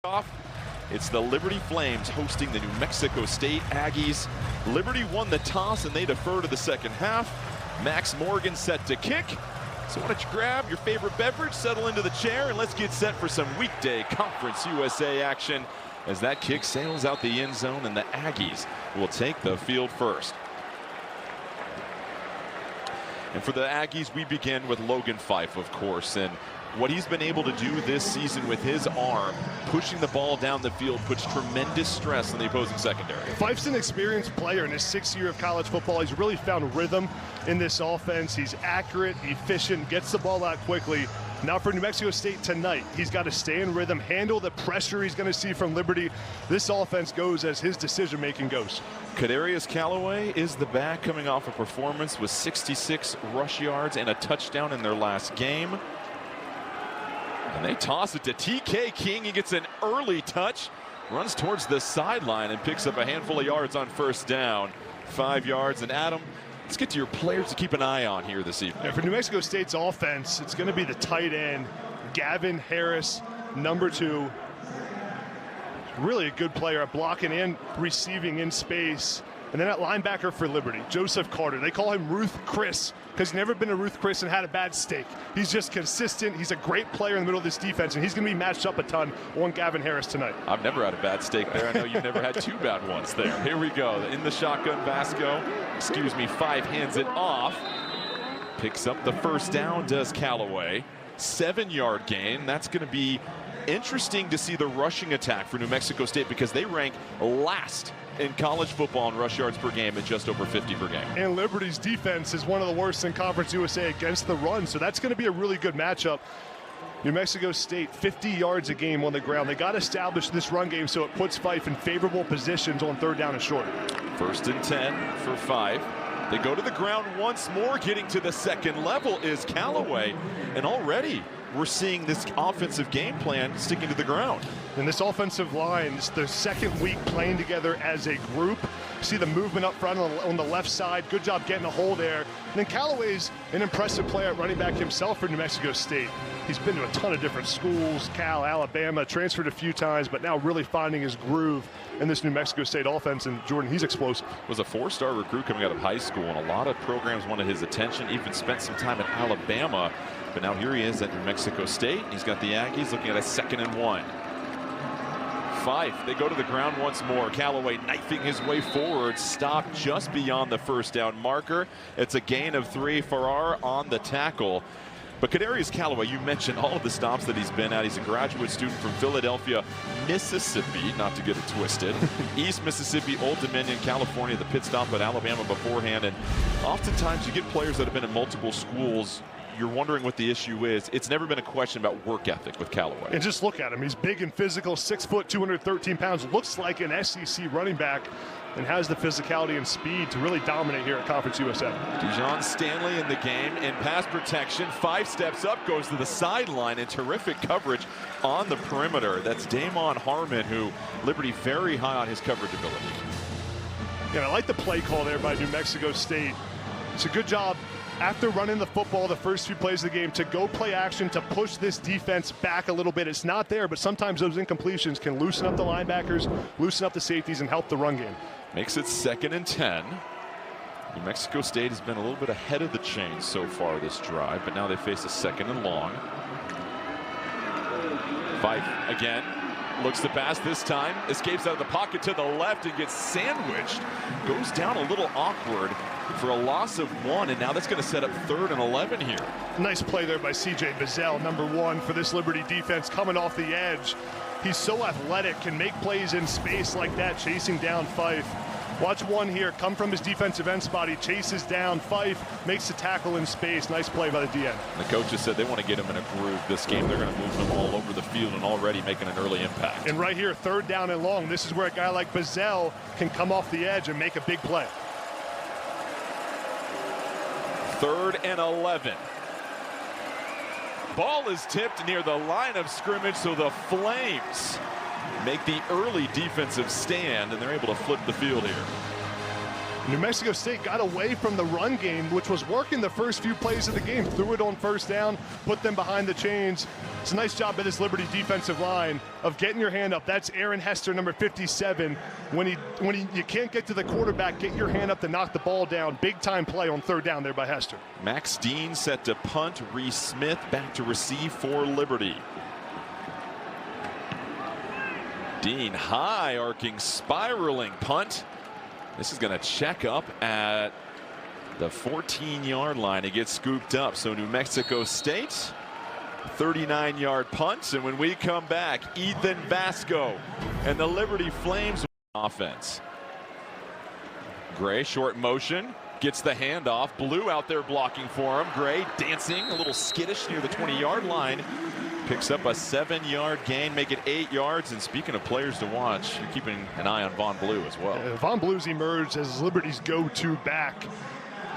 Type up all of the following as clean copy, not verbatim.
Off. It's the Liberty Flames hosting the New Mexico State Aggies. Liberty won the toss and they defer to the second half. Max Morgan set to kick. So why don't you grab your favorite beverage, settle into the chair, and let's get set for some weekday Conference USA action as that kick sails out the end zone and the Aggies will take the field first. And for the Aggies, we begin with Logan Fife, of course, and what he's been able to do this season with his arm, pushing the ball down the field, puts tremendous stress on the opposing secondary. Fife's an experienced player in his 6th year of college football. He's really found rhythm in this offense. He's accurate, efficient, gets the ball out quickly. Now for New Mexico State tonight, he's got to stay in rhythm, handle the pressure he's going to see from Liberty. This offense goes as his decision-making goes. Kadarius Callaway is the back coming off a performance with 66 rush yards and a touchdown in their last game. And they toss it to TK King. He gets an early touch, runs towards the sideline and picks up a handful of yards on first down. 5 yards. And Adam, let's get to your players to keep an eye on here this evening. Yeah, for New Mexico State's offense, it's going to be the tight end, Gavin Harris, number 2. Really a good player at blocking and receiving in space. And then at linebacker for Liberty, Joseph Carter. They call him Ruth Chris because he's never been a Ruth Chris and had a bad steak. He's just consistent. He's a great player in the middle of this defense, and he's going to be matched up a ton on Gavin Harris tonight. I've never had a bad steak there. I know you've never had 2 bad ones there. Here we go. In the shotgun, Vasco. Fife hands it off. Picks up the first down, does Callaway. 7-yard gain. That's going to be interesting to see the rushing attack for New Mexico State because they rank last in college football in rush yards per game at just over 50 per game. And Liberty's defense is one of the worst in Conference USA against the run, so that's going to be a really good matchup. New Mexico State, 50 yards a game on the ground. They got to establish this run game so it puts Fife in favorable positions on 3rd down and short. 1st and 10 for Fife. They go to the ground once more. Getting to the second level is Callaway, and already we're seeing this offensive game plan sticking to the ground. And this offensive line, it's the 2nd week playing together as a group. See the movement up front on the left side. Good job getting a hole there. And then Callaway's an impressive player at running back himself for New Mexico State. He's been to a ton of different schools, Cal, Alabama, transferred a few times, but now really finding his groove in this New Mexico State offense. And Jordan, he's explosive. Was a 4-star recruit coming out of high school, and a lot of programs wanted his attention, even spent some time at Alabama. But now here he is at New Mexico State. He's got the Aggies looking at a 2nd and 1. Fife, they go to the ground once more. Callaway knifing his way forward, stopped just beyond the first down marker. It's a gain of 3. Farrar on the tackle. But Kadarius Callaway, you mentioned all of the stops that he's been at. He's a graduate student from Philadelphia, Mississippi, not to get it twisted. East Mississippi, Old Dominion, California, the pit stop at Alabama beforehand. And oftentimes you get players that have been in multiple schools. You're wondering what the issue is. It's never been a question about work ethic with Callaway. And just look at him. He's big and physical, 6 foot, 213 pounds. Looks like an SEC running back and has the physicality and speed to really dominate here at Conference USA. Dijon Stanley in the game in pass protection. 5 steps up, goes to the sideline, and terrific coverage on the perimeter. That's Damon Harmon, who Liberty very high on his coverage ability. Yeah, I like the play call there by New Mexico State. It's a good job after running the football the first few plays of the game to go play action to push this defense back a little bit. It's not there, but sometimes those incompletions can loosen up the linebackers, loosen up the safeties, and help the run game. Makes it 2nd and 10. New Mexico State has been a little bit ahead of the chains so far this drive, but now they face a 2nd and long. Fife again. Looks to pass this time, escapes out of the pocket to the left and gets sandwiched. Goes down a little awkward for a loss of 1, and now that's going to set up 3rd and 11 here. Nice play there by C.J. Bazell, number 1 for this Liberty defense, coming off the edge. He's so athletic, can make plays in space like that, chasing down Fife. Watch one here, come from his defensive end spot. He chases down Fife, makes the tackle in space. Nice play by the DN. The coaches said they want to get him in a groove this game. They're going to move him all over the field and already making an early impact. And right here, 3rd down and long. This is where a guy like Bazell can come off the edge and make a big play. 3rd and 11. Ball is tipped near the line of scrimmage, so the Flames make the early defensive stand, and they're able to flip the field here. New Mexico State got away from the run game, which was working the first few plays of the game, threw it on first down, put them behind the chains. It's a nice job by this Liberty defensive line of getting your hand up. That's Aaron Hester, number 57. When you can't get to the quarterback, get your hand up to knock the ball down. Big time play on third down there by Hester. Max Dean set to punt. Reese Smith back to receive for Liberty. Dean high, arcing, spiraling punt. This is going to check up at the 14-yard line. It gets scooped up. So New Mexico State, 39-yard punt. And when we come back, Ethan Vasco and the Liberty Flames offense. Gray, short motion, gets the handoff. Blue out there blocking for him. Gray dancing, a little skittish near the 20-yard line. Picks up a 7-yard gain, make it 8 yards. And speaking of players to watch, you're keeping an eye on Von Blue as well. Von Blue's emerged as Liberty's go-to back.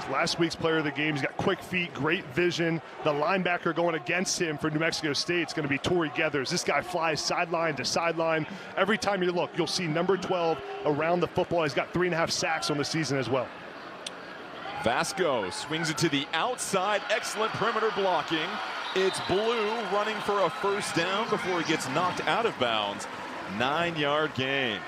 Last week's player of the game. He's got quick feet, great vision. The linebacker going against him for New Mexico State is going to be Torrey Geathers. This guy flies sideline to sideline. Every time you look, you'll see number 12 around the football. He's got 3.5 sacks on the season as well. Vasco swings it to the outside. Excellent perimeter blocking. It's Blue running for a first down before he gets knocked out of bounds. 9-yard gain.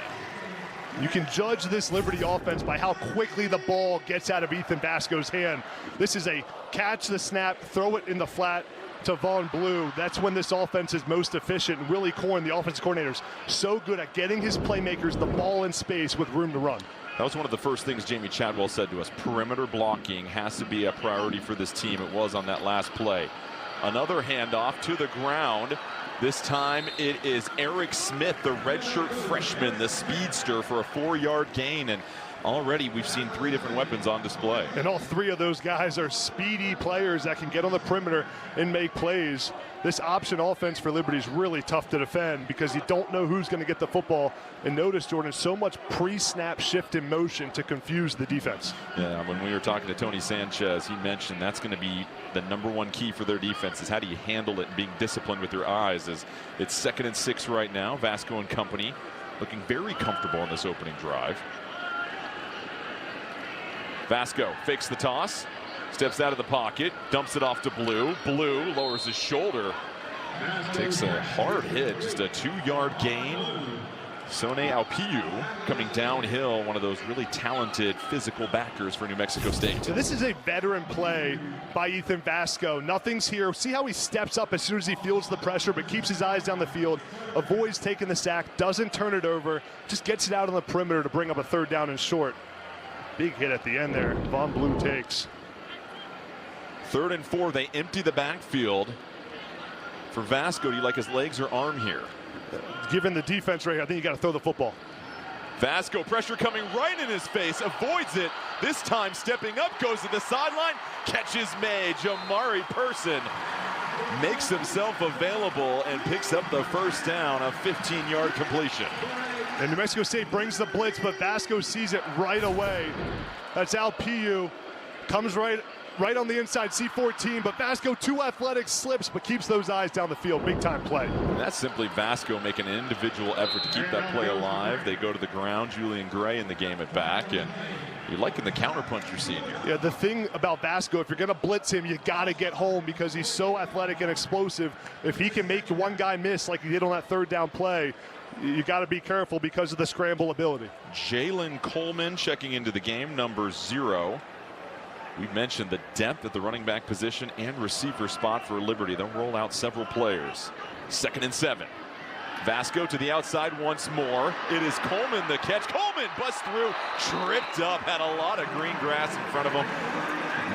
You can judge this Liberty offense by how quickly the ball gets out of Ethan Vasco's hand. This is a catch the snap, throw it in the flat to Von Blue. That's when this offense is most efficient. And Willie Corn, the offensive coordinator, so good at getting his playmakers the ball in space with room to run. That was one of the first things Jamie Chadwell said to us. Perimeter blocking has to be a priority for this team. It was on that last play. Another handoff to the ground. This time it is Eric Smith, the redshirt freshman, the speedster, for a 4-yard gain. And already we've seen 3 different weapons on display. And all 3 of those guys are speedy players that can get on the perimeter and make plays. This option offense for Liberty is really tough to defend because you don't know who's going to get the football. And notice, Jordan, so much pre-snap shift in motion to confuse the defense. Yeah, when we were talking to Tony Sanchez, he mentioned that's going to be the #1 key for their defense is how do you handle it and being disciplined with your eyes. As it's 2nd and 6 right now. Vasco and company looking very comfortable in this opening drive. Vasco fakes the toss, steps out of the pocket, dumps it off to Blue. Blue lowers his shoulder, takes a hard hit, just a 2-yard gain. Sone Alpiu coming downhill, one of those really talented physical backers for New Mexico State. So this is a veteran play by Ethan Vasco. Nothing's here. See how he steps up as soon as he feels the pressure, but keeps his eyes down the field, avoids taking the sack, doesn't turn it over, just gets it out on the perimeter to bring up a 3rd down and short. Big hit at the end there. Von Blue takes. 3rd and 4. They empty the backfield. For Vasco, do you like his legs or arm here? Given the defense right here, I think you got to throw the football. Vasco, pressure coming right in his face, avoids it. This time stepping up, goes to the sideline, catches made. Jamari Person makes himself available and picks up the first down, a 15-yard completion. And New Mexico State brings the blitz, but Vasco sees it right away. That's Alpiu, comes right on the inside, C14, but Vasco, too athletic, slips, but keeps those eyes down the field. Big time play. And that's simply Vasco making an individual effort to keep that play alive. They go to the ground. Julian Gray in the game at back, and you're liking the counterpunch you're seeing here. Yeah, the thing about Vasco, if you're going to blitz him, you got to get home because he's so athletic and explosive. If he can make one guy miss like he did on that 3rd down play, you got to be careful because of the scramble ability. Jalen Coleman checking into the game, number 0. We mentioned the depth at the running back position and receiver spot for Liberty. They'll roll out several players. 2nd and 7. Vasco to the outside once more. It is Coleman the catch. Coleman busts through, tripped up, had a lot of green grass in front of him.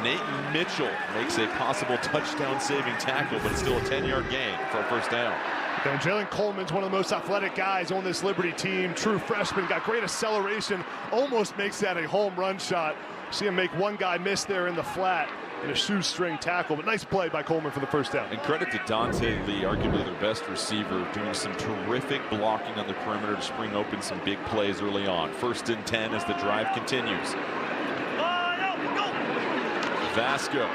Nate Mitchell makes a possible touchdown saving tackle, but it's still a 10-yard gain for a first down. And Jalen Coleman's one of the most athletic guys on this Liberty team. True freshman, got great acceleration, almost makes that a home run shot. See him make one guy miss there in the flat in a shoestring tackle, but nice play by Coleman for the first down. And credit to Dante Lee, arguably their best receiver, doing some terrific blocking on the perimeter to spring open some big plays early on. 1st and 10 as the drive continues. Vasco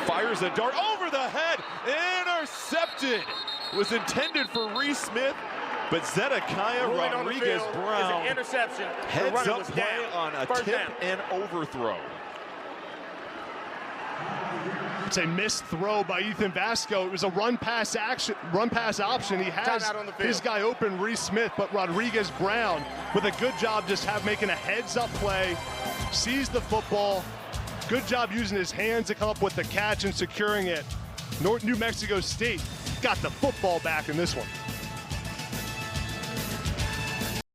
fires a dart over the head, intercepted. Was intended for Reese Smith, But Zedekiah Rodriguez-Brown interception. heads up play on a tip and overthrow. It's a missed throw by Ethan Vasco. It was a run pass option. He has his guy open, Reese Smith, but Rodriguez-Brown with a good job just making a heads-up play, sees the football. Good job using his hands to come up with the catch and securing it. New Mexico State got the football back in this one.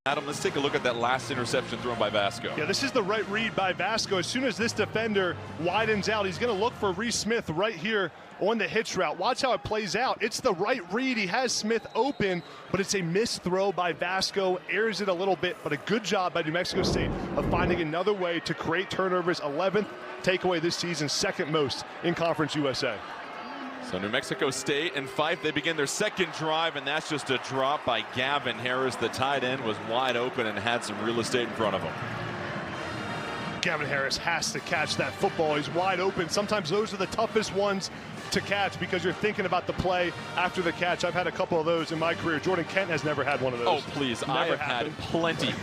Adam, let's take a look at that last interception thrown by Vasco. Yeah, this is the right read by Vasco. As soon as this defender widens out, he's going to look for Reese Smith right here on the hitch route. Watch how it plays out. It's the right read. He has Smith open, but it's a missed throw by Vasco. Airs it a little bit, but a good job by New Mexico State of finding another way to create turnovers. 11th takeaway this season, second most in Conference USA. So New Mexico State and Fife, they begin their second drive, and that's just a drop by Gavin Harris. The tight end was wide open and had some real estate in front of him. Gavin Harris has to catch that football. He's wide open. Sometimes those are the toughest ones to catch because you're thinking about the play after the catch. I've had a couple of those in my career. Jordan Kent has never had one of those. Oh, please. I have had plenty.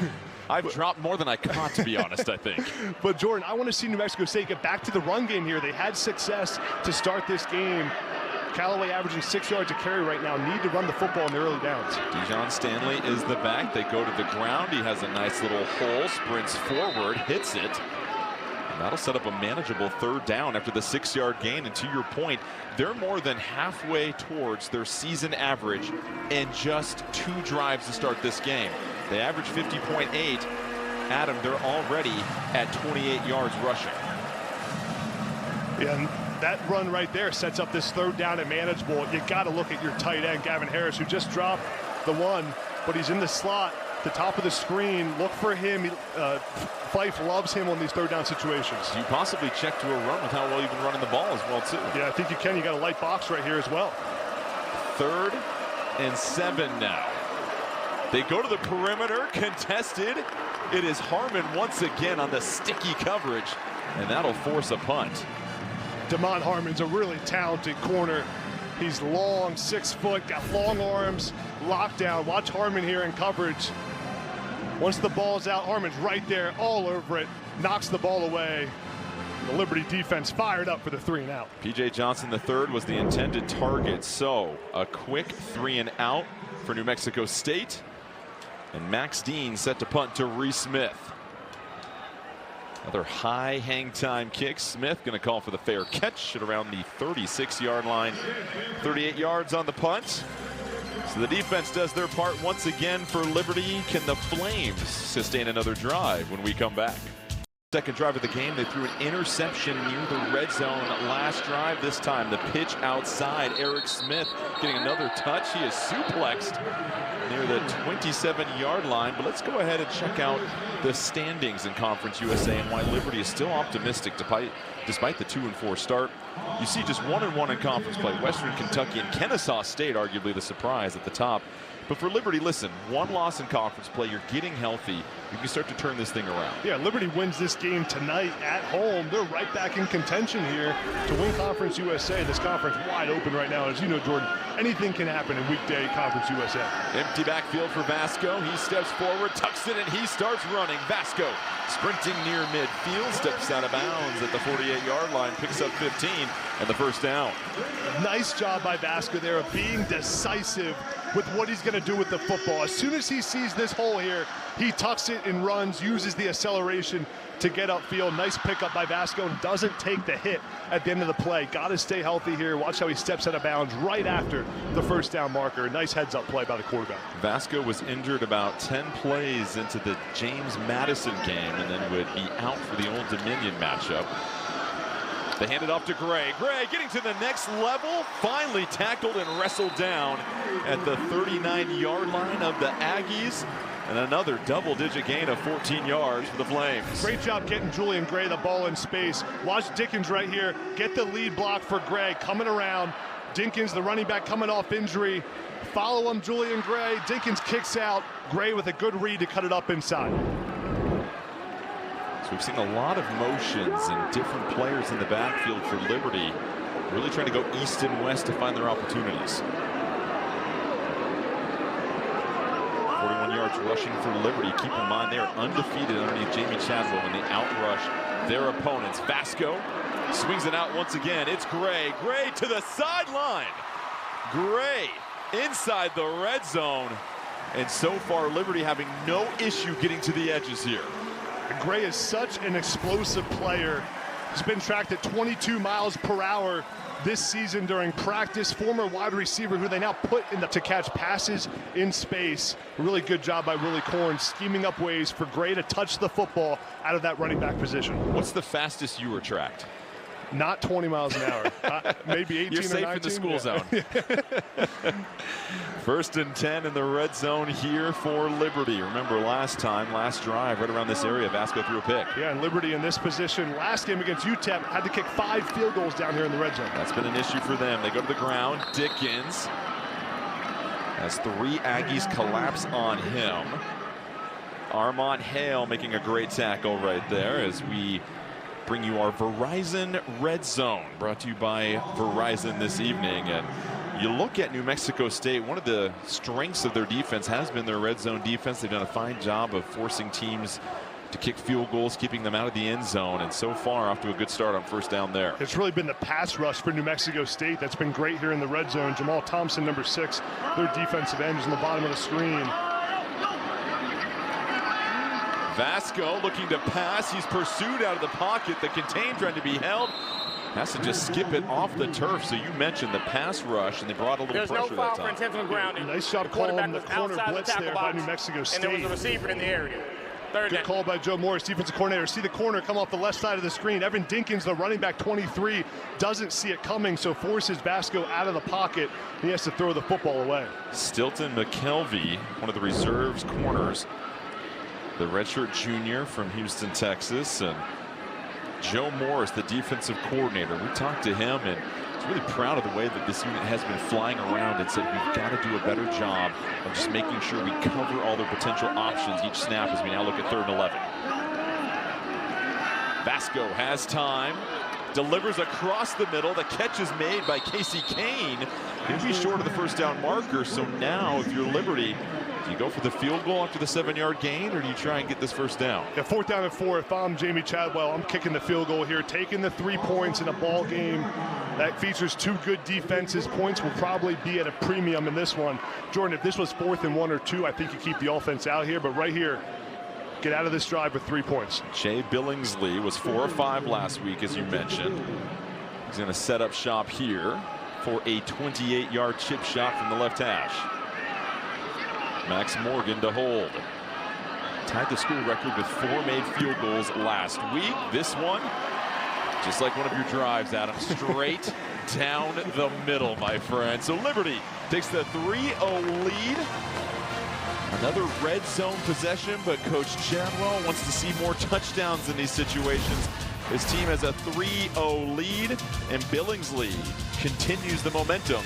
I've dropped more than I caught, to be honest, I think. But, Jordan, I want to see New Mexico State get back to the run game here. They had success to start this game. Callaway averaging 6 yards a carry right now. Need to run the football in the early downs. Dijon Stanley is the back. They go to the ground. He has a nice little hole, sprints forward, hits it. And that'll set up a manageable third down after the 6-yard gain. And to your point, they're more than halfway towards their season average in just 2 drives to start this game. They average 50.8. Adam, they're already at 28 yards rushing. Yeah, and that run right there sets up this third down and manageable. You got to look at your tight end, Gavin Harris, who just dropped the one, but he's in the slot, the top of the screen. Look for him. Fife loves him on these third down situations. You possibly check to a run with how well you've been running the ball as well, too. Yeah, I think you can. You got a light box right here as well. 3rd and 7 now. They go to the perimeter, contested. It is Harmon once again on the sticky coverage, and that'll force a punt. Damon Harmon's a really talented corner. He's long, 6 foot, got long arms, lockdown. Watch Harmon here in coverage. Once the ball's out, Harmon's right there, all over it, knocks the ball away. The Liberty defense fired up for the 3 and out. P.J. Johnson III was the intended target, so a quick 3 and out for New Mexico State. And Max Dean set to punt to Reese Smith. Another high hang time kick. Smith going to call for the fair catch at around the 36-yard line. 38 yards on the punt. So the defense does their part once again for Liberty. Can the Flames sustain another drive when we come back? Second drive of the game, they threw an interception near the red zone last drive. This time the pitch outside. Eric Smith getting another touch. He is suplexed near the 27-yard line. But let's go ahead and check out the standings in Conference USA and why Liberty is still optimistic despite the 2-4 start. You see just 1-1 in conference play. Western Kentucky and Kennesaw State arguably the surprise at the top. But for Liberty, listen, 1 loss in conference play, you're getting healthy. You can start to turn this thing around. Yeah, Liberty wins this game tonight at home. They're right back in contention here to win Conference USA. This conference wide open right now. As you know, Jordan, anything can happen in weekday Conference USA. Empty backfield for Vasco. He steps forward, tucks it, and he starts running. Vasco sprinting near midfield, steps out of bounds at the 48-yard line, picks up 15 and the first down. Nice job by Vasco there of being decisive with what he's going to do with the football. As soon as he sees this hole here, he tucks it and runs, uses the acceleration to get upfield. Nice pickup by Vasco and doesn't take the hit at the end of the play. Got to stay healthy here. Watch how he steps out of bounds right after the first down marker. Nice heads-up play by the quarterback. Vasco was injured about 10 plays into the James Madison game and then would be out for the Old Dominion matchup. They hand it off to Gray. Gray getting to the next level. Finally tackled and wrestled down at the 39-yard line of the Aggies. And another double-digit gain of 14 yards for the Flames. Great job getting Julian Gray the ball in space. Watch Dickens right here. Get the lead block for Gray coming around. Dinkins, the running back, coming off injury. Follow him, Julian Gray. Dinkins kicks out. Gray with a good read to cut it up inside. So we've seen a lot of motions and different players in the backfield for Liberty, really trying to go east and west to find their opportunities. yards rushing for Liberty. Keep in mind they are undefeated underneath Jamie Chadwell when they outrush their opponents. Vasco swings it out once again. It's Gray. Gray to the sideline. Gray inside the red zone. And so far, Liberty having no issue getting to the edges here. Gray is such an explosive player. He's been tracked at 22 miles per hour this season during practice. Former wide receiver who they now put in to catch passes in space. A really good job by Willie Korn scheming up ways for Gray to touch the football out of that running back position. What's the fastest you were tracked? Not 20 miles an hour. Maybe 18 You're safe or 19. in the school zone. 1st and 10 in the red zone here for Liberty. Remember last drive, right around this area, Vasco threw a pick. Yeah, and Liberty in this position last game against UTEP had to kick 5 field goals down here in the red zone. That's been an issue for them. They go to the ground. Dickens has 3 Aggies collapse on him. Armont Hale making a great tackle right there as we bring you our Verizon Red Zone, brought to you by Verizon this evening. And you look at New Mexico State, one of the strengths of their defense has been their red zone defense. They've done a fine job of forcing teams to kick field goals, keeping them out of the end zone, and so far off to a good start on first down there. It's really been the pass rush for New Mexico State that's been great here in the red zone. Jamal Thompson, number 6, their defensive end, is on the bottom of the screen. Vasco looking to pass. He's pursued out of the pocket. The contain trying to be held. Has to just skip it off the turf. So you mentioned the pass rush, and they brought a little pressure that time. There's no foul for intentional grounding. Nice job calling the corner blitz there by New Mexico State. And there was a receiver in the area. Good call by Joe Morris, defensive coordinator. See the corner come off the left side of the screen. Evan Dinkins, the running back, 23, doesn't see it coming, so forces Vasco out of the pocket. He has to throw the football away. Stilton McKelvey, one of the reserves corners, the redshirt junior from Houston, Texas, and Joe Morris, the defensive coordinator. We talked to him, and he's really proud of the way that this unit has been flying around and said we've got to do a better job of just making sure we cover all their potential options each snap as we now look at 3rd and 11. Vasco has time, delivers across the middle. The catch is made by Casey Kane. He'll be short of the first down marker, so now if you're Liberty, do you go for the field goal after the 7-yard gain, or do you try and get this first down? Yeah, 4th down and 4. If I'm Jamie Chadwell, I'm kicking the field goal here, taking the 3 points in a ball game that features 2 good defenses. Points will probably be at a premium in this one. Jordan, if this was 4th and 1 or 2, I think you keep the offense out here, but right here, get out of this drive with 3 points. Jay Billingsley was 4 of 5 last week, as you mentioned. He's going to set up shop here for a 28-yard chip shot from the left hash. Max Morgan to hold. Tied the school record with 4 made field goals last week. This one, just like one of your drives, Adam, straight down the middle, my friend. So Liberty takes the 3-0 lead. Another red zone possession, but Coach Chadwell wants to see more touchdowns in these situations. His team has a 3-0 lead, and Billingsley continues the momentum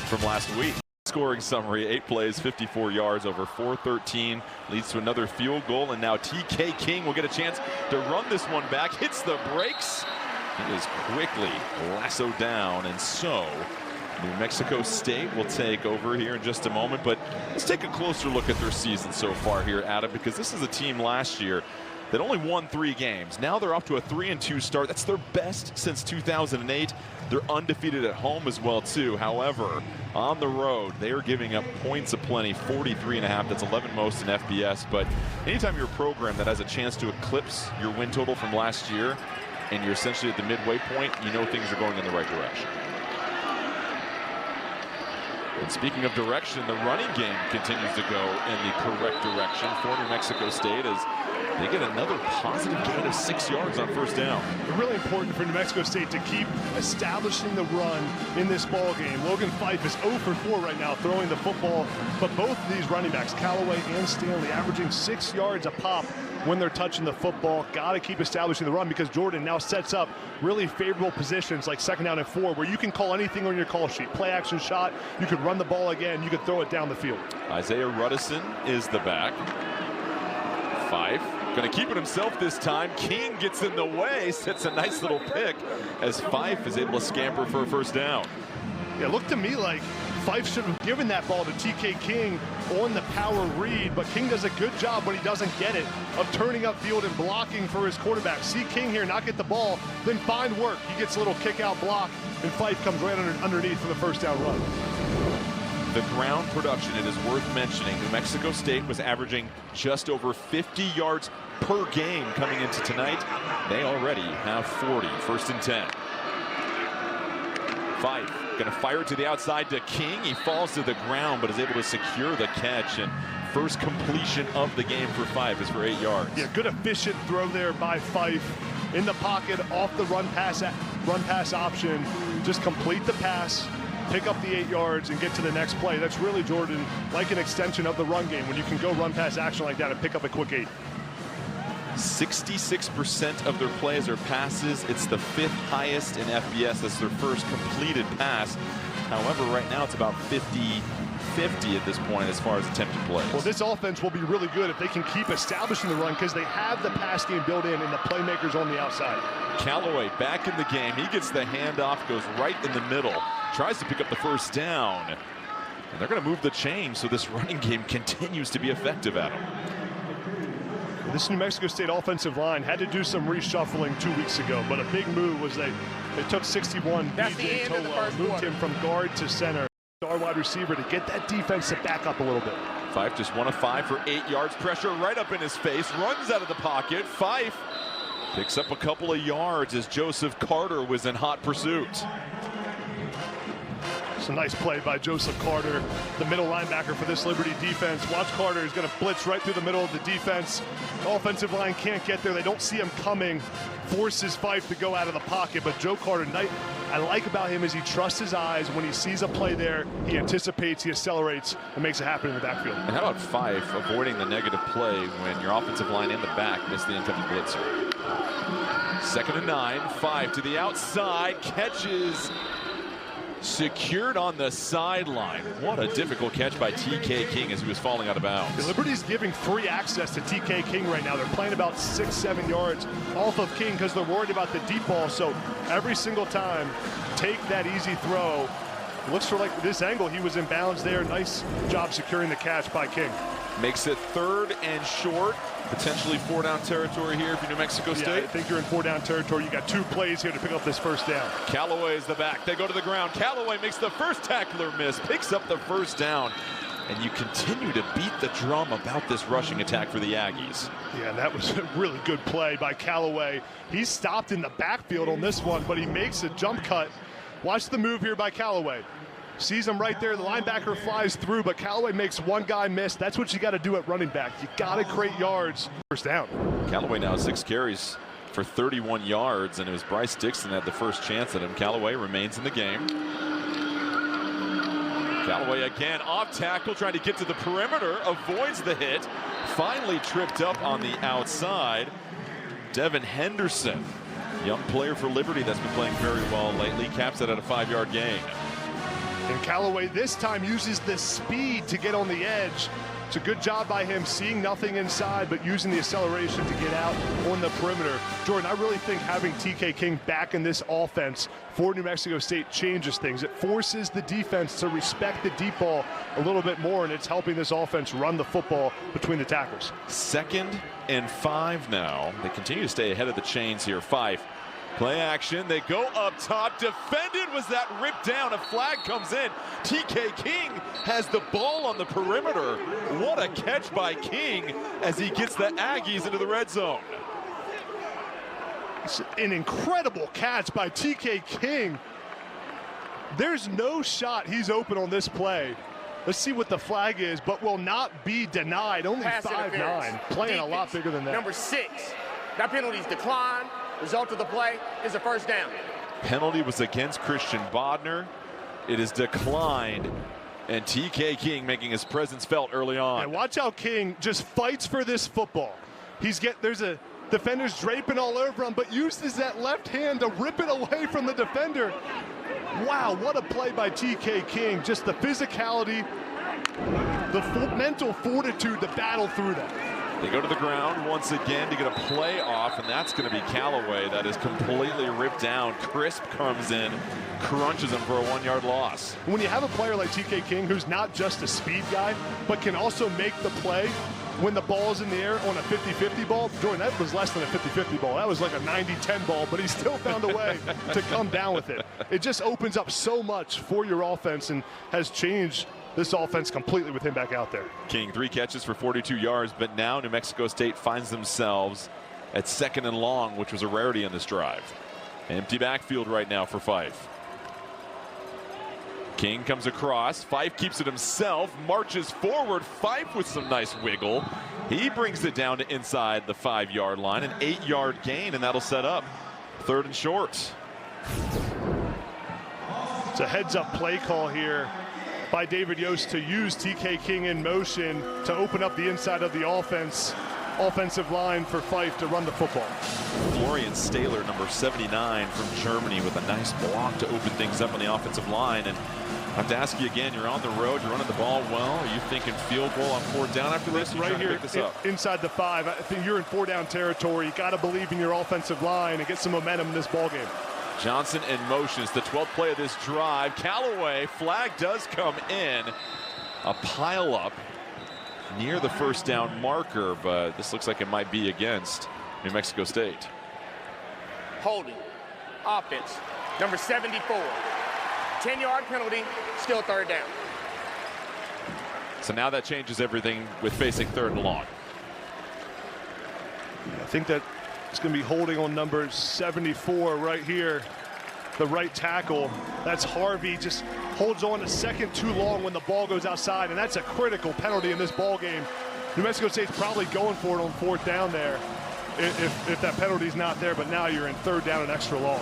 from last week. Scoring summary, 8 plays, 54 yards, over 413, leads to another field goal, and now TK King will get a chance to run this one back, hits the brakes. He is quickly lassoed down, and so New Mexico State will take over here in just a moment. But let's take a closer look at their season so far here, Adam, because this is a team last year that only won 3 games. Now they're off to a 3-2 start. That's their best since 2008. They're undefeated at home as well, too. However, on the road, they are giving up points aplenty, 43.5. That's 11 most in FBS. But anytime you're a program that has a chance to eclipse your win total from last year, and you're essentially at the midway point, you know things are going in the right direction. And speaking of direction, the running game continues to go in the correct direction for New Mexico State as they get another positive gain of 6 yards on first down. Really important for New Mexico State to keep establishing the run in this ball game. Logan Fife is 0 for 4 right now throwing the football, but both of these running backs, Callaway and Stanley, averaging 6 yards a pop when they're touching the football. Got to keep establishing the run because Jordan now sets up really favorable positions like 2nd down and 4 where you can call anything on your call sheet. Play action shot, you could run the ball again, you could throw it down the field. Isaiah Ruddison is the back. Fife going to keep it himself this time. King gets in the way, sets a nice little pick as Fife is able to scamper for a first down. Yeah, looked to me like Fife should have given that ball to TK King on the power read, but King does a good job when he doesn't get it of turning upfield and blocking for his quarterback. See King here not get the ball, then find work. He gets a little kick out block, and Fife comes right underneath for the first down run. The ground production, it is worth mentioning, New Mexico State was averaging just over 50 yards per game coming into tonight. They already have 40. First and 10. Fife going to fire to the outside to King. He falls to the ground but is able to secure the catch, and first completion of the game for Fife is for 8 yards. Yeah, good efficient throw there by Fife. In the pocket, off the run pass option. Just complete the pass, pick up the 8 yards, and get to the next play. That's really, Jordan, like an extension of the run game when you can go run pass action like that and pick up a quick 8. 66% of their plays are passes. It's the 5th highest in FBS. That's their first completed pass. However, right now it's about 50-50 at this point as far as attempted plays. Well, this offense will be really good if they can keep establishing the run because they have the pass game built in and the playmakers on the outside. Callaway back in the game. He gets the handoff, goes right in the middle, tries to pick up the first down. And they're going to move the chain so this running game continues to be effective at them. This New Mexico State offensive line had to do some reshuffling 2 weeks ago, but a big move was they took 61 BJ Tolo, moved him from guard to center, our wide receiver, to get that defense to back up a little bit. Fife just 1 of 5 for 8 yards. Pressure right up in his face, runs out of the pocket. Fife picks up a couple of yards as Joseph Carter was in hot pursuit. It's a nice play by Joseph Carter, the middle linebacker for this Liberty defense. Watch Carter, is going to blitz right through the middle of the defense. The offensive line can't get there. They don't see him coming. Forces Fife to go out of the pocket. But Joe Carter, I like about him is he trusts his eyes. When he sees a play there, he anticipates, he accelerates, and makes it happen in the backfield. And how about Fife avoiding the negative play when your offensive line in the back missed the intended blitzer? 2nd and 9. Fife to the outside, catches. Secured on the sideline. What a difficult catch by TK King as he was falling out of bounds. Liberty's giving free access to TK King right now. They're playing about 6-7 yards off of King because they're worried about the deep ball. So every single time, take that easy throw. Looks for like this angle, he was in bounds there. Nice job securing the catch by King. Makes it 3rd and short. Potentially 4-down territory here for New Mexico State. Yeah, I think you're in 4-down territory. You got 2 plays here to pick up this first down. Callaway is the back. They go to the ground. Callaway makes the first tackler miss, picks up the first down. And you continue to beat the drum about this rushing attack for the Aggies. Yeah, that was a really good play by Callaway. He's stopped in the backfield on this one, but he makes a jump cut. Watch the move here by Callaway. Sees him right there. The linebacker flies through, but Callaway makes one guy miss. That's what you got to do at running back. You got to create yards. First down. Callaway now 6 carries for 31 yards, and it was Bryce Dixon that had the first chance at him. Callaway remains in the game. Callaway again off tackle, trying to get to the perimeter, avoids the hit. Finally tripped up on the outside. Devin Henderson, young player for Liberty that's been playing very well lately, caps it at a 5-yard gain. And Callaway this time uses the speed to get on the edge. It's a good job by him seeing nothing inside, but using the acceleration to get out on the perimeter. Jordan, I really think having TK King back in this offense for New Mexico State changes things. It forces the defense to respect the deep ball a little bit more, and it's helping this offense run the football between the tackles. 2nd and 5 now. They continue to stay ahead of the chains here. Fife. Play action, they go up top, defended, was that ripped down, a flag comes in. TK King has the ball on the perimeter. What a catch by King as he gets the Aggies into the red zone. It's an incredible catch by TK King. There's no shot he's open on this play. Let's see what the flag is, but will not be denied. Only 5'9", playing a lot bigger than that. Number 6, that penalty's declined. Result of the play is a first down. Penalty was against Christian Bodner. It is declined, and TK King making his presence felt early on. And watch how King just fights for this football. There's a defender's draping all over him, but uses that left hand to rip it away from the defender. Wow, what a play by TK King. Just the physicality, the mental fortitude to battle through that. They go to the ground once again to get a play off, and that's going to be Callaway. That is completely ripped down. Crisp comes in, crunches him for a 1-yard loss. When you have a player like TK King, who's not just a speed guy, but can also make the play when the ball's in the air on a 50-50 ball. Jordan, that was less than a 50-50 ball. That was like a 90-10 ball, but he still found a way to come down with it. It just opens up so much for your offense and has changed this offense completely with him back out there. King, 3 catches for 42 yards, but now New Mexico State finds themselves at 2nd and long, which was a rarity in this drive. Empty backfield right now for Fife. King comes across. Fife keeps it himself, marches forward. Fife with some nice wiggle. He brings it down to inside the 5-yard line, an 8-yard gain, and that'll set up 3rd and short. It's a heads-up play call here by David Yost to use TK King in motion to open up the inside of the offensive line for Fife to run the football. Florian Stahler, number 79 from Germany, with a nice block to open things up on the offensive line. And I have to ask you again, you're on the road, you're running the ball well. Are you thinking field goal on 4th down after this? Right here, inside the 5. I think you're in 4-down territory. You got to believe in your offensive line and get some momentum in this ball game. Johnson in motion. It's the 12th play of this drive. Callaway, flag does come in. A pile up near the 1st down marker, but this looks like it might be against New Mexico State. Holding. Offense. Number 74. 10-yard penalty. Still 3rd down. So now that changes everything with facing 3rd and long. I think that it's going to be holding on number 74 right here, the right tackle. That's Harvey, just holds on a second too long when the ball goes outside, and that's a critical penalty in this ball game. New Mexico State's probably going for it on 4th down there if that penalty's not there, but now you're in 3rd down and extra long.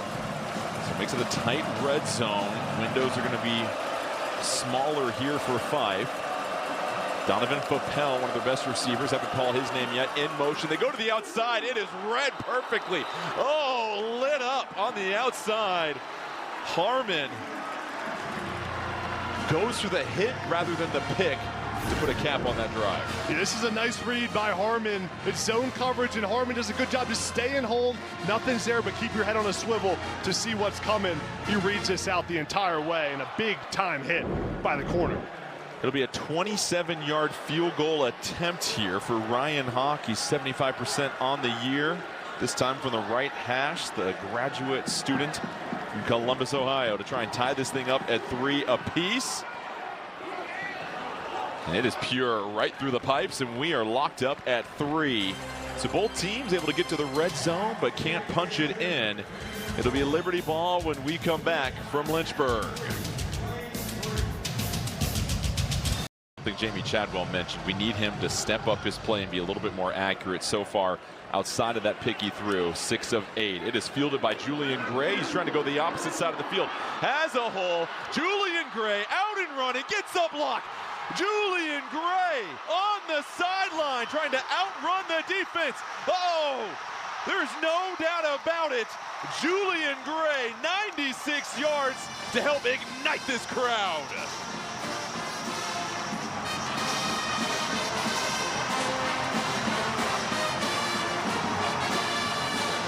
So it makes it a tight red zone. Windows are going to be smaller here for Fife. Donovan Fopel, one of their best receivers, haven't called his name yet, in motion. They go to the outside. It is read perfectly. Oh, lit up on the outside. Harmon goes for the hit rather than the pick to put a cap on that drive. Yeah, this is a nice read by Harmon. It's zone coverage, and Harmon does a good job just staying home. Nothing's there, but keep your head on a swivel to see what's coming. He reads this out the entire way, and a big-time hit by the corner. It'll be a 27-yard field goal attempt here for Ryan Hawk. He's 75% on the year, this time from the right hash, the graduate student from Columbus, Ohio, to try and tie this thing up at 3 apiece. And it is pure right through the pipes, and we are locked up at 3. So both teams able to get to the red zone, but can't punch it in. It'll be a Liberty ball when we come back from Lynchburg. I think Jamie Chadwell mentioned we need him to step up his play and be a little bit more accurate. So far, outside of that pick he threw, 6 of 8. It is fielded by Julian Gray. He's trying to go the opposite side of the field. Has a hole. Julian Gray out and running, gets a block. Julian Gray on the sideline trying to outrun the defense. Oh, there's no doubt about it. Julian Gray, 96 yards to help ignite this crowd.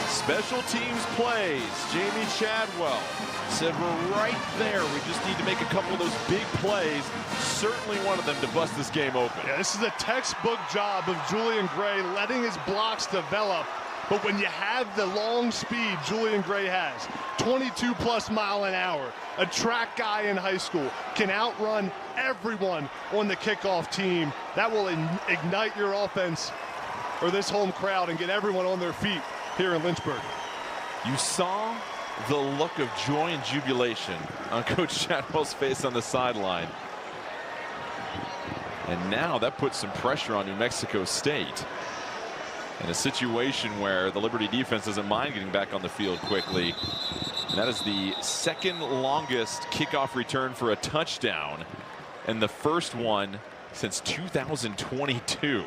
Special teams plays. Jamie Chadwell said we're right there. We just need to make a couple of those big plays. Certainly one of them to bust this game open. Yeah, this is a textbook job of Julian Gray letting his blocks develop. But when you have the long speed Julian Gray has, 22+ mile an hour, a track guy in high school, can outrun everyone on the kickoff team, that will ignite your offense or this home crowd and get everyone on their feet here in Lynchburg. You saw the look of joy and jubilation on Coach Chadwell's face on the sideline. And now that puts some pressure on New Mexico State in a situation where the Liberty defense doesn't mind getting back on the field quickly. And that is the 2nd longest kickoff return for a touchdown, and the first one since 2022.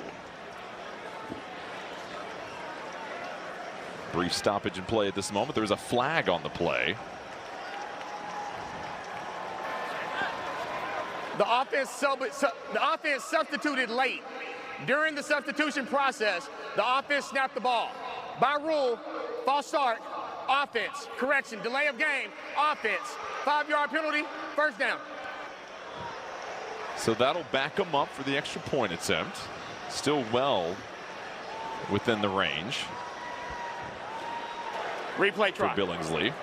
Brief stoppage in play at this moment. There's a flag on the play. The offense substituted late. During the substitution process, the offense snapped the ball. By rule, false start, offense. Correction, delay of game, offense. 5-yard penalty, first down. So that'll back them up for the extra point attempt. Still well within the range. Replay try. For Billingsley.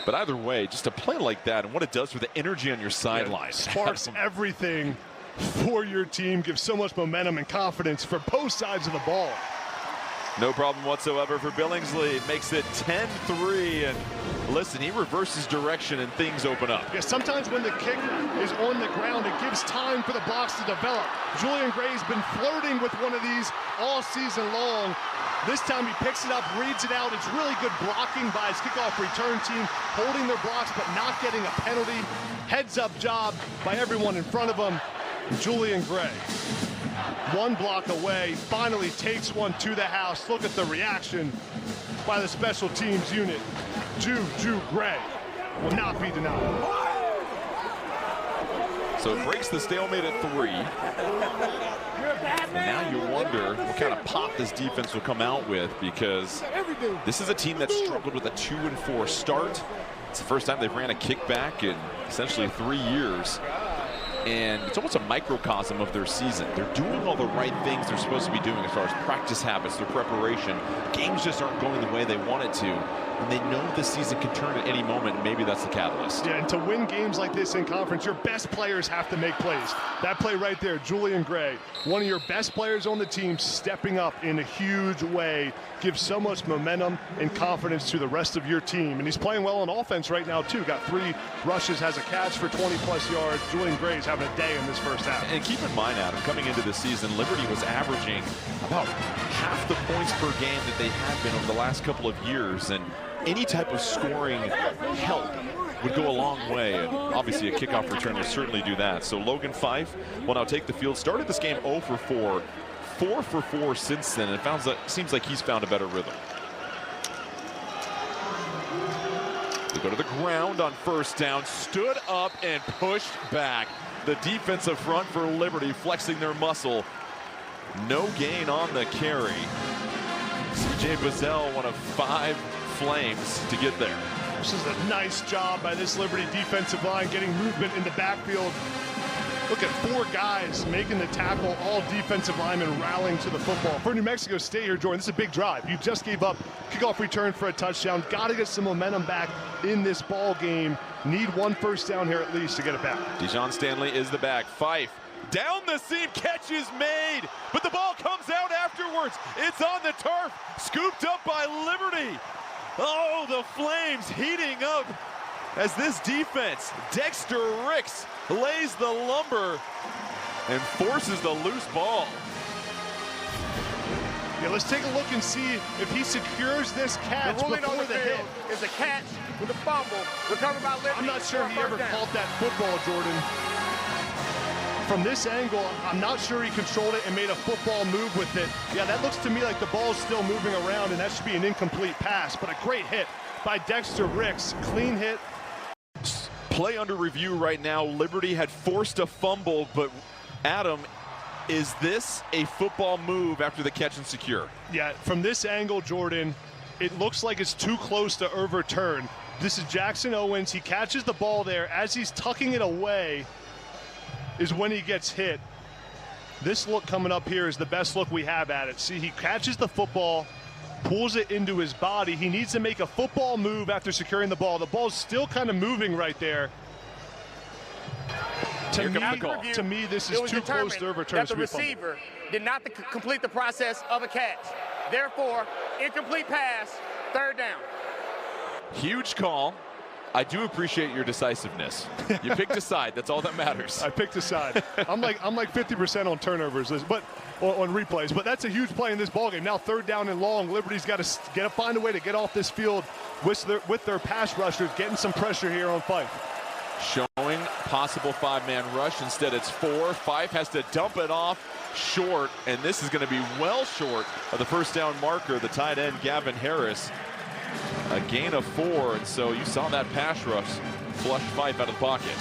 But either way, just a play like that and what it does for the energy on your sideline. Sparks everything for your team, gives so much momentum and confidence for both sides of the ball. No problem whatsoever for Billingsley. Makes it 10-3. And listen, he reverses direction and things open up. Yeah, sometimes when the kick is on the ground, it gives time for the blocks to develop. Julian Gray's been flirting with one of these all season long. This time he picks it up, reads it out. It's really good blocking by his kickoff return team, holding their blocks but not getting a penalty. Heads up job by everyone in front of him. Julian Gray, one block away, finally takes one to the house. Look at the reaction by the special teams unit. Juju Gray will not be denied. So it breaks the stalemate at 3. And now you wonder what kind of pop this defense will come out with, because this is a team that struggled with a 2-4 start. It's the first time they've ran a kickback in essentially 3 years. And it's almost a microcosm of their season. They're doing all the right things they're supposed to be doing as far as practice habits, their preparation. Games just aren't going the way they want it to. And they know this season can turn at any moment, and maybe that's the catalyst. Yeah, and to win games like this in conference, your best players have to make plays. That play right there, Julian Gray, one of your best players on the team, stepping up in a huge way, gives so much momentum and confidence to the rest of your team. And he's playing well on offense right now, too. Got 3 rushes, has a catch for 20-plus yards. Julian Gray's having a day in this first half. And keep in mind, Adam, coming into the season, Liberty was averaging about half the points per game that they had been over the last couple of years. And any type of scoring help would go a long way, and obviously a kickoff return will certainly do that. So Logan Fife will now take the field. Started this game 0 for 4, 4 for 4 since then, and it seems like he's found a better rhythm. They go to the ground on first down, stood up and pushed back. The defensive front for Liberty flexing their muscle. No gain on the carry. CJ Bazell, one of 5 Flames to get there. This is a nice job by this Liberty defensive line, getting movement in the backfield. Look at 4 guys making the tackle, all defensive linemen rallying to the football. For New Mexico State here, Jordan, this is a big drive. You just gave up kickoff return for a touchdown. Got to get some momentum back in this ball game. Need 1 first down here at least to get it back. Dijon Stanley is the back. Fife down the seam, catch is made, but the ball comes out afterwards. It's on the turf, scooped up by Liberty. Oh, the Flames heating up as this defense, Dexter Ricks, lays the lumber and forces the loose ball. Yeah, let's take a look and see if he secures this catch before the hit. Is a catch with a fumble recovered by Liberty. I'm not sure he ever caught that football, Jordan. From this angle, I'm not sure he controlled it and made a football move with it. Yeah, that looks to me like the ball's still moving around, and that should be an incomplete pass, but a great hit by Dexter Ricks. Clean hit. Play under review right now. Liberty had forced a fumble, but Adam, is this a football move after the catch and secure? Yeah, from this angle, Jordan, it looks like it's too close to overturn. This is Jackson Owens. He catches the ball there. As he's tucking it away is when he gets hit. This look coming up here is the best look we have at it. See, he catches the football, pulls it into his body. He needs to make a football move after securing the ball. The ball's still kind of moving right there. To me, this is too close to overturn. That the receiver did not complete the process of a catch. Therefore, incomplete pass, 3rd down. Huge call. I do appreciate your decisiveness. You picked a side. That's all that matters. I picked a side. I'm like 50% on turnovers, but on replays. But that's a huge play in this ballgame. Now 3rd down and long. Liberty's got to find a way to get off this field with their pass rushers, getting some pressure here on Fife. Showing possible 5-man rush. Instead, it's 4. Fife has to dump it off short, and this is going to be well short of the first down marker. The tight end, Gavin Harris. A gain of 4, and so you saw that pass rush flush Fife out of the pocket.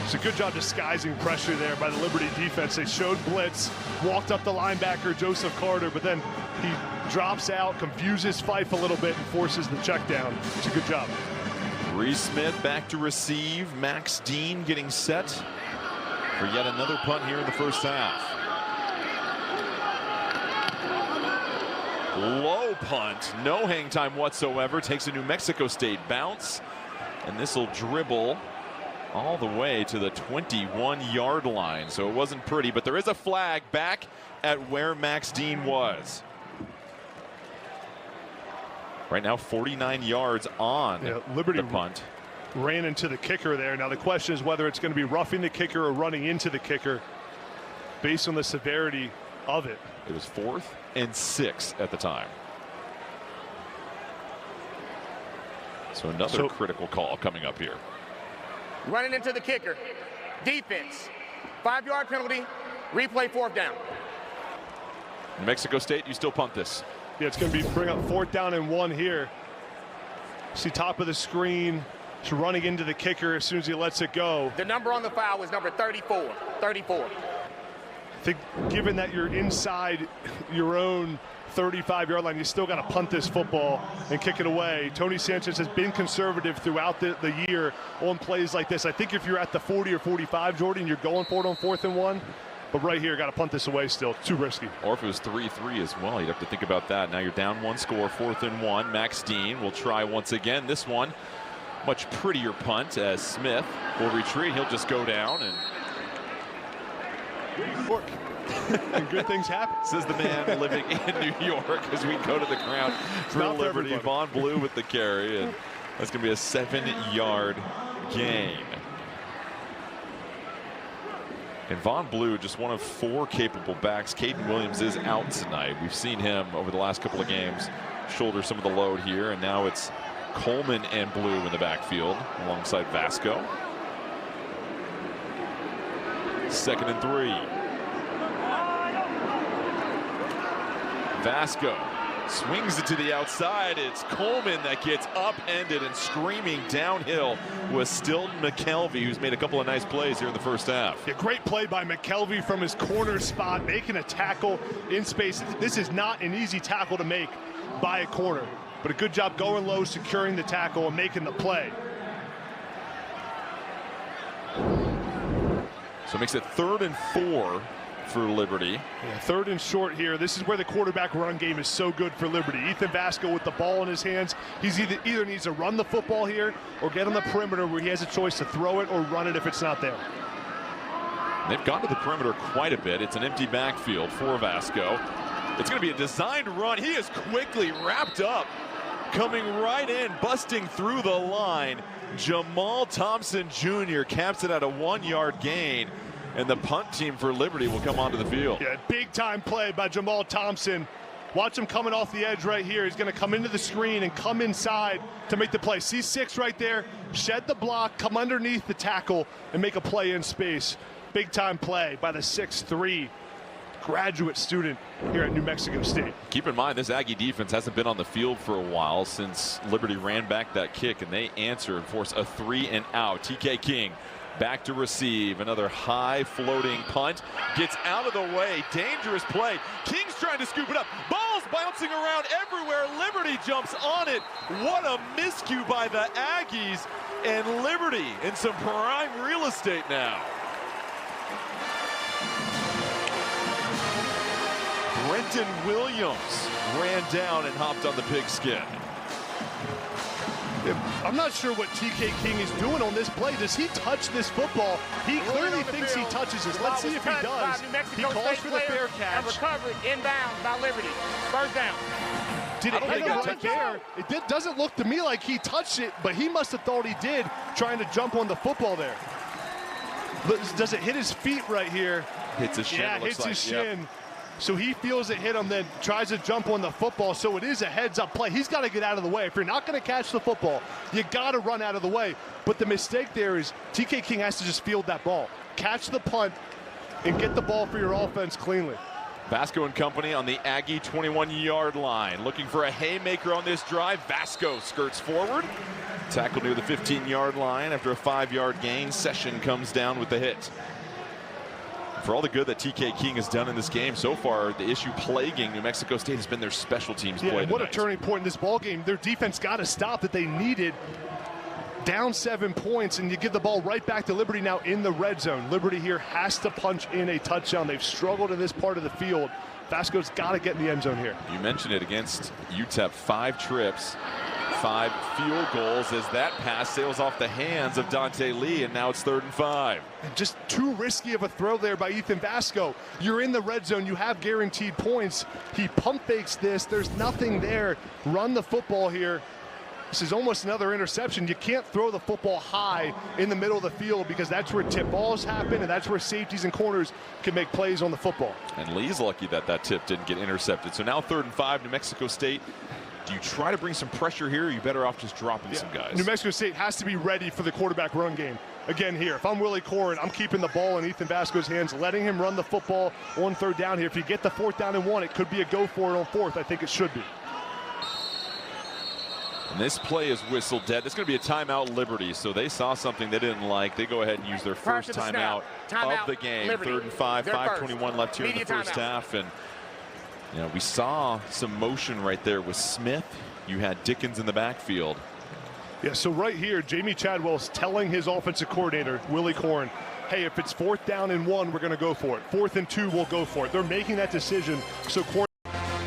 It's a good job disguising pressure there by the Liberty defense. They showed blitz, walked up the linebacker, Joseph Carter, but then he drops out, confuses Fife a little bit, and forces the check down. It's a good job. Reese Smith back to receive. Max Dean getting set for yet another punt here in the first half. Low punt, no hang time whatsoever. Takes a New Mexico State bounce, and this will dribble all the way to the 21-yard line. So it wasn't pretty, but there is a flag back at where Max Dean was. Right now, 49 yards on Liberty the punt. Ran into the kicker there. Now the question is whether it's going to be roughing the kicker or running into the kicker based on the severity of it. It was 4th and 6 at the time. So another critical call coming up here. Running into the kicker. Defense. 5-yard penalty. Replay 4th down. New Mexico State, you still punt this. Yeah, it's going to be bring up 4th down and 1 here. See top of the screen. He's running into the kicker as soon as he lets it go. The number on the foul was number 34. 34. I think given that you're inside your own 35-yard line, you still got to punt this football and kick it away. Tony Sanchez has been conservative throughout the year on plays like this. I think if you're at the 40 or 45, Jordan, you're going for it on 4th and 1. But right here, got to punt this away still. Too risky. Or if it was 3-3 as well, you'd have to think about that. Now you're down 1 score, 4th and 1. Max Dean will try once again. This one, much prettier punt as Smith will retreat. He'll just go down and and good things happen. Says the man living in New York as we go to the ground for Liberty. Von Blue with the carry, and that's going to be a 7-yard gain. And Von Blue, just one of 4 capable backs. Caden Williams is out tonight. We've seen him over the last couple of games shoulder some of the load here, and now it's Coleman and Blue in the backfield alongside Vasco. 2nd and 3. Vasco swings it to the outside. It's Coleman that gets upended and screaming downhill with Stilton McKelvey, who's made a couple of nice plays here in the first half. Yeah, great play by McKelvey from his corner spot, making a tackle in space. This is not an easy tackle to make by a corner, but a good job going low, securing the tackle, and making the play. So it makes it 3rd and 4 for Liberty. Yeah, 3rd and short here. This is where the quarterback run game is so good for Liberty. Ethan Vasco with the ball in his hands. He's either needs to run the football here or get on the perimeter where he has a choice to throw it or run it if it's not there. They've gone to the perimeter quite a bit. It's an empty backfield for Vasco. It's going to be a designed run. He is quickly wrapped up, coming right in, busting through the line. Jamal Thompson Jr. caps it at a 1-yard gain, and the punt team for Liberty will come onto the field. Yeah, big time play by Jamal Thompson. Watch him coming off the edge right here. He's going to come into the screen and come inside to make the play. C6 right there, shed the block, come underneath the tackle, and make a play in space. Big time play by the 6'3" graduate student here at New Mexico State. Keep in mind, this Aggie defense hasn't been on the field for a while since Liberty ran back that kick, and they answer and force a 3-and-out. TK King back to receive. Another high floating punt. Gets out of the way. Dangerous play. King's trying to scoop it up. Ball's bouncing around everywhere. Liberty jumps on it. What a miscue by the Aggies. And Liberty in some prime real estate now. Brenton Williams ran down and hopped on the pigskin. I'm not sure what TK King is doing on this play. Does he touch this football? He clearly thinks he touches this. Let's see if he does. He calls for the fair catch. And recovered inbound by Liberty. 1st down. Did it hit him right there? It doesn't look to me like he touched it, but he must have thought he did, trying to jump on the football there. Does it hit his feet right here? Hits his shin. Yeah, hits his shin. So he feels it hit him, then tries to jump on the football. So it is a heads-up play. He's got to get out of the way. If you're not going to catch the football, you got to run out of the way. But the mistake there is TK King has to just field that ball. Catch the punt and get the ball for your offense cleanly. Vasco and company on the Aggie 21-yard line. Looking for a haymaker on this drive. Vasco skirts forward. Tackle near the 15-yard line after a 5-yard gain. Session comes down with the hit. For all the good that TK King has done in this game so far, the issue plaguing New Mexico State has been their special teams play what tonight. a turning point in this ball game. Their defense got a stop that they needed. Down 7 points, and you give the ball right back to Liberty now in the red zone. Liberty here has to punch in a touchdown. They've struggled in this part of the field. Vasco's got to get in the end zone here. You mentioned it against UTEP. 5 trips, 5 field goals as that pass sails off the hands of Dante Lee, and now it's 3rd and 5. And just too risky of a throw there by Ethan Vasco. You're in the red zone. You have guaranteed points. He pump fakes this. There's nothing there. Run the football here. This is almost another interception. You can't throw the football high in the middle of the field because that's where tip balls happen, and that's where safeties and corners can make plays on the football. And Lee's lucky that that tip didn't get intercepted. So now 3rd and 5, New Mexico State. Do you try to bring some pressure here, or are you better off just dropping some guys? New Mexico State has to be ready for the quarterback run game. Again here, if I'm Willie Corrin, I'm keeping the ball in Ethan Vasco's hands, letting him run the football on 3rd down here. If you get the 4th down and 1, it could be a go for it on 4th. I think it should be. And this play is whistled dead. It's going to be a timeout, Liberty. So they saw something they didn't like. They go ahead and use their first timeout of the game. Liberty. 3rd and 5, They're 5:21 left here in the first timeout. half. And you know, we saw some motion right there with Smith. You had Dickens in the backfield. Yeah, so right here, Jamie Chadwell's telling his offensive coordinator, Willie Corrin, hey, if it's 4th down and 1, we're going to go for it. 4th and 2, we'll go for it. They're making that decision. So Corrin.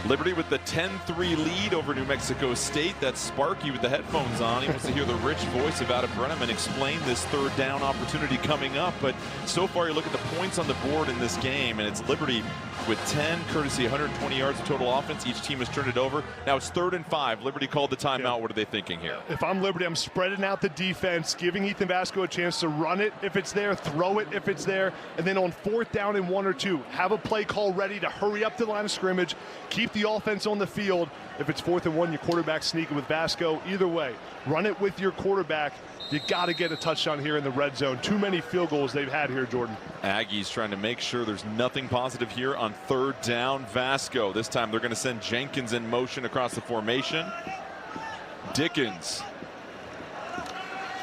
Liberty with the 10-3 lead over New Mexico State. That's Sparky with the headphones on. He wants to hear the rich voice of Adam Brenneman explain this 3rd down opportunity coming up. But so far, you look at the points on the board in this game, and it's Liberty with 10, courtesy 120 yards of total offense. Each team has turned it over. Now it's 3rd and 5. Liberty called the timeout. Yeah. What are they thinking here? If I'm Liberty, I'm spreading out the defense, giving Ethan Vasco a chance to run it if it's there, throw it if it's there, and then on 4th down and 1 or 2, have a play call ready to hurry up to the line of scrimmage, keep the offense on the field. If it's 4th and 1, your quarterback sneaking with Vasco. Either way, run it with your quarterback. You got to get a touchdown here in the red zone. Too many field goals they've had here, Jordan. Aggies trying to make sure there's nothing positive here on 3rd down. Vasco. This time they're going to send Jenkins in motion across the formation. Dickens.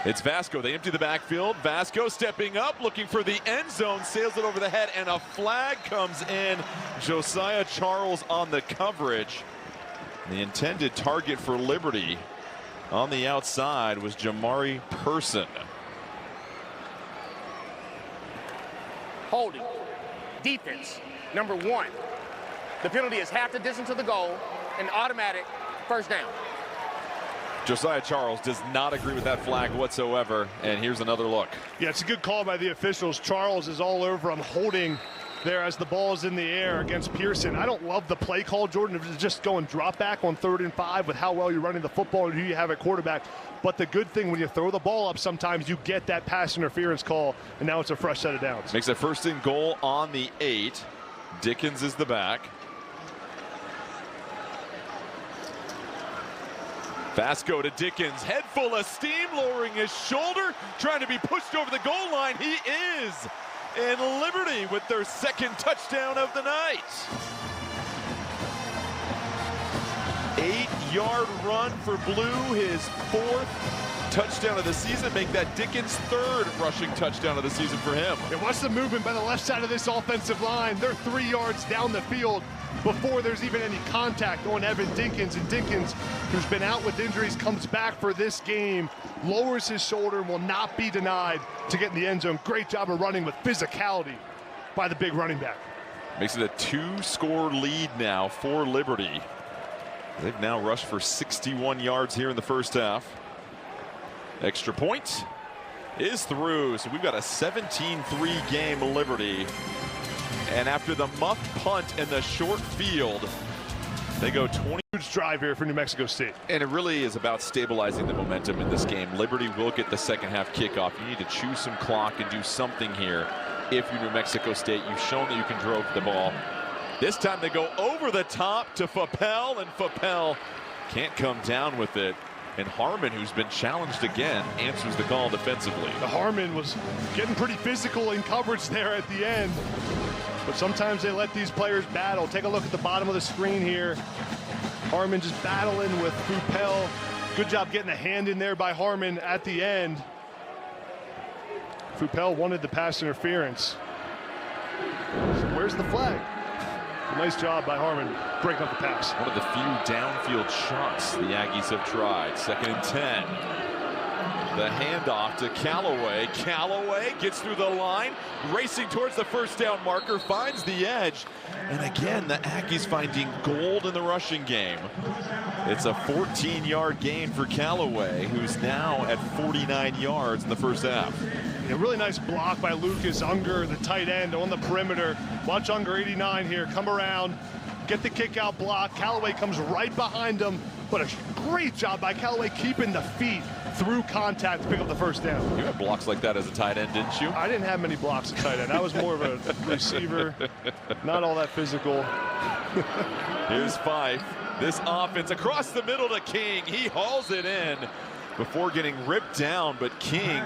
It's Vasco. They empty the backfield. Vasco stepping up, looking for the end zone, sails it over the head, and a flag comes in. Josiah Charles on the coverage. The intended target for Liberty on the outside was Jamari Person. Holding. Defense, number 1. The penalty is half the distance to the goal, an automatic 1st down. Josiah Charles does not agree with that flag whatsoever, and here's another look. Yeah, it's a good call by the officials. Charles is all over him, holding there as the ball is in the air against Pearson. I don't love the play call, Jordan, if it's just going drop back on 3rd and 5 with how well you're running the football and who you have at quarterback. But the good thing, when you throw the ball up, sometimes you get that pass interference call, and now it's a fresh set of downs. Makes a 1st and goal on the 8. Dickens is the back. Vasco to Dickens, head full of steam, lowering his shoulder, trying to be pushed over the goal line. He is. And Liberty with their 2nd touchdown of the night. 8-yard run for Blue, his 4th touchdown of the season. Make that Dickens' 3rd rushing touchdown of the season for him. Yeah, watch the movement by the left side of this offensive line. They're 3 yards down the field before there's even any contact on Evan Dinkins. And Dinkins, who's been out with injuries, comes back for this game, lowers his shoulder, and will not be denied to get in the end zone. Great job of running with physicality by the big running back. Makes it a 2-score lead now for Liberty. They've now rushed for 61 yards here in the first half. Extra point is through. So we've got a 17-3 game Liberty. And after the muff punt and the short field, they go 20. Huge drive here for New Mexico State. And it really is about stabilizing the momentum in this game. Liberty will get the 2nd half kickoff. You need to chew some clock and do something here. If you're New Mexico State, you've shown that you can throw the ball. This time they go over the top to Fappel, and Fappel can't come down with it. And Harmon, who's been challenged again, answers the call defensively. The Harmon was getting pretty physical in coverage there at the end. But sometimes they let these players battle. Take a look at the bottom of the screen here. Harmon just battling with Fupel. Good job getting a hand in there by Harmon at the end. Fupel wanted the pass interference. So where's the flag? Nice job by Harmon breaking up the pass. One of the few downfield shots the Aggies have tried. 2nd and 10. The handoff to Callaway. Callaway gets through the line, racing towards the first down marker, finds the edge. And again, the Aggies finding gold in the rushing game. It's a 14-yard gain for Callaway, who's now at 49 yards in the first half. A really nice block by Lucas Unger, the tight end on the perimeter. Watch Unger, 89 here, come around, get the kick out block. Callaway comes right behind him, but a great job by Callaway keeping the feet through contact to pick up the first down. You had blocks like that as a tight end, didn't you? I didn't have many blocks at tight end. I was more of a receiver, not all that physical. Here's Fife. This offense across the middle to King. He hauls it in before getting ripped down, but King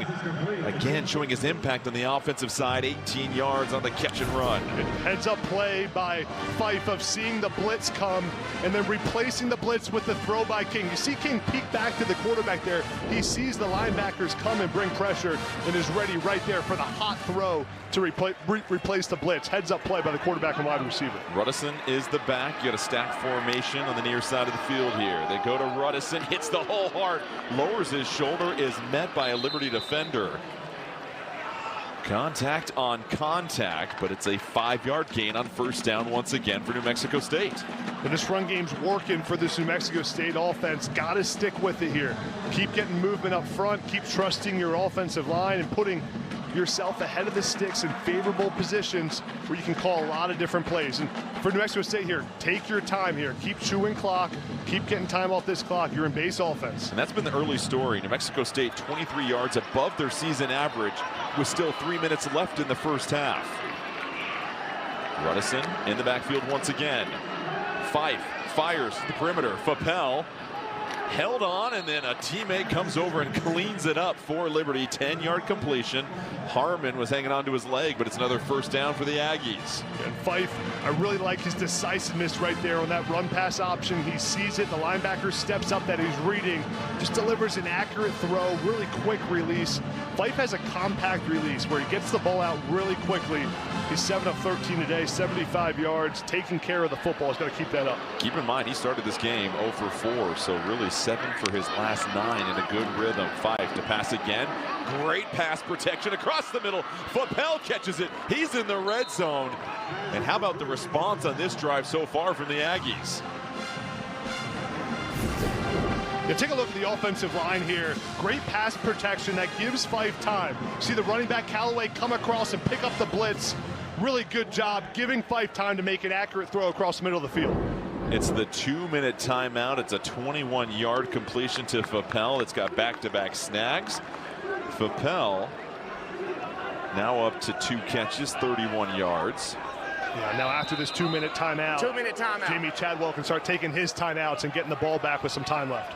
again showing his impact on the offensive side. 18 yards on the catch and run. Heads up play by Fife of seeing the blitz come and then replacing the blitz with the throw by King. You see King peek back to the quarterback there. He sees the linebackers come and bring pressure and is ready right there for the hot throw to replace the blitz. Heads up play by the quarterback and wide receiver. Ruddison is the back. You got a stack formation on the near side of the field here. They go to Ruddison, hits the whole heart, lowers his shoulder, is met by a Liberty defender. Contact on contact, but it's a 5-yard gain on first down once again for New Mexico State. And this run game's working for this New Mexico State offense. Got to stick with it here. Keep getting movement up front. Keep trusting your offensive line and putting yourself ahead of the sticks in favorable positions where you can call a lot of different plays. And for New Mexico State here, take your time here. Keep chewing clock. Keep getting time off this clock. You're in base offense. And that's been the early story. New Mexico State 23 yards above their season average with still 3 minutes left in the first half. Ruddison in the backfield once again. Fife fires to the perimeter. Fupel held on, and then a teammate comes over and cleans it up for Liberty. 10-yard completion. Harmon was hanging on to his leg, but it's another first down for the Aggies. And Fife, I really like his decisiveness right there on that run pass option. He sees it, the linebacker steps up that he's reading, just delivers an accurate throw, really quick release. Fife has a compact release where he gets the ball out really quickly. He's 7 of 13 today, 75 yards, taking care of the football. He's got to keep that up. Keep in mind, he started this game 0 for 4, so really 7 for his last 9 in a good rhythm. Fife to pass again. Great pass protection across the middle. Fupel catches it. He's in the red zone. And how about the response on this drive so far from the Aggies? Yeah, take a look at the offensive line here. Great pass protection that gives Fife time. See the running back Callaway come across and pick up the blitz. Really good job giving Fife time to make an accurate throw across the middle of the field. It's the 2-minute timeout. It's a 21-yard completion to Fupel. It's got back-to-back snags. Fupel now up to 2 catches, 31 yards. Yeah, now after this 2-minute timeout, Jamie Chadwell can start taking his timeouts and getting the ball back with some time left.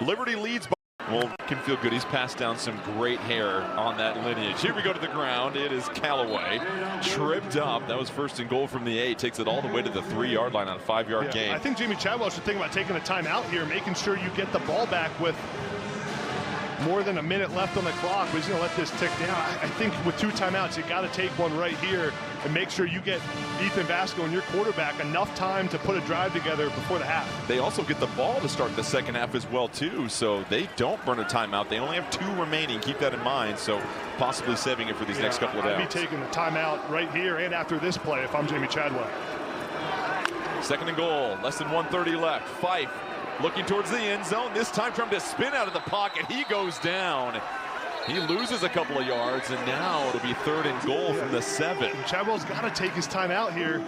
Liberty leads. Well, can feel good. He's passed down some great hair on that lineage. Here we go to the ground. It is Callaway. Tripped up. That was first and goal from the 8. Takes it all the way to the 3-yard line on a 5-yard gain. I think Jamie Chadwell should think about taking a timeout here, making sure you get the ball back with more than a minute left on the clock. But he's going to let this tick down. I think with 2 timeouts, you got to take one right here and make sure you get Ethan Vasco and your quarterback enough time to put a drive together before the half. They also get the ball to start the second half as well, too, so they don't burn a timeout. They only have 2 remaining. Keep that in mind, so possibly saving it for these next couple of downs. I'd be taking the timeout right here and after this play if I'm Jamie Chadwell. 2nd and goal, less than 1:30 left. Fife looking towards the end zone, this time trying to spin out of the pocket. He goes down. He loses a couple of yards, and now it'll be 3rd and goal from the 7. Chadwell's got to take his time out here.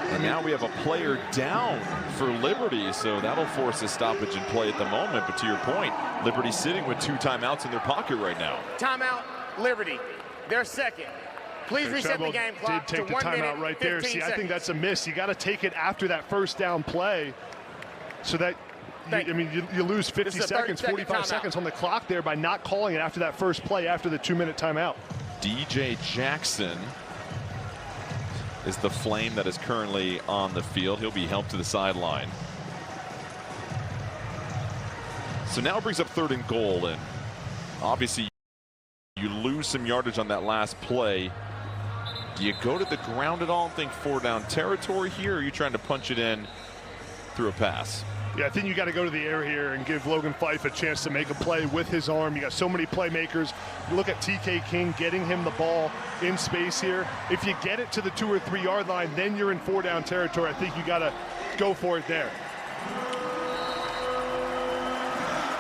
And now we have a player down for Liberty, so that'll force a stoppage in play at the moment. But to your point, Liberty sitting with 2 timeouts in their pocket right now. Timeout, Liberty. They're second. Please reset the game clock did take the timeout right there. See, I think that's a miss. You got to take it after that first down play so that you lose 50 seconds, 45 seconds on the clock there by not calling it after that first play after the 2-minute timeout. DJ Jackson is the flame that is currently on the field. He'll be helped to the sideline. So now it brings up 3rd and goal, and obviously you lose some yardage on that last play. Do you go to the ground at all and think 4-down territory here, or are you trying to punch it in through a pass? Yeah, I think you got to go to the air here and give Logan Fife a chance to make a play with his arm. You got so many playmakers. Look at TK King getting him the ball in space here. If you get it to the 2 or 3 yard line, then you're in 4-down territory. I think you got to go for it there.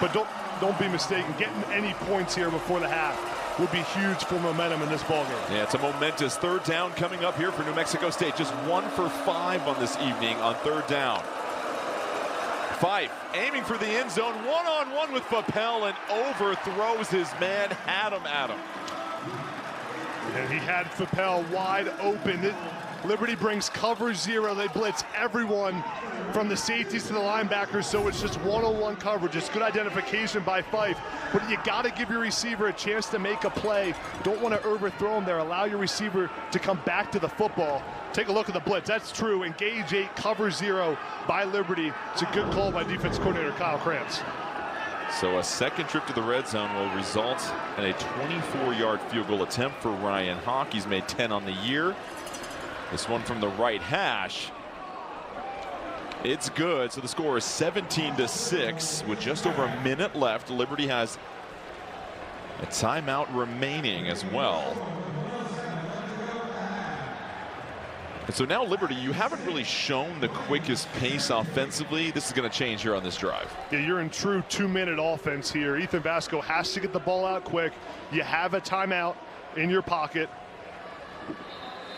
But don't be mistaken. Getting any points here before the half would be huge for momentum in this ballgame. Yeah, it's a momentous 3rd down coming up here for New Mexico State. Just 1 for 5 on this evening on 3rd down. Fife aiming for the end zone, one-on-one with Fapel, and overthrows his man, Adam. And he had Fapel wide open. Liberty brings cover 0. They blitz everyone from the safeties to the linebackers, so it's just one-on-one coverage. It's good identification by Fife, but you got to give your receiver a chance to make a play. Don't want to overthrow him there. Allow your receiver to come back to the football. Take a look at the blitz. That's true. Engage 8, cover 0 by Liberty. It's a good call by defense coordinator Kyle Krantz. So a second trip to the red zone will result in a 24-yard field goal attempt for Ryan Hawk. He's made 10 on the year. This one from the right hash. It's good. So the score is 17-6 with just over a minute left. Liberty has a timeout remaining as well. And so now Liberty, you haven't really shown the quickest pace offensively. This is going to change here on this drive. Yeah, you're in true 2-minute offense here. Ethan Vasco has to get the ball out quick. You have a timeout in your pocket.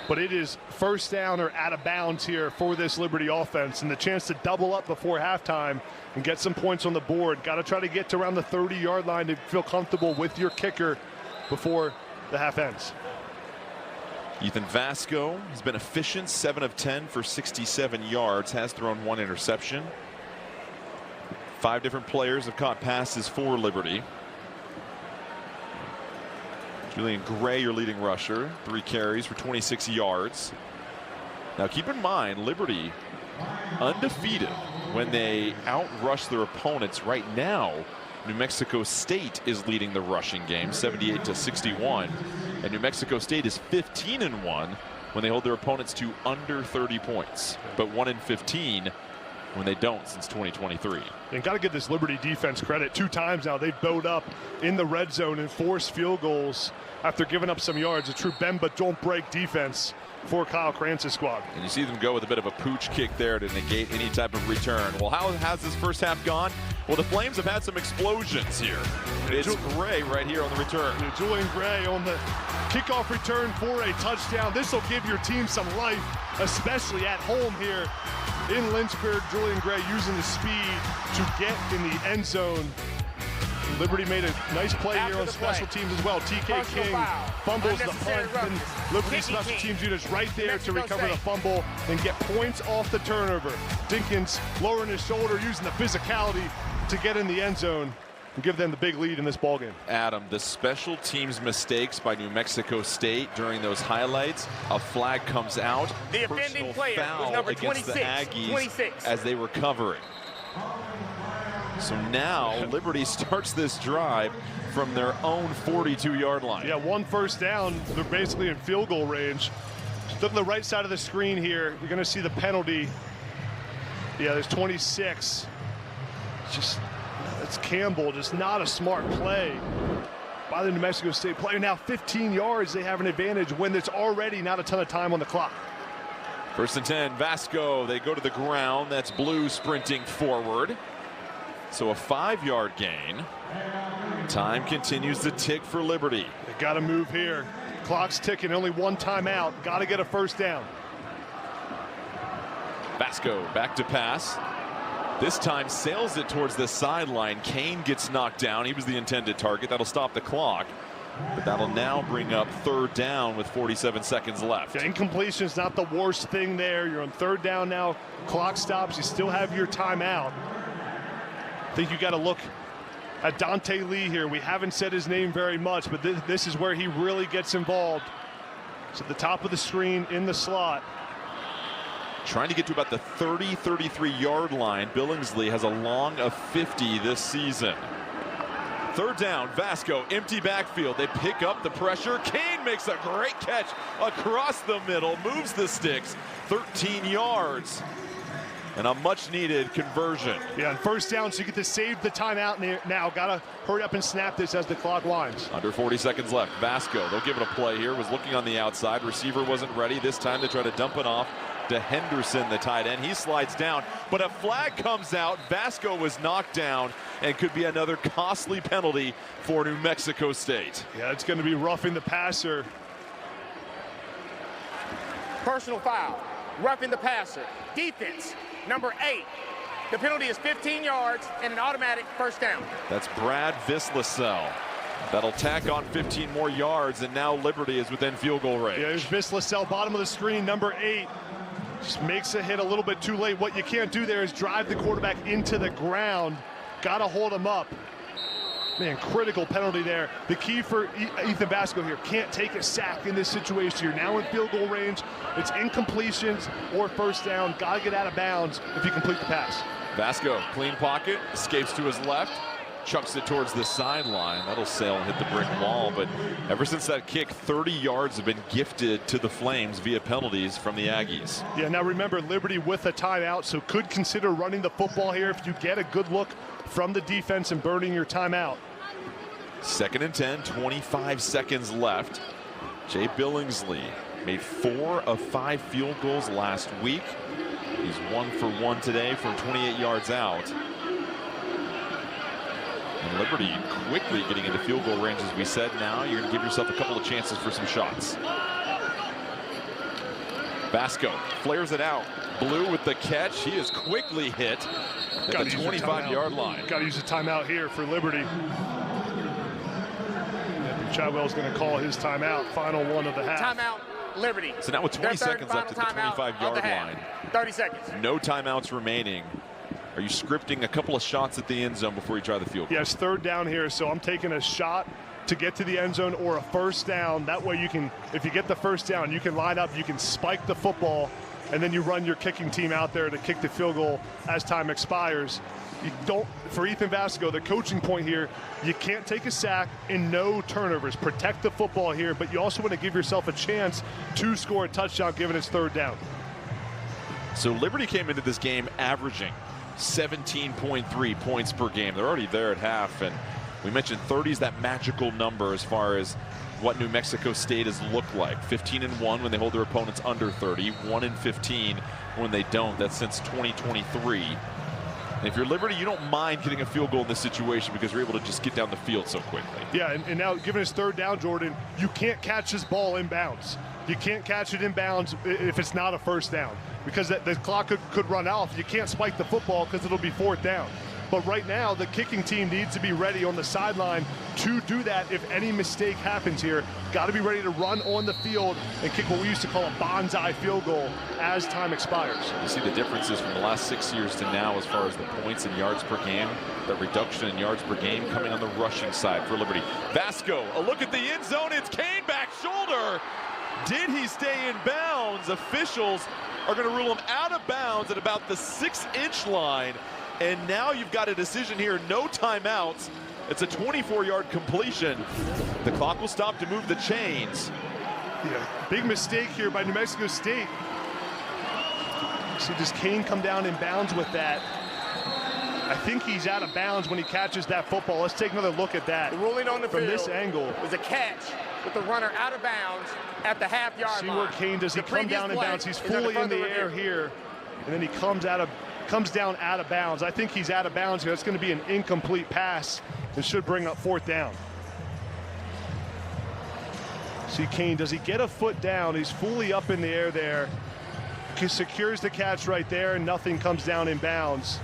But it is 1st down or out of bounds here for this Liberty offense, and the chance to double up before halftime and get some points on the board. Got to try to get to around the 30-yard line to feel comfortable with your kicker before the half ends. Ethan Vasco has been efficient, 7 of 10 for 67 yards, has thrown 1 interception. 5 different players have caught passes for Liberty. Julian Gray, your leading rusher, 3 carries for 26 yards. Now keep in mind, Liberty undefeated when they outrush their opponents. Right now, New Mexico State is leading the rushing game, 78-61. And New Mexico State is 15-1 when they hold their opponents to under 30 points, but 1-15 when they don't since 2023. And got to give this Liberty defense credit. 2 times now they've bowed up in the red zone and forced field goals after giving up some yards. A true bend but don't break defense for Kyle Krantz's squad. And you see them go with a bit of a pooch kick there to negate any type of return. Well, how has this first half gone? Well, the Flames have had some explosions here. It's Gray right here on the return. Julian Gray on the kickoff return for a touchdown. This will give your team some life, especially at home here in Lynchburg. Julian Gray using the speed to get in the end zone. Liberty made a nice play here on special teams as well. TK King fumbles the punt, and Liberty special teams units right there to recover the fumble and get points off the turnover. Dinkins lowering his shoulder, using the physicality to get in the end zone and give them the big lead in this ballgame. Adam, the special teams mistakes by New Mexico State during those highlights, a flag comes out. The offending player was number 26, the Aggies as they were covering. So now Liberty starts this drive from their own 42-yard line. Yeah, 1 first down. They're basically in field goal range. Look at the right side of the screen here. You're going to see the penalty. Yeah, there's 26. It's Campbell. Just not a smart play by the New Mexico State player. Now 15 yards. They have an advantage when there's already not a ton of time on the clock. 1st and 10. Vasco. They go to the ground. That's Blue sprinting forward. So a 5-yard gain. Time continues to tick for Liberty. They got to move here. Clock's ticking. Only 1 timeout. Got to get a first down. Vasco back to pass. This time sails it towards the sideline. Kane gets knocked down. He was the intended target. That'll stop the clock. But that'll now bring up 3rd down with 47 seconds left. Yeah, incompletion's not the worst thing there. You're on 3rd down now. Clock stops. You still have your timeout. think you got to look at Dante Lee here. We haven't said his name very much, but this is where he really gets involved. So at the top of the screen in the slot. Trying to get to about the 33 yard line. Billingsley has a long of 50 this season. Third down, Vasco, empty backfield. They pick up the pressure. Kane makes a great catch across the middle, moves the sticks 13 yards. And a much needed conversion. Yeah, and first down, so you get to save the timeout now. Gotta hurry up and snap this as the clock winds. Under 40 seconds left. Vasco, they'll give it a play here. Was looking on the outside. Receiver wasn't ready. This time they try to dump it off to Henderson, the tight end. He slides down, but a flag comes out. Vasco was knocked down and could be another costly penalty for New Mexico State. Yeah, it's going to be roughing the passer. Personal foul, roughing the passer. Defense, number 8. The penalty is 15 yards and an automatic first down. That's Brad Vislasel. That'll tack on 15 more yards, and now Liberty is within field goal range. Yeah, there's Vislasel, bottom of the screen, number 8. Just makes a hit a little bit too late. What you can't do there is drive the quarterback into the ground. Got to hold him up. Man, critical penalty there. The key for Ethan Vasco here, can't take a sack in this situation. You're now in field goal range. It's incompletions or first down. Got to get out of bounds if you complete the pass. Vasco, clean pocket, escapes to his left, chucks it towards the sideline. That'll sail and hit the brick wall, but ever since that kick, 30 yards have been gifted to the Flames via penalties from the Aggies. Yeah, now remember, Liberty with a timeout, so could consider running the football here if you get a good look from the defense and burning your timeout. 2nd and 10, 25 seconds left. Jay Billingsley made 4 of 5 field goals last week. He's 1 for 1 today from 28 yards out. And Liberty quickly getting into field goal range, as we said. Now you're going to give yourself a couple of chances for some shots. Vasco flares it out. Blue with the catch. He is quickly hit at the 25-yard line. Got to use a timeout here for Liberty. Chadwell's going to call his timeout. Final one of the half. Timeout, Liberty. So now with 20 seconds left at the 25-yard line. 30 seconds. No timeouts remaining. Are you scripting a couple of shots at the end zone before you try the field goal? Yes, third down here, so I'm taking a shot to get to the end zone or a first down. That way you can, if you get the first down, you can line up, you can spike the football, and then you run your kicking team out there to kick the field goal as time expires. You don't, for Ethan Vasco, the coaching point here, you can't take a sack and no turnovers. Protect the football here, but you also want to give yourself a chance to score a touchdown given it's third down. So Liberty came into this game averaging 17.3 points per game. They're already there at half, and we mentioned 30 is that magical number as far as what New Mexico State has looked like. 15-1 when they hold their opponents under 30, 1-15 when they don't. That's since 2023. And if you're Liberty, you don't mind getting a field goal in this situation because you're able to just get down the field so quickly. Yeah, and now given his third down, Jordan, you can't catch this ball in bounds. You can't catch it in bounds if it's not a first down because the clock could run out. You can't spike the football because it'll be fourth down. But right now, the kicking team needs to be ready on the sideline to do that if any mistake happens here. Got to be ready to run on the field and kick what we used to call a bonsai field goal as time expires. You see the differences from the last 6 years to now as far as the points and yards per game. The reduction in yards per game coming on the rushing side for Liberty. Vasco, a look at the end zone. It's Kane back shoulder. Did he stay in bounds? Officials are going to rule him out of bounds at about the 6-inch line. And now you've got a decision here, no timeouts. It's a 24-yard completion. The clock will stop to move the chains. Yeah, big mistake here by New Mexico State. See, does Kane come down in bounds with that? I think he's out of bounds when he catches that football. Let's take another look at that. The ruling on the from field this angle was a catch with the runner out of bounds at the half-yard line. See where Kane, does he come down in bounds? He's fully in the air here, and then he comes down out of bounds. I think he's out of bounds here. That's going to be an incomplete pass and should bring up fourth down. See Kane, does he get a foot down? He's fully up in the air there. He secures the catch right there, and nothing comes down in bounds.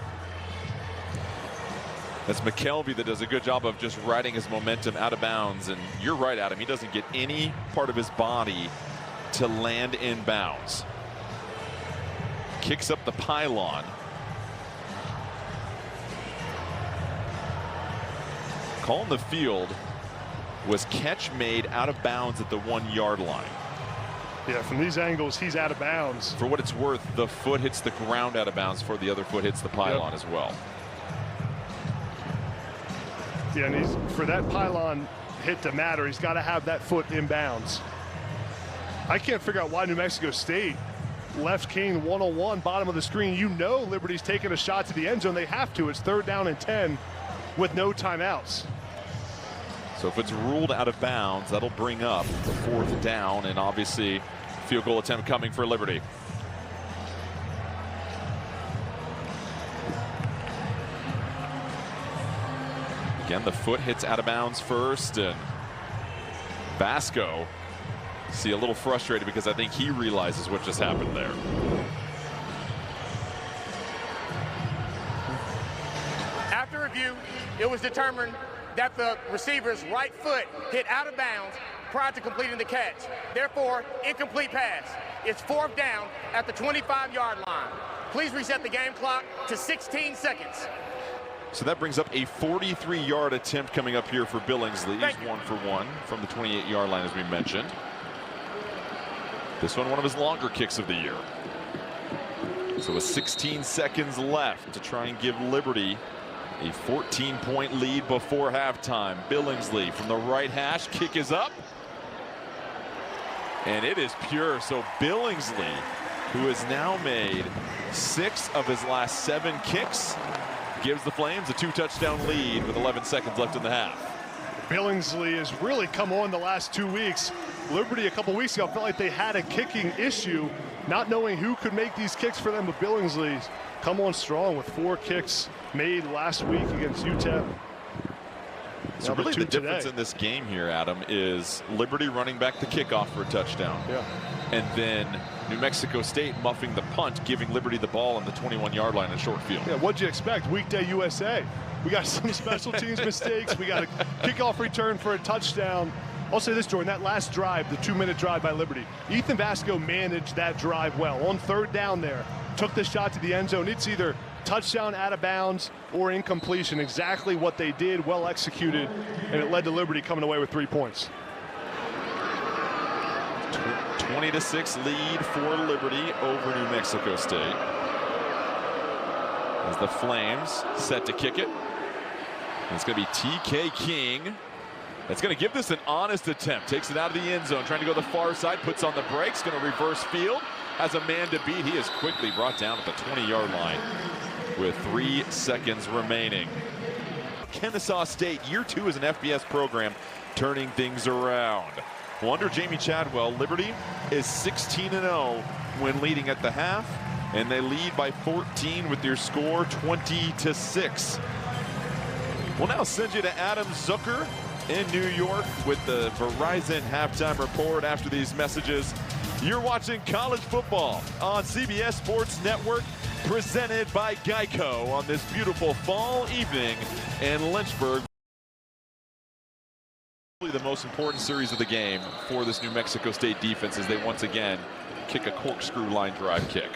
That's McKelvey that does a good job of just riding his momentum out of bounds. And you're right, Adam. He doesn't get any part of his body to land in bounds. Kicks up the pylon. Call in the field was catch made out of bounds at the 1-yard line. Yeah, from these angles, he's out of bounds. For what it's worth, the foot hits the ground out of bounds before the other foot hits the pylon as well. Yeah, and for that pylon hit to matter, he's got to have that foot in bounds. I can't figure out why New Mexico State left King one-on-one, bottom of the screen. You know Liberty's taking a shot to the end zone. They have to. It's 3rd down and 10 with no timeouts. So if it's ruled out of bounds, that'll bring up the 4th down, and obviously field goal attempt coming for Liberty. Again, the foot hits out of bounds first, and Vasco see a little frustrated because I think he realizes what just happened there. After review, it was determined that the receiver's right foot hit out of bounds prior to completing the catch. Therefore, incomplete pass. It's 4th down at the 25-yard line. Please reset the game clock to 16 seconds. So that brings up a 43-yard attempt coming up here for Billingsley. He's 1 for 1 from the 28-yard line, as we mentioned. This one of his longer kicks of the year. So with 16 seconds left to try and give Liberty a 14-point lead before halftime. Billingsley from the right hash. Kick is up. And it is pure. So Billingsley, who has now made 6 of his last 7 kicks, gives the Flames a 2-touchdown lead with 11 seconds left in the half. Billingsley has really come on the last 2 weeks. Liberty a couple weeks ago felt like they had a kicking issue, not knowing who could make these kicks for them, but Billingsley's come on strong with 4 kicks made last week against UTEP. So really the difference in this game here, Adam, is Liberty running back the kickoff for a touchdown. Yeah. And then New Mexico State muffing the punt, giving Liberty the ball on the 21-yard line in short field. Yeah, what'd you expect? Weekday USA. We got some special teams mistakes. We got a kickoff return for a touchdown. I'll say this, Jordan, that last drive, the 2-minute drive by Liberty, Ethan Vasco managed that drive well. On 3rd down there, took the shot to the end zone. It's either touchdown out of bounds or incompletion. Exactly what they did, well executed, and it led to Liberty coming away with 3 points. 20-6 lead for Liberty over New Mexico State. As the Flames set to kick it. It's going to be TK King. That's going to give this an honest attempt. Takes it out of the end zone, trying to go the far side, puts on the brakes, going to reverse field. Has a man to beat. He is quickly brought down at the 20-yard line with 3 seconds remaining. Kennesaw State, year 2 as an FBS program, turning things around. Well, under Jamie Chadwell, Liberty is 16-0 when leading at the half, and they lead by 14 with their score 20-6. We'll now send you to Adam Zucker in New York with the Verizon halftime report after these messages. You're watching college football on CBS Sports Network, presented by Geico on this beautiful fall evening in Lynchburg. The most important series of the game for this New Mexico State defense as they once again kick a corkscrew line drive kick.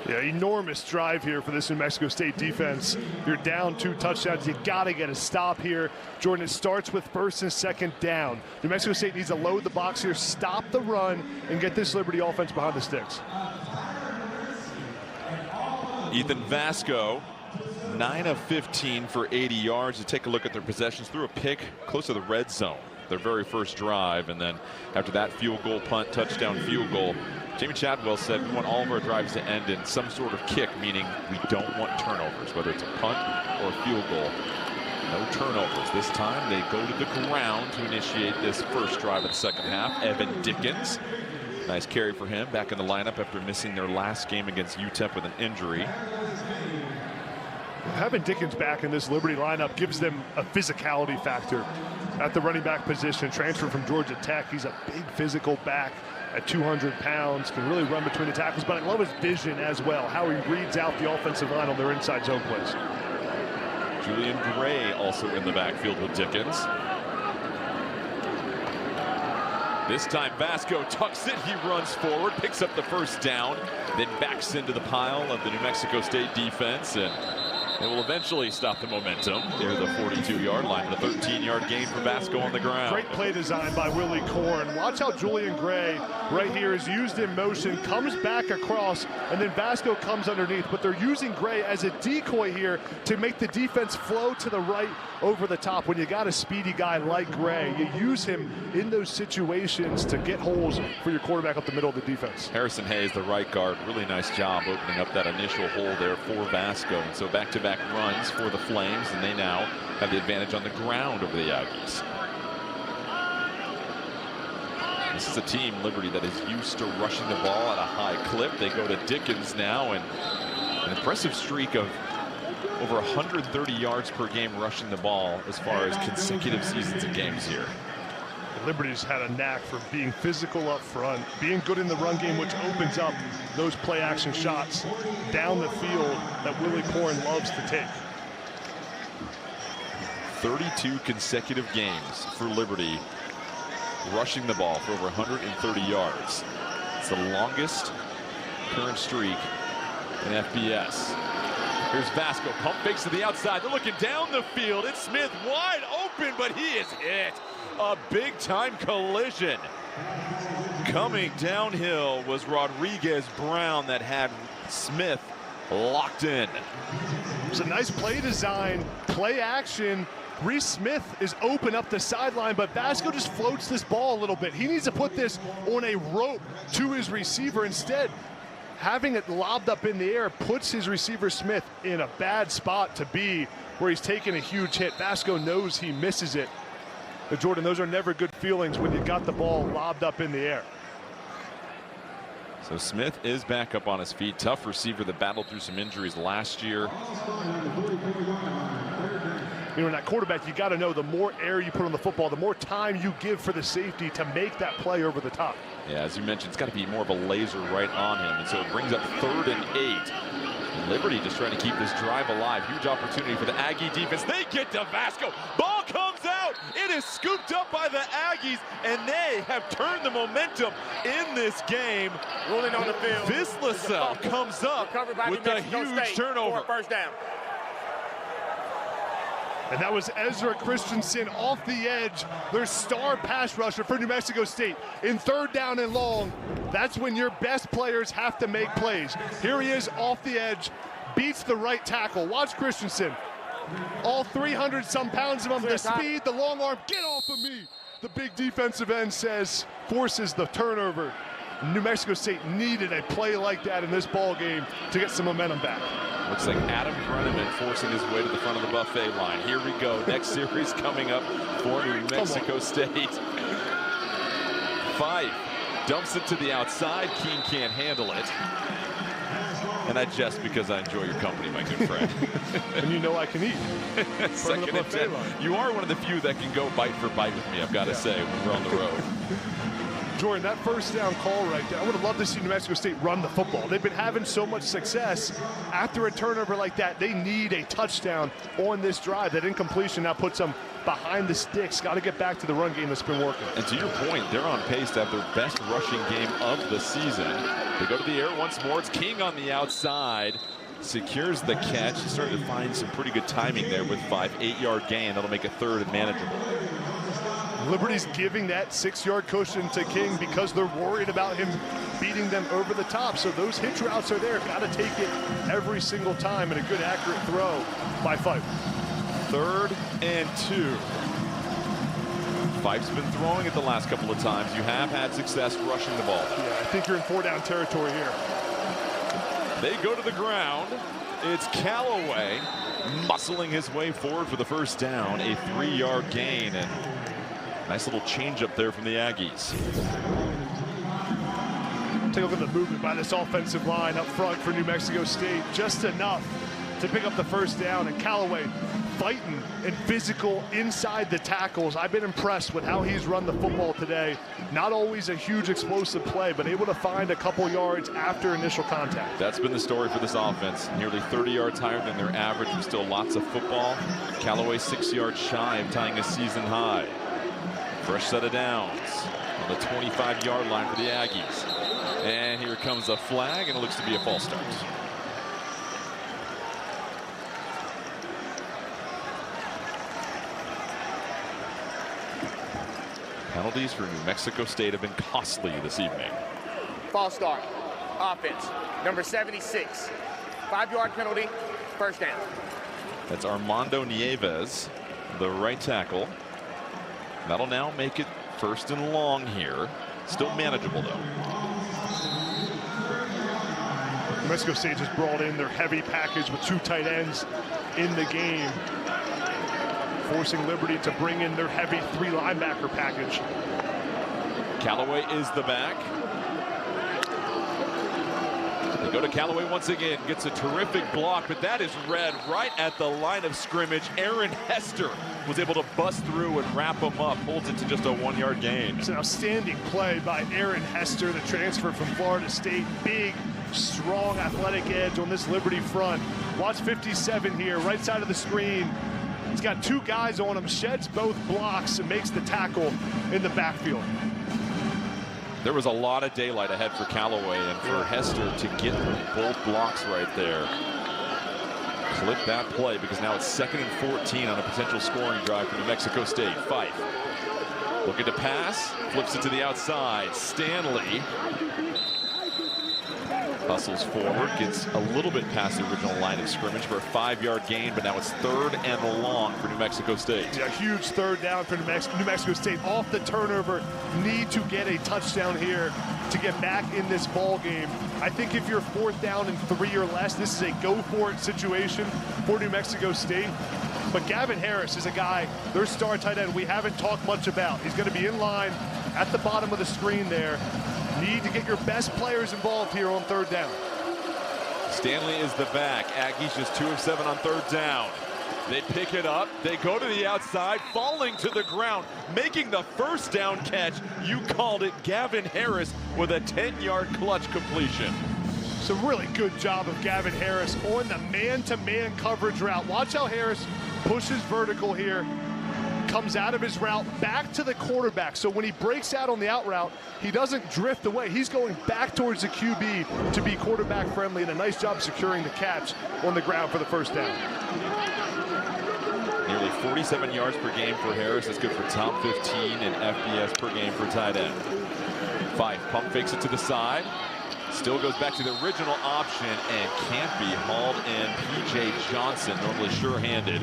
Yeah, enormous drive here for this New Mexico State defense. You're down 2 touchdowns. You got to get a stop here. Jordan, it starts with 1st and 2nd down. New Mexico State needs to load the box here, stop the run, and get this Liberty offense behind the sticks. Ethan Vasco, 9 of 15 for 80 yards. To take a look at their possessions, threw a pick close to the red zone, their very first drive, and then after that, field goal, punt, touchdown, field goal. Jamie Chadwell said we want all of our drives to end in some sort of kick, meaning we don't want turnovers, whether it's a punt or a field goal. No turnovers. This time they go to the ground to initiate this first drive of the second half. Evan Dickens, nice carry for him, back in the lineup after missing their last game against UTEP with an injury. Having Dickens back in this Liberty lineup gives them a physicality factor at the running back position. Transferred from Georgia Tech. He's a big physical back at 200 pounds, can really run between the tackles, but I love his vision as well, how he reads out the offensive line on their inside zone plays. Julian Gray also in the backfield with Dickens. This time Vasco tucks it, he runs forward, picks up the 1st down, then backs into the pile of the New Mexico State defense, and It will eventually stop the momentum near the 42-yard line. A 13-yard gain for Vasco on the ground. Great play design by Willie Korn. Watch how Julian Gray right here is used in motion, comes back across, and then Vasco comes underneath. But they're using Gray as a decoy here to make the defense flow to the right over the top. When you got a speedy guy like Gray, you use him in those situations to get holes for your quarterback up the middle of the defense. Harrison Hayes, the right guard, really nice job opening up that initial hole there for Vasco. And so back-to-back runs for the Flames, and they now have the advantage on the ground over the Aggies. This is a team, Liberty, that is used to rushing the ball at a high clip. They go to Dickens now, and an impressive streak of over 130 yards per game rushing the ball as far as consecutive seasons of games here. Liberty's had a knack for being physical up front, being good in the run game, which opens up those play action shots down the field that Willie Korn loves to take. 32 consecutive games for Liberty rushing the ball for over 130 yards. It's the longest current streak in FBS. Here's Vasco, pump fakes to the outside. They're looking down the field. It's Smith wide open, but he is hit. A big-time collision. Coming downhill was Rodriguez Brown that had Smith locked in. It's a nice play design, play action. Reese Smith is open up the sideline, but Vasco just floats this ball a little bit. He needs to put this on a rope to his receiver. Instead, having it lobbed up in the air puts his receiver Smith in a bad spot to be where he's taking a huge hit. Vasco knows he misses it. But Jordan, those are never good feelings when you got the ball lobbed up in the air. So Smith is back up on his feet. Tough receiver that battled through some injuries last year. You know, in that quarterback, you got to know the more air you put on the football, the more time you give for the safety to make that play over the top. Yeah, as you mentioned, it's got to be more of a laser right on him. And so it brings up 3rd and 8. Liberty just trying to keep this drive alive. Huge opportunity for the Aggie defense. They get to Vasco. Ball comes out. It is scooped up by the Aggies, and they have turned the momentum in this game. Ruling on the field. Vislasel comes up with a huge turnover. First down. And that was Ezra Christensen off the edge, their star pass rusher for New Mexico State. In 3rd down and long, that's when your best players have to make plays. Here he is off the edge, beats the right tackle. Watch Christensen. All 300-some pounds of him, the speed, the long arm, get off of me. The big defensive end says, forces the turnover. New Mexico State needed a play like that in this ball game to get some momentum back. Looks like Adam Brenneman forcing his way to the front of the buffet line. Here we go. Next series coming up for New Mexico State. Fife dumps it to the outside. Keene can't handle it. And I jest because I enjoy your company, my good friend. And you know I can eat. 2nd and 10. You are one of the few that can go bite for bite with me, I've got to say, when we're on the road. Jordan, that first down call right there, I would have loved to see New Mexico State run the football. They've been having so much success. After a turnover like that, they need a touchdown on this drive. That incompletion now puts them behind the sticks. Got to get back to the run game that's been working. And to your point, they're on pace to have their best rushing game of the season. They go to the air once more. It's King on the outside. Secures the catch. He started to find some pretty good timing there with 8-yard gain. That'll make a 3rd and manageable. Liberty's giving that 6-yard cushion to King because they're worried about him beating them over the top. So those hitch routes are there. Got to take it every single time, and a good accurate throw by Fife. 3rd and 2. Fife's been throwing it the last couple of times. You have had success rushing the ball. Yeah, I think you're in 4-down territory here. They go to the ground. It's Callaway muscling his way forward for the first down. A 3-yard gain, and nice little change up there from the Aggies. Take a look at the movement by this offensive line up front for New Mexico State. Just enough to pick up the first down, and Callaway fighting and physical inside the tackles. I've been impressed with how he's run the football today. Not always a huge explosive play, but able to find a couple yards after initial contact. That's been the story for this offense. Nearly 30 yards higher than their average, and still lots of football. Callaway 6 yards shy of tying a season high. Fresh set of downs on the 25-yard line for the Aggies. And here comes a flag, and it looks to be a false start. Penalties for New Mexico State have been costly this evening. False start. Offense. Number 76. 5-yard penalty. First down. That's Armando Nieves, the right tackle. That'll now make it 1st and long here. Still manageable, though. New Mexico State just brought in their heavy package with 2 tight ends in the game, forcing Liberty to bring in their heavy 3 linebacker package. Callaway is the back. They go to Callaway once again, gets a terrific block, but that is read right at the line of scrimmage. Aaron Hester was able to bust through and wrap him up, holds it to just a 1-yard gain. It's an outstanding play by Aaron Hester, the transfer from Florida State. Big, strong, athletic edge on this Liberty front. Watch 57 here, right side of the screen. He's got 2 guys on him, sheds both blocks, and makes the tackle in the backfield. There was a lot of daylight ahead for Callaway, and for Hester to get both blocks right there. Clip that play, because now it's 2nd and 14 on a potential scoring drive for New Mexico State. Fife looking to pass, flips it to the outside. Stanley hustles forward, gets a little bit past the original line of scrimmage for a 5-yard gain, but now it's 3rd and long for New Mexico State. Yeah, huge 3rd down for New Mexico State. Off the turnover, need to get a touchdown here to get back in this ball game. I think if you're 4th down and 3 or less, this is a go-for-it situation for New Mexico State. But Gavin Harris is a guy, their star tight end, we haven't talked much about. He's going to be in line at the bottom of the screen there. Need to get your best players involved here on 3rd down. Stanley is the back. Aggies just 2 of 7 on 3rd down. They pick it up. They go to the outside, falling to the ground, making the 1st down catch. You called it. Gavin Harris with a 10-yard clutch completion. It's a really good job of Gavin Harris on the man-to-man coverage route. Watch how Harris pushes vertical here. Comes out of his route back to the quarterback. So when he breaks out on the out route, he doesn't drift away. He's going back towards the QB to be quarterback friendly, and a nice job securing the catch on the ground for the 1st down. Nearly 47 yards per game for Harris. That's good for top 15 in FBS per game for tight end. Fife pump fakes it to the side. Still goes back to the original option and can't be hauled in. P.J. Johnson, normally sure-handed,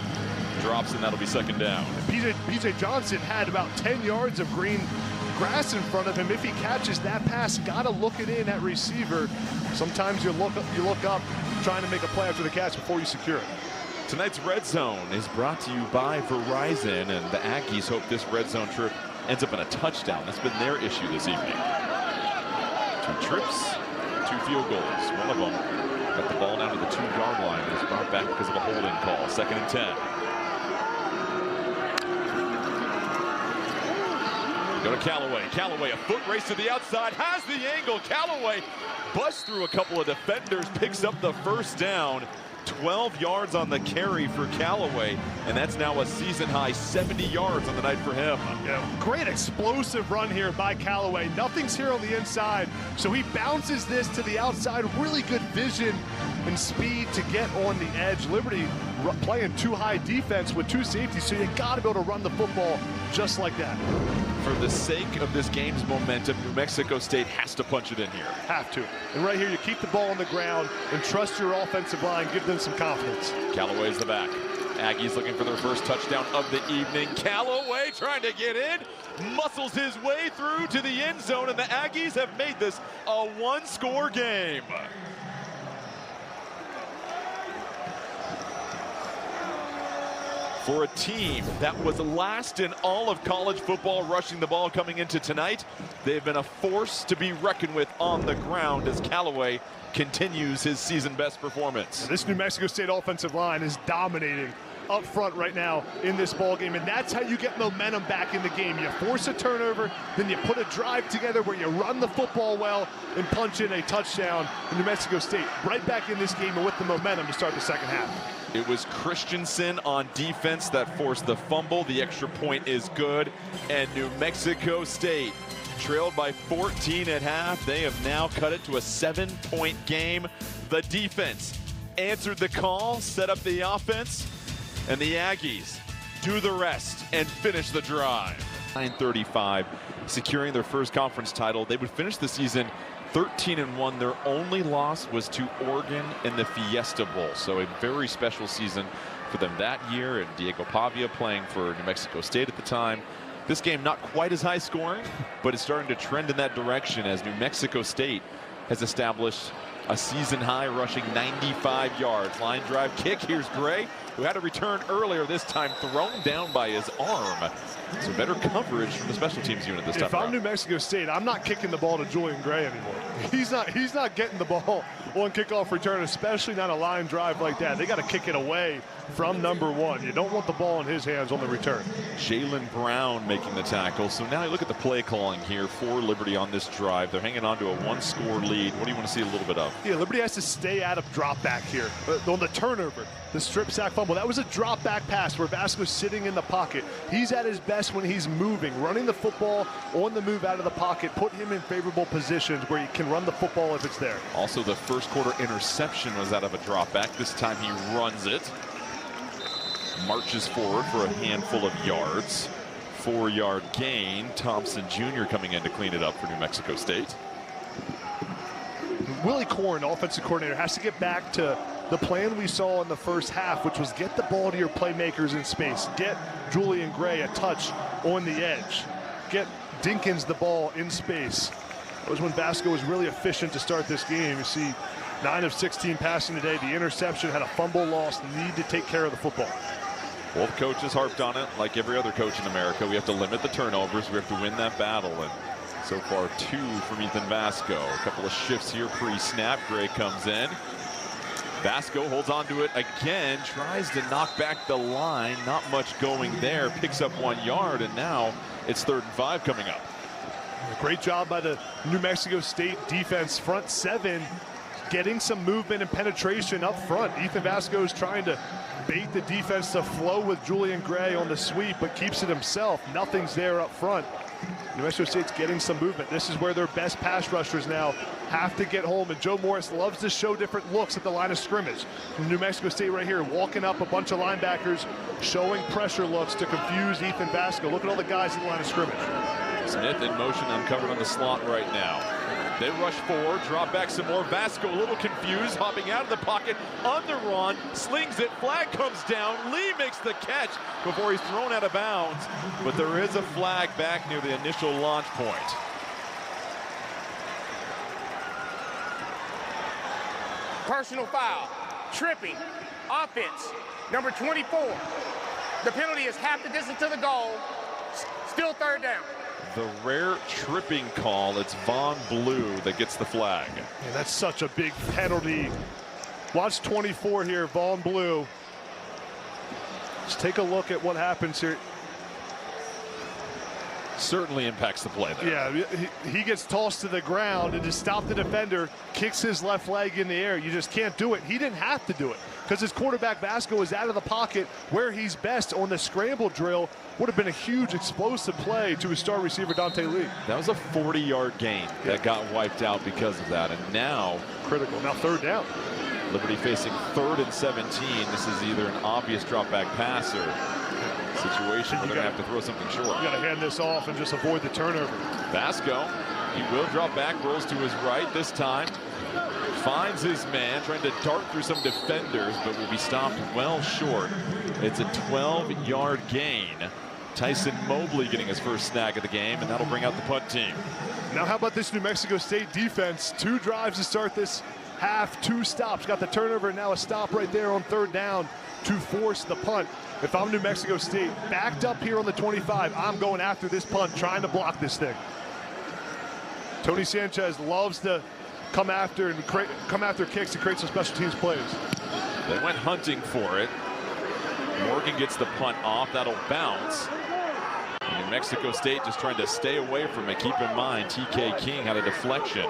drops, and that'll be 2nd down. P.J. Johnson had about 10 yards of green grass in front of him. If he catches that pass, gotta look it in at receiver. Sometimes you look up trying to make a play after the catch before you secure it. Tonight's Red Zone is brought to you by Verizon, and the Aggies hope this Red Zone trip ends up in a touchdown. That's been their issue this evening. 2 trips, 2 field goals. One of them got the ball down to the 2-yard line. It was brought back because of a holding call. 2nd and 10. Go to Callaway. Callaway, a foot race to the outside, has the angle. Callaway busts through a couple of defenders, picks up the 1st down. 12 yards on the carry for Callaway, and that's now a season-high 70 yards on the night for him. Yeah, great explosive run here by Callaway. Nothing's here on the inside, so he bounces this to the outside. Really good vision and speed to get on the edge. Liberty playing too high defense with 2 safeties, so you got to be able to run the football just like that. For the sake of this game's momentum, New Mexico State has to punch it in here. Have to. And right here, you keep the ball on the ground and trust your offensive line. Give them some confidence. Callaway's the back. Aggies looking for their 1st touchdown of the evening. Callaway trying to get in, muscles his way through to the end zone, and the Aggies have made this a 1-score game. For a team that was last in all of college football rushing the ball coming into tonight, they've been a force to be reckoned with on the ground as Callaway continues his season-best performance. This New Mexico State offensive line is dominating up front right now in this ball game, and that's how you get momentum back in the game. You force a turnover, then you put a drive together where you run the football well and punch in a touchdown. And New Mexico State right back in this game and with the momentum to start the 2nd half. It was Christensen on defense that forced the fumble. The extra point is good, and New Mexico State trailed by 14 at half. They have now cut it to a 7-point game. The defense answered the call, set up the offense, and the Aggies do the rest and finish the drive. 935, securing their first conference title. They would finish the season 13-1. Their only loss was to Oregon in the Fiesta Bowl. So a very special season for them that year. And Diego Pavia playing for New Mexico State at the time. This game not quite as high scoring, but it's starting to trend in that direction as New Mexico State has established a season high rushing 95 yards. Line drive kick. Here's Gray, who had a return earlier, this time thrown down by his arm. So better coverage from the special teams unit this time If I'm New Mexico State, I'm not kicking the ball to Julian Gray anymore. He's not getting the ball on kickoff return, especially not a line drive like that. They got to kick it away from number one. You don't want the ball in his hands on the return. Jalen Brown making the tackle. So now you look at the play calling here for Liberty on this drive. They're hanging on to a one-score lead. What do you want to see a little bit of? Yeah, Liberty has to stay out of drop back here. On the turnover, the strip sack fumble, that was a drop back pass where Vasco's sitting in the pocket. He's at his best when he's moving, running the football on the move out of the pocket, put him in favorable positions where he can run the football if it's there. Also, the first quarter interception was out of a drop back. This time he runs it. Marches forward for a handful of yards. 4-yard gain. Thompson Jr. coming in to clean it up for New Mexico State. Willie Korn, offensive coordinator, has to get back to the plan we saw in the first half, which was get the ball to your playmakers in space. Get Julian Gray a touch on the edge. Get Dinkins the ball in space. That was when Vasco was really efficient to start this game. You see 9 of 16 passing today. The interception had a fumble loss. Need to take care of the football. Both coaches harped on it, like every other coach in America. We have to limit the turnovers. We have to win that battle. And so far, 2 from Ethan Vasco. A couple of shifts here pre-snap. Gray comes in. Vasco holds on to it again, tries to knock back the line. Not much going there. Picks up 1 yard, and now it's 3rd and 5 coming up. Great job by the New Mexico State defense, front 7, getting some movement and penetration up front. Ethan Vasco is trying to bait the defense to flow with Julian Gray on the sweep, but keeps it himself. Nothing's there up front. New Mexico State's getting some movement. This is where their best pass rushers now have to get home, and Joe Morris loves to show different looks at the line of scrimmage. New Mexico State right here, walking up a bunch of linebackers, showing pressure looks to confuse Ethan Vasco. Look at all the guys at the line of scrimmage. Smith in motion, uncovered on the slot right now. They rush forward, drop back some more. Vasco a little confused, hopping out of the pocket, on the run, slings it, flag comes down. Lee makes the catch before he's thrown out of bounds. But there is a flag back near the initial launch point. Personal foul, tripping, offense, number 24. The penalty is half the distance to the goal, still 3rd down. The rare tripping call, it's Von Blue that gets the flag. Yeah, that's such a big penalty. Watch 24 here, Von Blue. Just take a look at what happens here. Certainly impacts the play there. Yeah, he gets tossed to the ground, and to stop the defender, kicks his left leg in the air. You just can't do it. He didn't have to do it because his quarterback Vasco is out of the pocket where he's best on the scramble drill. Would have been a huge explosive play to his star receiver Dante Lee. That was a 40-yard gain that got wiped out because of that, and now critical. Now 3rd down. Liberty facing 3rd and 17. This is either an obvious drop back pass or situation where they're going to have to throw something short. You got to hand this off and just avoid the turnover. Vasco, he will drop back, rolls to his right this time. Finds his man, trying to dart through some defenders, but will be stopped well short. It's a 12-yard gain. Tyson Mobley getting his first snag of the game, and that'll bring out the punt team. Now how about this New Mexico State defense? 2 drives to start this half, 2 stops. Got the turnover, and now a stop right there on 3rd down to force the punt. If I'm New Mexico State, backed up here on the 25, I'm going after this punt, trying to block this thing. Tony Sanchez loves to come after kicks to create some special teams plays. They went hunting for it. Morgan gets the punt off. That'll bounce. New Mexico State just trying to stay away from it. Keep in mind, TK King had a deflection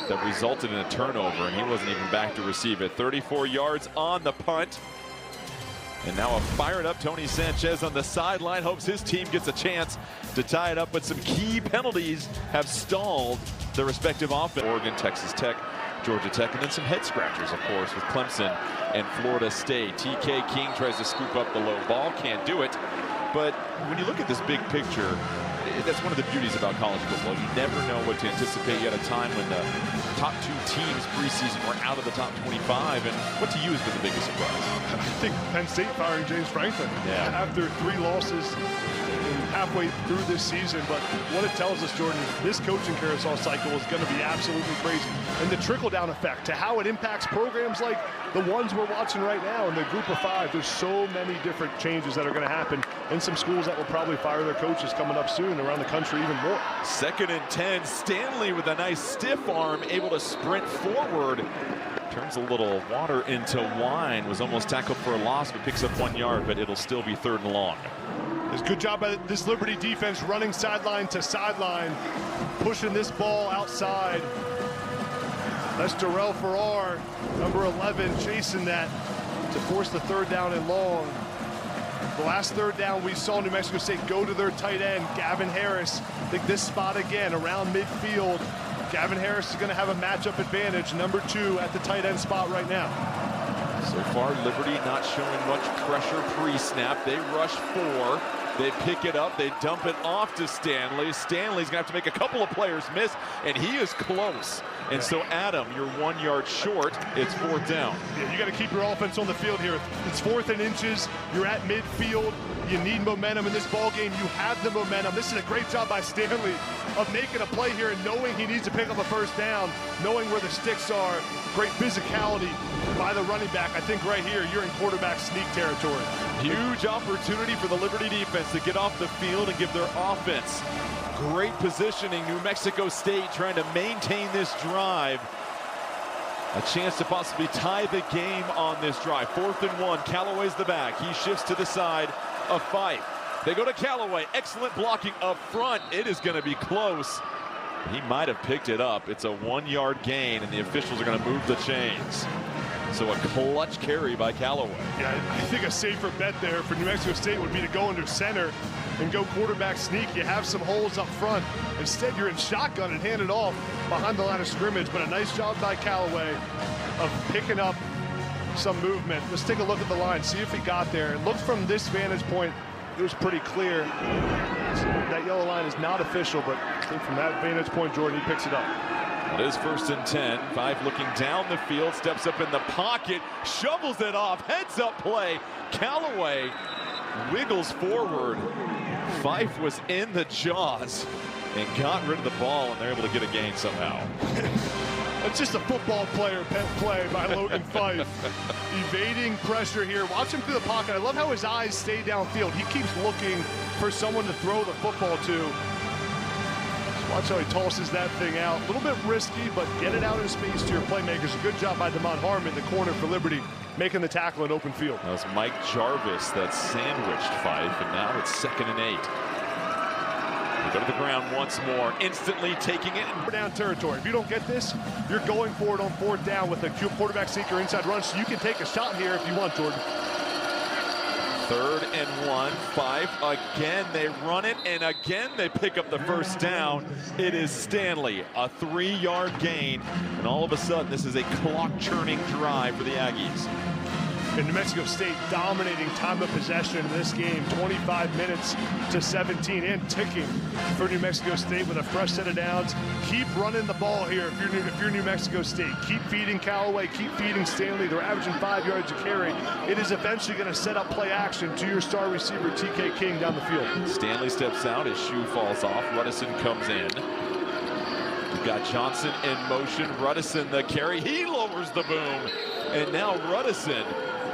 that resulted in a turnover, and he wasn't even back to receive it. 34 yards on the punt. And now a fired up Tony Sanchez on the sideline, hopes his team gets a chance to tie it up, but some key penalties have stalled their respective offense. Oregon, Texas Tech, Georgia Tech, and then some head scratchers, of course, with Clemson and Florida State. TK King tries to scoop up the low ball, can't do it. But when you look at this big picture, that's one of the beauties about college football. You never know what to anticipate. You had a time when the top 2 teams preseason were out of the top 25, and what to you has been the biggest surprise? I think Penn State firing James Franklin after 3 losses halfway through this season. But what it tells us, Jordan, is this coaching carousel cycle is going to be absolutely crazy. And the trickle-down effect to how it impacts programs like the ones we're watching right now in the group of 5. There's so many different changes that are going to happen, and some schools that will probably fire their coaches coming up soon around the country even more. 2nd and 10. Stanley with a nice stiff arm, able to sprint forward. Turns a little water into wine. Was almost tackled for a loss, but picks up 1 yard, but it'll still be 3rd and long. It's a good job by this Liberty defense running sideline to sideline, pushing this ball outside. That's Darrell Farrar, number 11, chasing that to force the 3rd down and long. The last 3rd down, we saw New Mexico State go to their tight end, Gavin Harris. I think this spot again around midfield. Gavin Harris is going to have a matchup advantage, number 2 at the tight end spot right now. So far, Liberty not showing much pressure pre-snap. They rush 4. They pick it up. They dump it off to Stanley. Stanley's going to have to make a couple of players miss, and he is close. And so, Adam, you're 1 yard short. It's 4th down. Yeah, you got to keep your offense on the field here. It's 4th and inches. You're at midfield. You need momentum in this ball game. You have the momentum. This is a great job by Stanley of making a play here and knowing he needs to pick up a 1st down, knowing where the sticks are. Great physicality by the running back. I think right here, you're in quarterback sneak territory. Huge opportunity for the Liberty defense to get off the field and give their offense great positioning. New Mexico State trying to maintain this drive. A chance to possibly tie the game on this drive. 4th and 1. Callaway's the back. He shifts to the side of Fife. They go to Callaway. Excellent blocking up front. It is going to be close. He might have picked it up. It's a 1 yard gain, and the officials are going to move the chains. So a clutch carry by Callaway. Yeah, I think a safer bet there for New Mexico State would be to go under center and go quarterback sneak. You have some holes up front. Instead, you're in shotgun and hand it off behind the line of scrimmage. But a nice job by Callaway of picking up some movement. Let's take a look at the line, see if he got there. It looked from this vantage point, it was pretty clear. That yellow line is not official, but I think from that vantage point, Jordan, he picks it up. It is 1st and 10. Fife looking down the field, steps up in the pocket, shovels it off, heads up play. Callaway wiggles forward. Fife was in the jaws and got rid of the ball, and they're able to get a gain somehow. It's just a football player play by Logan Fife. Evading pressure here. Watch him through the pocket. I love how his eyes stay downfield. He keeps looking for someone to throw the football to. Watch how he tosses that thing out. A little bit risky, but get it out in space to your playmakers. A good job by Damon Harmon, the corner for Liberty, making the tackle in open field. That was Mike Jarvis that sandwiched Fife, and now it's 2nd and 8. They go to the ground once more, instantly taking it. Down territory. If you don't get this, you're going for it on 4th down with a quarterback sneaker inside run, so you can take a shot here if you want, Jordan. 3rd and 1. Fife again. They run it, and again they pick up the 1st down. It is Stanley, a 3 yard gain, and all of a sudden this is a clock-churning drive for the Aggies. And New Mexico State dominating time of possession in this game, 25 minutes to 17 and ticking for New Mexico State with a fresh set of downs. Keep running the ball here if you're New Mexico State. Keep feeding Callaway, keep feeding Stanley. They're averaging 5 yards a carry. It is eventually going to set up play action to your star receiver, TK King, down the field. Stanley steps out, his shoe falls off, Ruddison comes in. We've got Johnson in motion, Ruddison the carry, he lowers the boom, and now Ruddison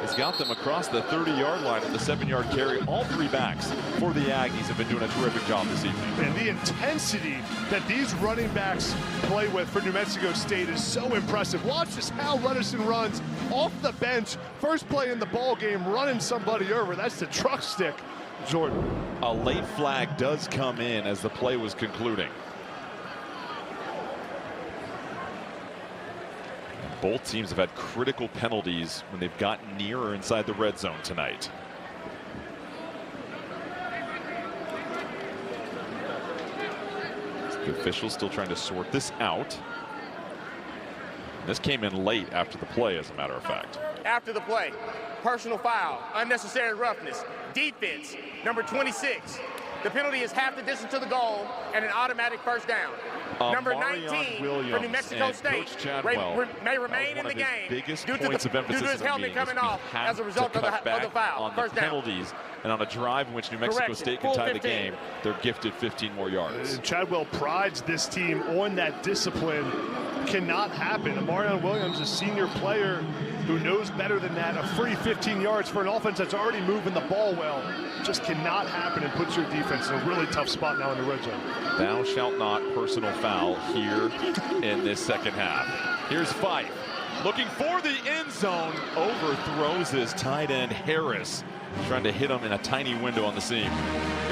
has got them across the 30-yard line with the 7-yard carry. All 3 backs for the Aggies have been doing a terrific job this evening. And the intensity that these running backs play with for New Mexico State is so impressive. Watch just how Ruddison runs off the bench. First play in the ball game, running somebody over. That's the truck stick, Jordan. A late flag does come in as the play was concluding. Both teams have had critical penalties when they've gotten nearer inside the red zone tonight. The officials still trying to sort this out. This came in late after the play, as a matter of fact. after the play. Personal foul, unnecessary roughness, defense, number 26. The penalty is half the distance to the goal and an automatic first down. Number 19 for New Mexico State may remain in the game biggest due to points of emphasis his helmet coming off as a result of the foul. On the penalties, and on a drive in which New Mexico State can tie the game, they're gifted 15 more yards. And Chadwell prides this team on that discipline. Cannot happen. Amarion Williams, a senior player who knows better than that. A free 15 yards for an offense that's already moving the ball well. Just cannot happen and puts your defense in a really tough spot now in the red zone. Thou shalt not personal foul here in this second half. Here's Fife looking for the end zone. Overthrows his tight end Harris. Trying to hit him in a tiny window on the seam.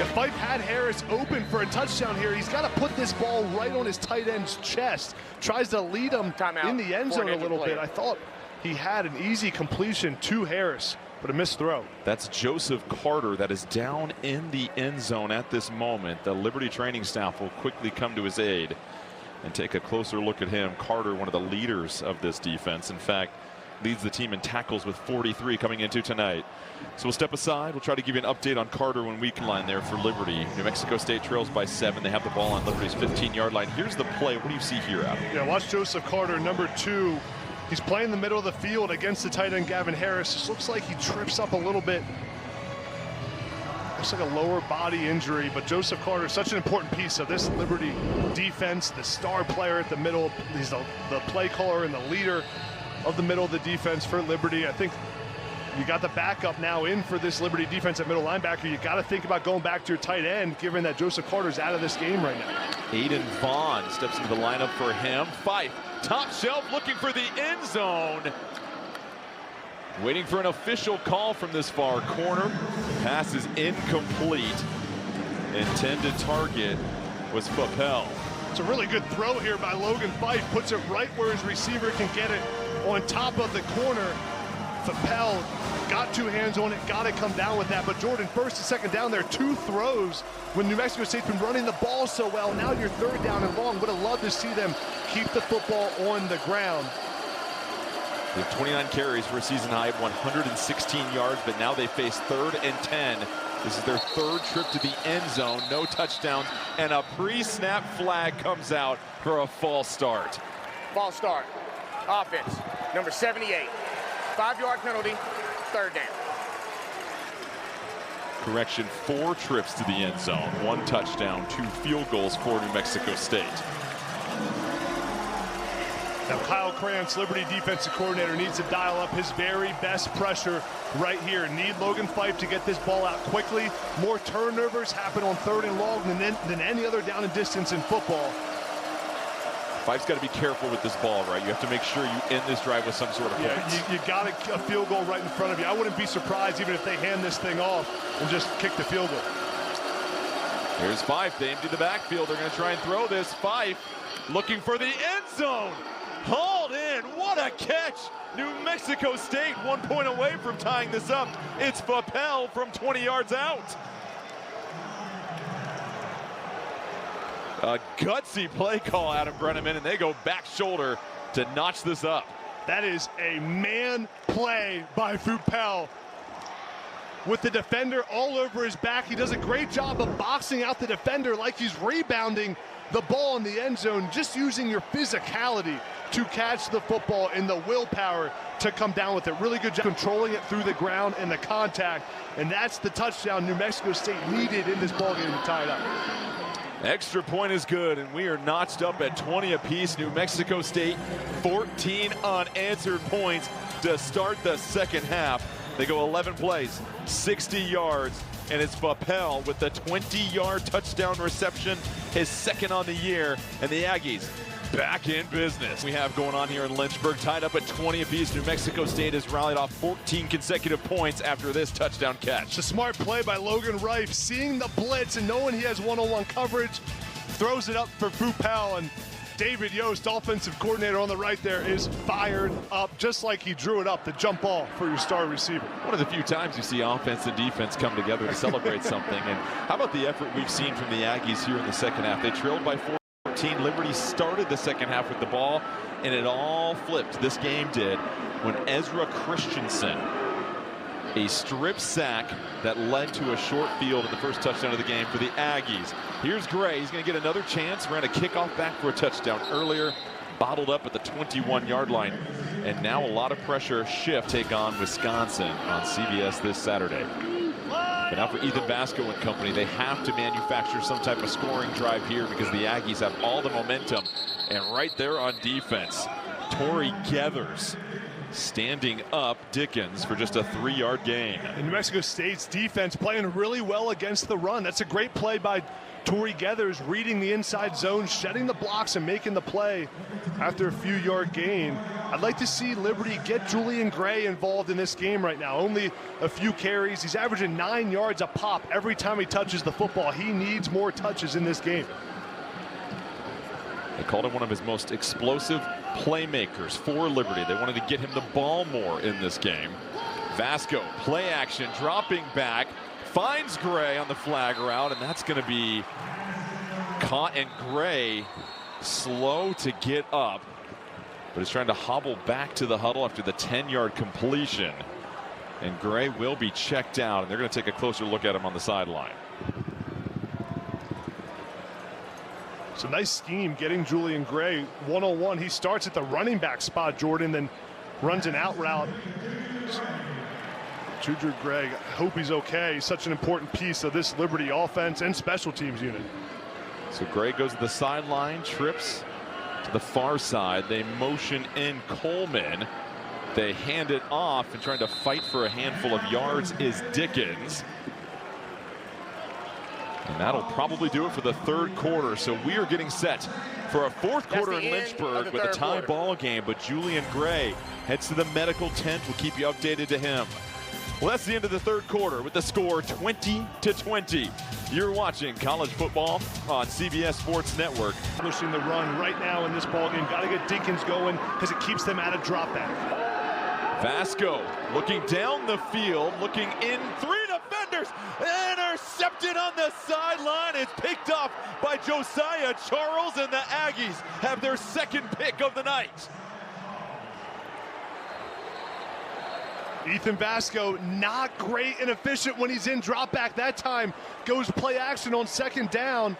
If Fife had Harris open for a touchdown here, he's got to put this ball right on his tight end's chest. Tries to lead him in the end zone a little bit. I thought he had an easy completion to Harris, but a missed throw. That's Joseph Carter that is down in the end zone at this moment. The Liberty training staff will quickly come to his aid and take a closer look at him. Carter, one of the leaders of this defense. In fact, leads the team in tackles with 43 coming into tonight. So we'll step aside. We'll try to give you an update on Carter when we can line there for Liberty. New Mexico State trails by 7. They have the ball on Liberty's 15-yard line. Here's the play. What do you see here, Adam? Yeah, watch Joseph Carter, number 2. He's playing in the middle of the field against the tight end Gavin Harris. This looks like he trips up a little bit. Looks like a lower body injury, but Joseph Carter is such an important piece of this Liberty defense. The star player at the middle. He's the play caller and the leader of the middle of the defense for Liberty. I think you got the backup now in for this Liberty defense at middle linebacker. You got to think about going back to your tight end, given that Joseph Carter's out of this game right now. Aiden Vaughn steps into the lineup for him. Fife, top shelf, looking for the end zone. Waiting for an official call from this far corner. Pass is incomplete. Intended target was Fapel. It's a really good throw here by Logan Fife. Puts it right where his receiver can get it on top of the corner. Fapel got 2 hands on it, got to come down with that. But Jordan, first and second down there, 2 throws when New Mexico State's been running the ball so well. Now you're 3rd down and long. Would have loved to see them keep the football on the ground. They have 29 carries for a season high of 116 yards, but now they face 3rd and 10. This is their 3rd trip to the end zone. No touchdowns, and a pre-snap flag comes out for a false start. False start. Offense, number 78. 5-yard penalty, 3rd down. Correction, 4 trips to the end zone, 1 touchdown, 2 field goals for New Mexico State. Now Kyle Krantz, Liberty defensive coordinator, needs to dial up his very best pressure right here. Need Logan Fife to get this ball out quickly. More turnovers happen on 3rd and long than any other down and distance in football. Fife's got to be careful with this ball, right? You have to make sure you end this drive with some sort of points. You got a field goal right in front of you. I wouldn't be surprised even if they hand this thing off and just kick the field goal. Here's Fife. They empty the backfield. They're going to try and throw this. Fife looking for the end zone. Hauled in. What a catch. New Mexico State 1 point away from tying this up. It's Fapel from 20 yards out. A gutsy play call, Adam Brenneman, and they go back shoulder to notch this up. That is a man play by Fapel. With the defender all over his back, he does a great job of boxing out the defender like he's rebounding the ball in the end zone, just using your physicality to catch the football and the willpower to come down with it. Really good job controlling it through the ground and the contact, and that's the touchdown New Mexico State needed in this ballgame to tie it up. Extra point is good, and we are notched up at 20 apiece. New Mexico State, 14 unanswered points to start the second half. They go 11 plays, 60 yards, and it's Fapel with the 20-yard touchdown reception, his 2nd on the year, and the Aggies back in business. We have going on here in Lynchburg, tied up at 20 apiece. New Mexico State has rallied off 14 consecutive points after this touchdown catch. It's a smart play by Logan Rife, seeing the blitz and knowing he has one-on-one coverage, throws it up for Fapel, and David Yost, offensive coordinator on the right there, is fired up just like he drew it up, the jump ball for your star receiver. One of the few times you see offense and defense come together to celebrate something. And how about the effort we've seen from the Aggies here in the second half? They trailed by 14. 14. Liberty started the second half with the ball, and it all flipped. This game did when Ezra Christensen, a strip sack that led to a short field at the first touchdown of the game for the Aggies. Here's Gray. He's going to get another chance. Ran a kickoff back for a touchdown earlier. Bottled up at the 21-yard line. And now a lot of pressure shift take on Wisconsin on CBS this Saturday. But now for Ethan Vasco and company, they have to manufacture some type of scoring drive here because the Aggies have all the momentum. And right there on defense, Torrey Gathers standing up Dickens for just a 3-yard gain. And New Mexico State's defense playing really well against the run. That's a great play by Torrey Gathers, reading the inside zone, shedding the blocks and making the play after a few-yard gain. I'd like to see Liberty get Julian Gray involved in this game right now. Only a few carries. He's averaging 9 yards a pop every time he touches the football. He needs more touches in this game. They called him one of his most explosive playmakers for Liberty. They wanted to get him the ball more in this game. Vasco, play action, dropping back, finds Gray on the flag route, and that's going to be caught, and Gray slow to get up, but is trying to hobble back to the huddle after the 10-yard completion. And Gray will be checked out, and they're going to take a closer look at him on the sideline. It's a nice scheme getting Julian Gray one-on-one. He starts at the running back spot, Jordan, then runs an out route. Juju Gray, I hope he's okay. He's such an important piece of this Liberty offense and special teams unit. So Gray goes to the sideline, trips to the far side. They motion in Coleman. They hand it off, and trying to fight for a handful of yards is Dickens. And that'll probably do it for the third quarter. So we are getting set for a fourth quarter in Lynchburg with a tie ball game. But Julian Gray heads to the medical tent. We'll keep you updated to him. Well, that's the end of the third quarter with the score 20-20. You're watching college football on CBS Sports Network. Pushing the run right now in this ball game. Got to get Dickens going because it keeps them out of drop back. Vasco looking down the field, looking in, 3 defenders, intercepted on the sideline. It's picked up by Josiah Charles, and the Aggies have their second pick of the night. Ethan Vasco, not great and efficient when he's in drop back. That time goes play action on second down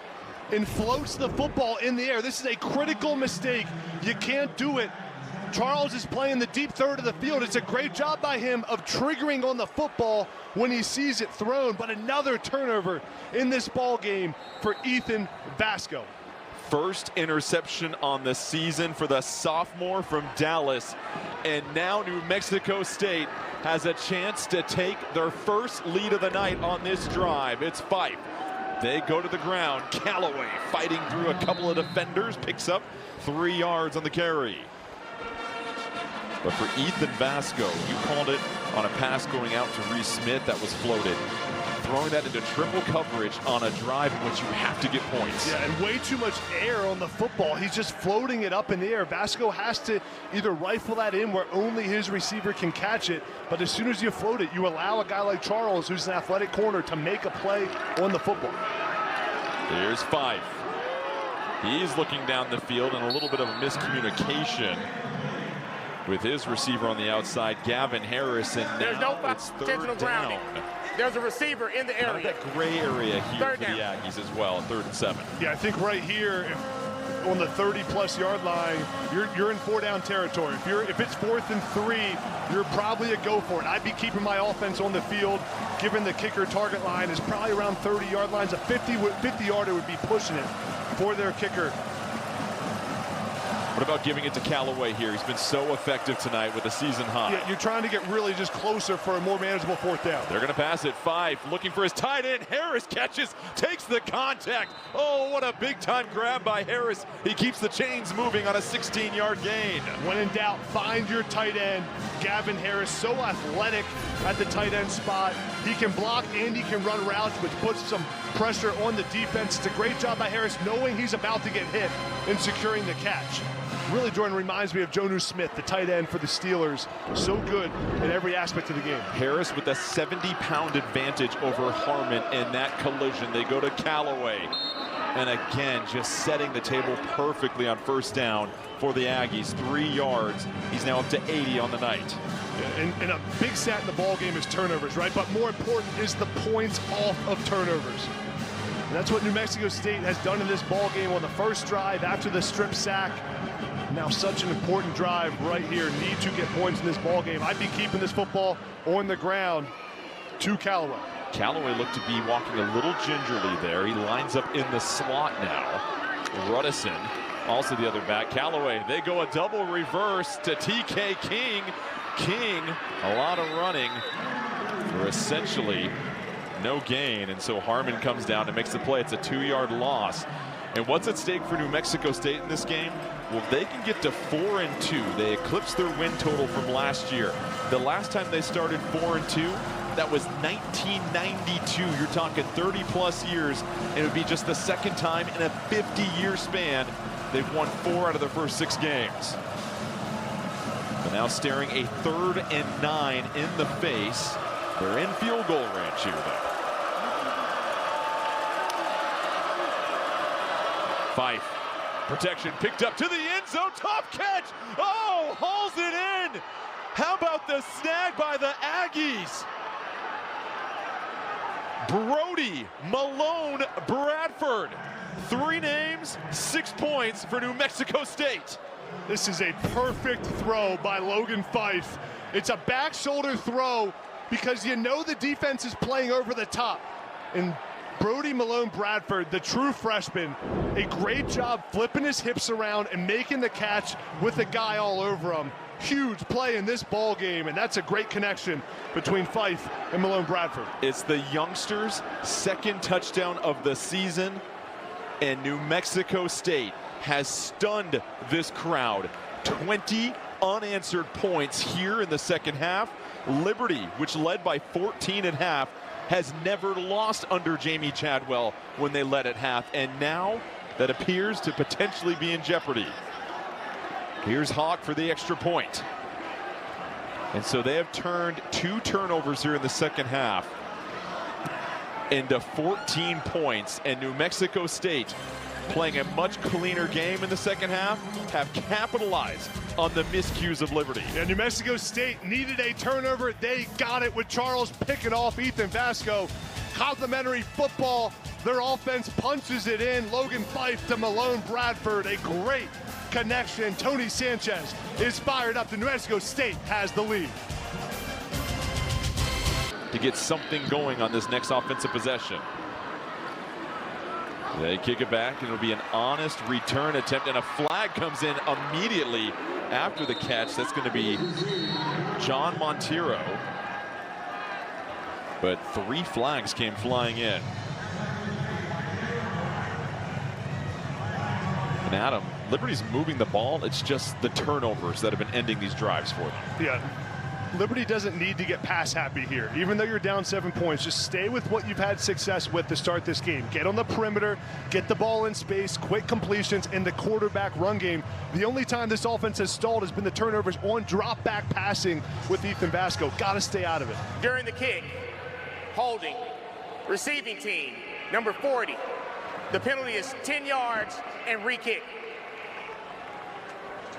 and floats the football in the air. This is a critical mistake. You can't do it. Charles is playing the deep third of the field. It's a great job by him of triggering on the football when he sees it thrown, but another turnover in this ball game for Ethan Vasco. First interception on the season for the sophomore from Dallas, and now New Mexico State has a chance to take their first lead of the night on this drive. It's Fife. They go to the ground. Callaway fighting through a couple of defenders, picks up 3 yards on the carry. But for Ethan Vasco, you called it on a pass going out to Reese Smith that was floated. Throwing that into triple coverage on a drive in which you have to get points. Yeah, and way too much air on the football. He's just floating it up in the air. Vasco has to either rifle that in where only his receiver can catch it, but as soon as you float it, you allow a guy like Charles, who's an athletic corner, to make a play on the football. Here's Fife. He's looking down the field, and a little bit of a miscommunication with his receiver on the outside, Gavin Harris, and there's now no it's intentional third grounding. down. There's a receiver in the area. That gray area here Third for down. the Aggies as well, 3rd and 7. Yeah, I think right here, on the 30-plus yard line, you're in 4-down territory. If it's 4th and 3, you're probably a go for it. I'd be keeping my offense on the field, given the kicker target line is probably around 30-yard lines. A 50-yarder would be pushing it for their kicker. What about giving it to Callaway here? He's been so effective tonight with a season high. Yeah, you're trying to get really just closer for a more manageable 4th down. They're going to pass it. Fife looking for his tight end. Harris catches, takes the contact. Oh, what a big-time grab by Harris. He keeps the chains moving on a 16-yard gain. When in doubt, find your tight end. Gavin Harris, so athletic at the tight end spot. He can block and he can run routes, which puts some pressure on the defense. It's a great job by Harris, knowing he's about to get hit and securing the catch. Really, Jordan, reminds me of Jonnu Smith, the tight end for the Steelers. So good in every aspect of the game. Harris with a 70-pound advantage over Harmon in that collision. They go to Callaway. And again, just setting the table perfectly on first down for the Aggies. 3 yards. He's now up to 80 on the night. And a big stat in the ball game is turnovers, right? But more important is the points off of turnovers. And that's what New Mexico State has done in this ball game on the first drive after the strip sack. Now such an important drive right here. Need to get points in this ball game. I'd be keeping this football on the ground to Callaway. Callaway looked to be walking a little gingerly there. He lines up in the slot now. Ruddison, also the other back. Callaway, they go a double reverse to TK King. King, a lot of running for essentially no gain. And so Harmon comes down and makes the play. It's a 2-yard loss. And what's at stake for New Mexico State in this game? Well, if they can get to 4-2, they eclipse their win total from last year. The last time they started 4-2, that was 1992. You're talking 30-plus years, and it would be just the second time in a 50-year span they've won 4 out of their first 6 games. But now staring a 3rd and 9 in the face. They're in field goal range here, though. Fife, protection picked up to the end zone, tough catch. Oh, hauls it in. How about the snag by the Aggies? Brody, Malone, Bradford. 3 names, 6 points for New Mexico State. This is a perfect throw by Logan Fife. It's a back shoulder throw because you know the defense is playing over the top. And Brody Malone Bradford, the true freshman, a great job flipping his hips around and making the catch with the guy all over him. Huge play in this ball game, and that's a great connection between Fife and Malone Bradford. It's the youngsters' 2nd touchdown of the season, and New Mexico State has stunned this crowd. 20 unanswered points here in the second half. Liberty, which led by 14 at half, has never lost under Jamie Chadwell when they led at half, and now that appears to potentially be in jeopardy. Here's Hawk for the extra point. And so they have turned 2 turnovers here in the second half into 14 points, and New Mexico State, playing a much cleaner game in the second half, have capitalized on the miscues of Liberty. Yeah, New Mexico State needed a turnover. They got it with Charles picking off Ethan Vasco. Complimentary football. Their offense punches it in. Logan Fife to Malone Bradford. A great connection. Tony Sanchez is fired up. The New Mexico State has the lead. To get something going on this next offensive possession. They kick it back, and it'll be an honest return attempt, and a flag comes in immediately after the catch. That's going to be John Monteiro. But 3 flags came flying in. And Adam, Liberty's moving the ball. It's just the turnovers that have been ending these drives for them. Yeah. Liberty doesn't need to get pass happy here. Even though you're down 7 points, just stay with what you've had success with to start this game. Get on the perimeter, get the ball in space, quick completions, and the quarterback run game. The only time this offense has stalled has been the turnovers on drop back passing with Ethan Vasco. Got to stay out of it. During the kick, holding, receiving team, number 40. The penalty is 10 yards and re-kick.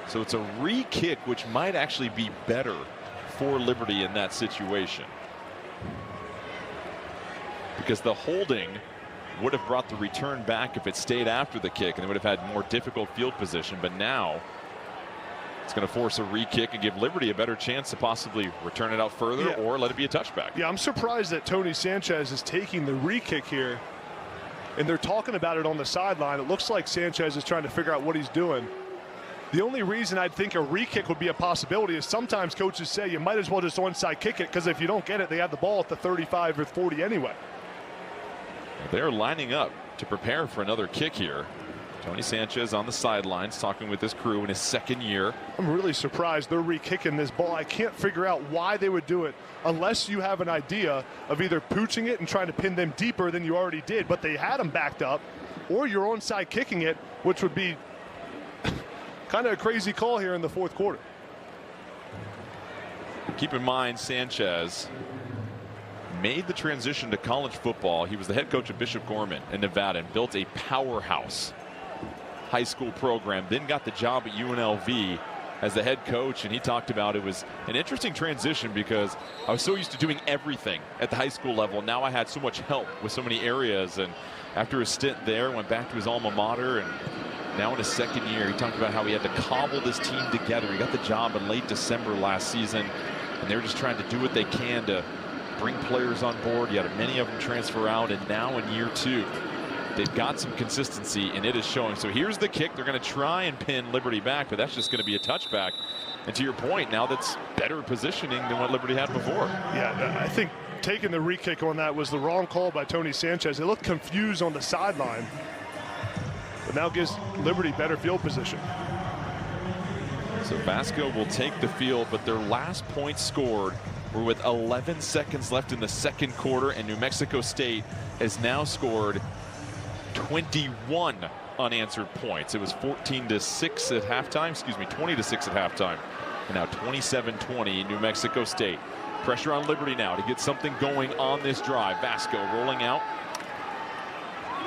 So it's a re-kick, which might actually be better for Liberty in that situation, because the holding would have brought the return back if it stayed after the kick, and they would have had more difficult field position. But now it's going to force a re-kick and give Liberty a better chance to possibly return it out further, or let it be a touchback. Yeah, I'm surprised that Tony Sanchez is taking the re-kick here, and they're talking about it on the sideline. It looks like Sanchez is trying to figure out what he's doing. The only reason I'd think a re-kick would be a possibility is sometimes coaches say you might as well just onside kick it, because if you don't get it, they have the ball at the 35 or 40 anyway. They're lining up to prepare for another kick here. Tony Sanchez on the sidelines talking with his crew in his 2nd year. I'm really surprised they're re-kicking this ball. I can't figure out why they would do it unless you have an idea of either pooching it and trying to pin them deeper than you already did, but they had them backed up, or you're onside kicking it, which would be kind of a crazy call here in the 4th quarter. Keep in mind, Sanchez made the transition to college football. He was the head coach of Bishop Gorman in Nevada and built a powerhouse high school program, then got the job at UNLV as the head coach, and he talked about it was an interesting transition because I was so used to doing everything at the high school level. Now I had so much help with so many areas, and after his stint there, went back to his alma mater, and now in his second year, he talked about how he had to cobble this team together. He got the job in late December last season, and they're just trying to do what they can to bring players on board. You had many of them transfer out, and now in year 2, they've got some consistency, and it is showing. So here's the kick. They're going to try and pin Liberty back, but that's just going to be a touchback. And to your point, now that's better positioning than what Liberty had before. Yeah, I think taking the re-kick on that was the wrong call by Tony Sanchez. They looked confused on the sideline, but now gives Liberty better field position. So Vasco will take the field, but their last point scored were with 11 seconds left in the second quarter, and New Mexico State has now scored 21 unanswered points. It was 14-6 at halftime, 20-6 at halftime, and now 27-20 New Mexico State. Pressure on Liberty now to get something going on this drive. Vasco rolling out,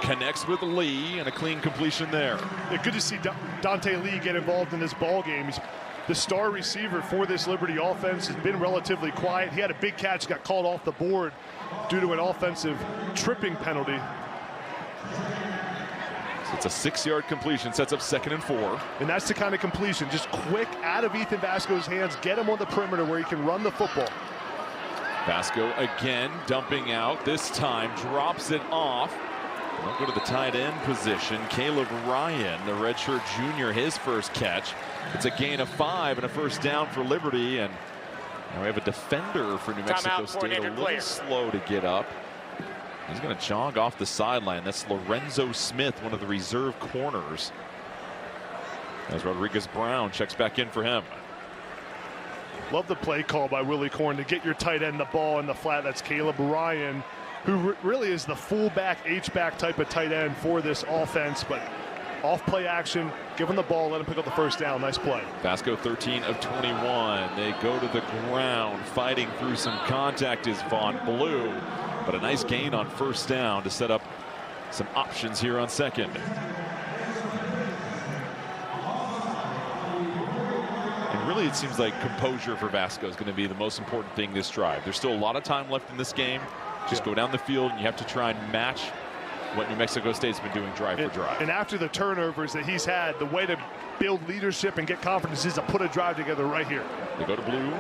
connects with Lee, and a clean completion there. Yeah, good to see Dante Lee get involved in this ball game. He's the star receiver for this Liberty offense. Has been relatively quiet. He had a big catch, got called off the board due to an offensive tripping penalty. So it's a 6-yard completion, sets up 2nd and 4. And that's the kind of completion, just quick out of Ethan Vasco's hands, get him on the perimeter where he can run the football. Vasco again dumping out, this time drops it off. We'll go to the tight end position. Caleb Ryan, the redshirt junior, his first catch. It's a gain of 5 and a first down for Liberty. And now we have a defender for New Mexico State, a little slow to get up. He's going to jog off the sideline. That's Lorenzo Smith, one of the reserve corners, as Rodriguez Brown checks back in for him. Love the play call by Willie Korn to get your tight end the ball in the flat. That's Caleb Ryan, who really is the fullback, H-back type of tight end for this offense, but off play action, give him the ball, let him pick up the first down. Nice play. Vasco 13 of 21. They go to the ground. Fighting through some contact is Vaughn Blue, but a nice gain on first down to set up some options here on second. And really, it seems like composure for Vasco is going to be the most important thing this drive. There's still a lot of time left in this game. Just go down the field, and you have to try and match what New Mexico State's been doing drive for drive. And after the turnovers that he's had, the way to build leadership and get confidence is to put a drive together right here. They go to Blue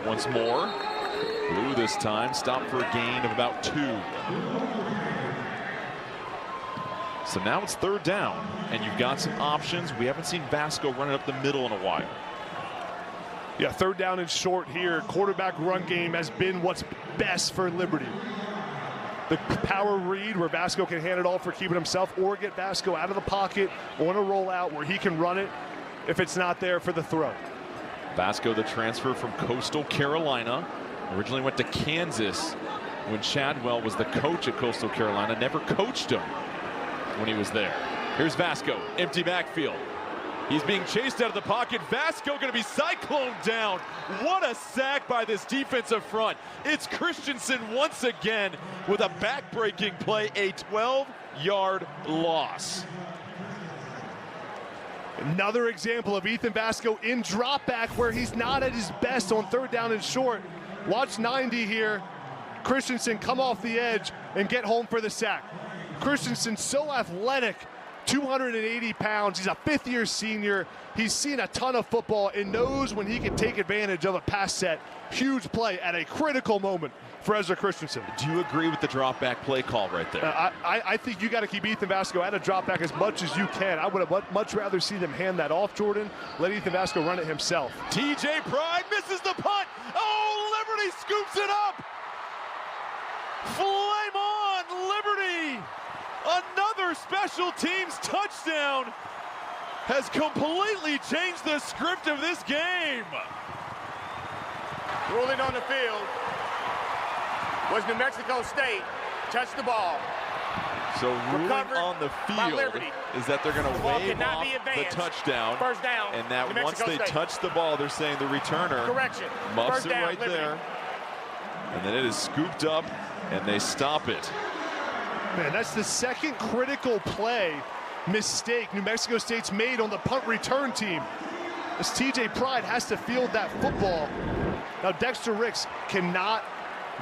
once more. Blue this time stopped for a gain of about 2. So now it's 3rd down, and you've got some options. We haven't seen Vasco running up the middle in a while. Yeah, 3rd down and short here. Quarterback run game has been what's best for Liberty. The power read where Vasco can hand it off for keeping himself, or get Vasco out of the pocket on a rollout where he can run it if it's not there for the throw. Vasco, the transfer from Coastal Carolina, originally went to Kansas when Chadwell was the coach at Coastal Carolina. Never coached him when he was there. Here's Vasco, empty backfield. He's being chased out of the pocket. Vasco going to be cycloned down. What a sack by this defensive front. It's Christensen once again with a back-breaking play, a 12-yard loss. Another example of Ethan Vasco in drop back where he's not at his best on 3rd down and short. Watch 90 here. Christensen come off the edge and get home for the sack. Christensen so athletic. 280 pounds. He's a 5th-year senior. He's seen a ton of football and knows when he can take advantage of a pass set. Huge play at a critical moment for Ezra Christensen. Do you agree with the drop back play call right there? I think you got to keep Ethan Vasco at a drop back as much as you can. I would have much rather see them hand that off, Jordan. Let Ethan Vasco run it himself. TJ Pride misses the punt. Oh, Liberty scoops it up. Flame on, Liberty. Another special teams touchdown has completely changed the script of this game. Ruling on the field was New Mexico State. Touched the ball. So ruling on the field is that they're going to wave off the touchdown. First down. And that once they touch the ball, they're saying the returner correction. muffs it right there. And then it is scooped up, and they stop it. Man, that's the second critical play mistake New Mexico State's made on the punt return team. As TJ Pride has to field that football. Now Dexter Ricks cannot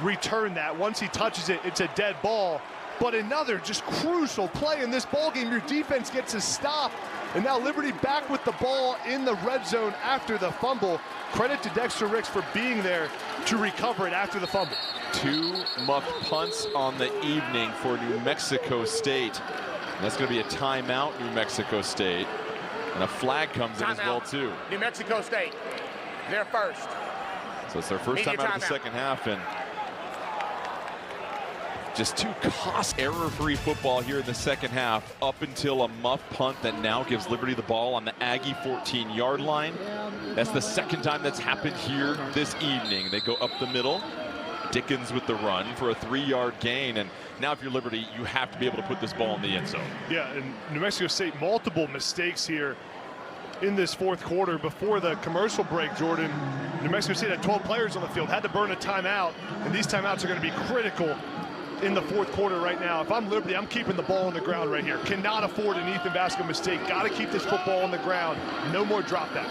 return that. Once he touches it, it's a dead ball. But another just crucial play in this ball game. Your defense gets a stop, and now Liberty back with the ball in the red zone after the fumble. Credit to Dexter Ricks for being there to recover it after the fumble. 2 muffed punts on the evening for New Mexico State. And that's going to be a timeout, New Mexico State. And a flag comes in as well, too. New Mexico State, they're first. So it's their first time out of the second half, and just 2 error-free football here in the second half up until a muff punt that now gives Liberty the ball on the Aggie 14-yard line. That's the second time that's happened here this evening. They go up the middle. Dickens with the run for a 3-yard gain, and now if you're Liberty, you have to be able to put this ball in the end zone. Yeah, and New Mexico State, multiple mistakes here in this fourth quarter. Before the commercial break, Jordan, New Mexico State had 12 players on the field, had to burn a timeout, and these timeouts are going to be critical in the fourth quarter right now. If I'm Liberty, I'm keeping the ball on the ground right here. Cannot afford an Ethan Vasco mistake. Got to keep this football on the ground. No more drop back.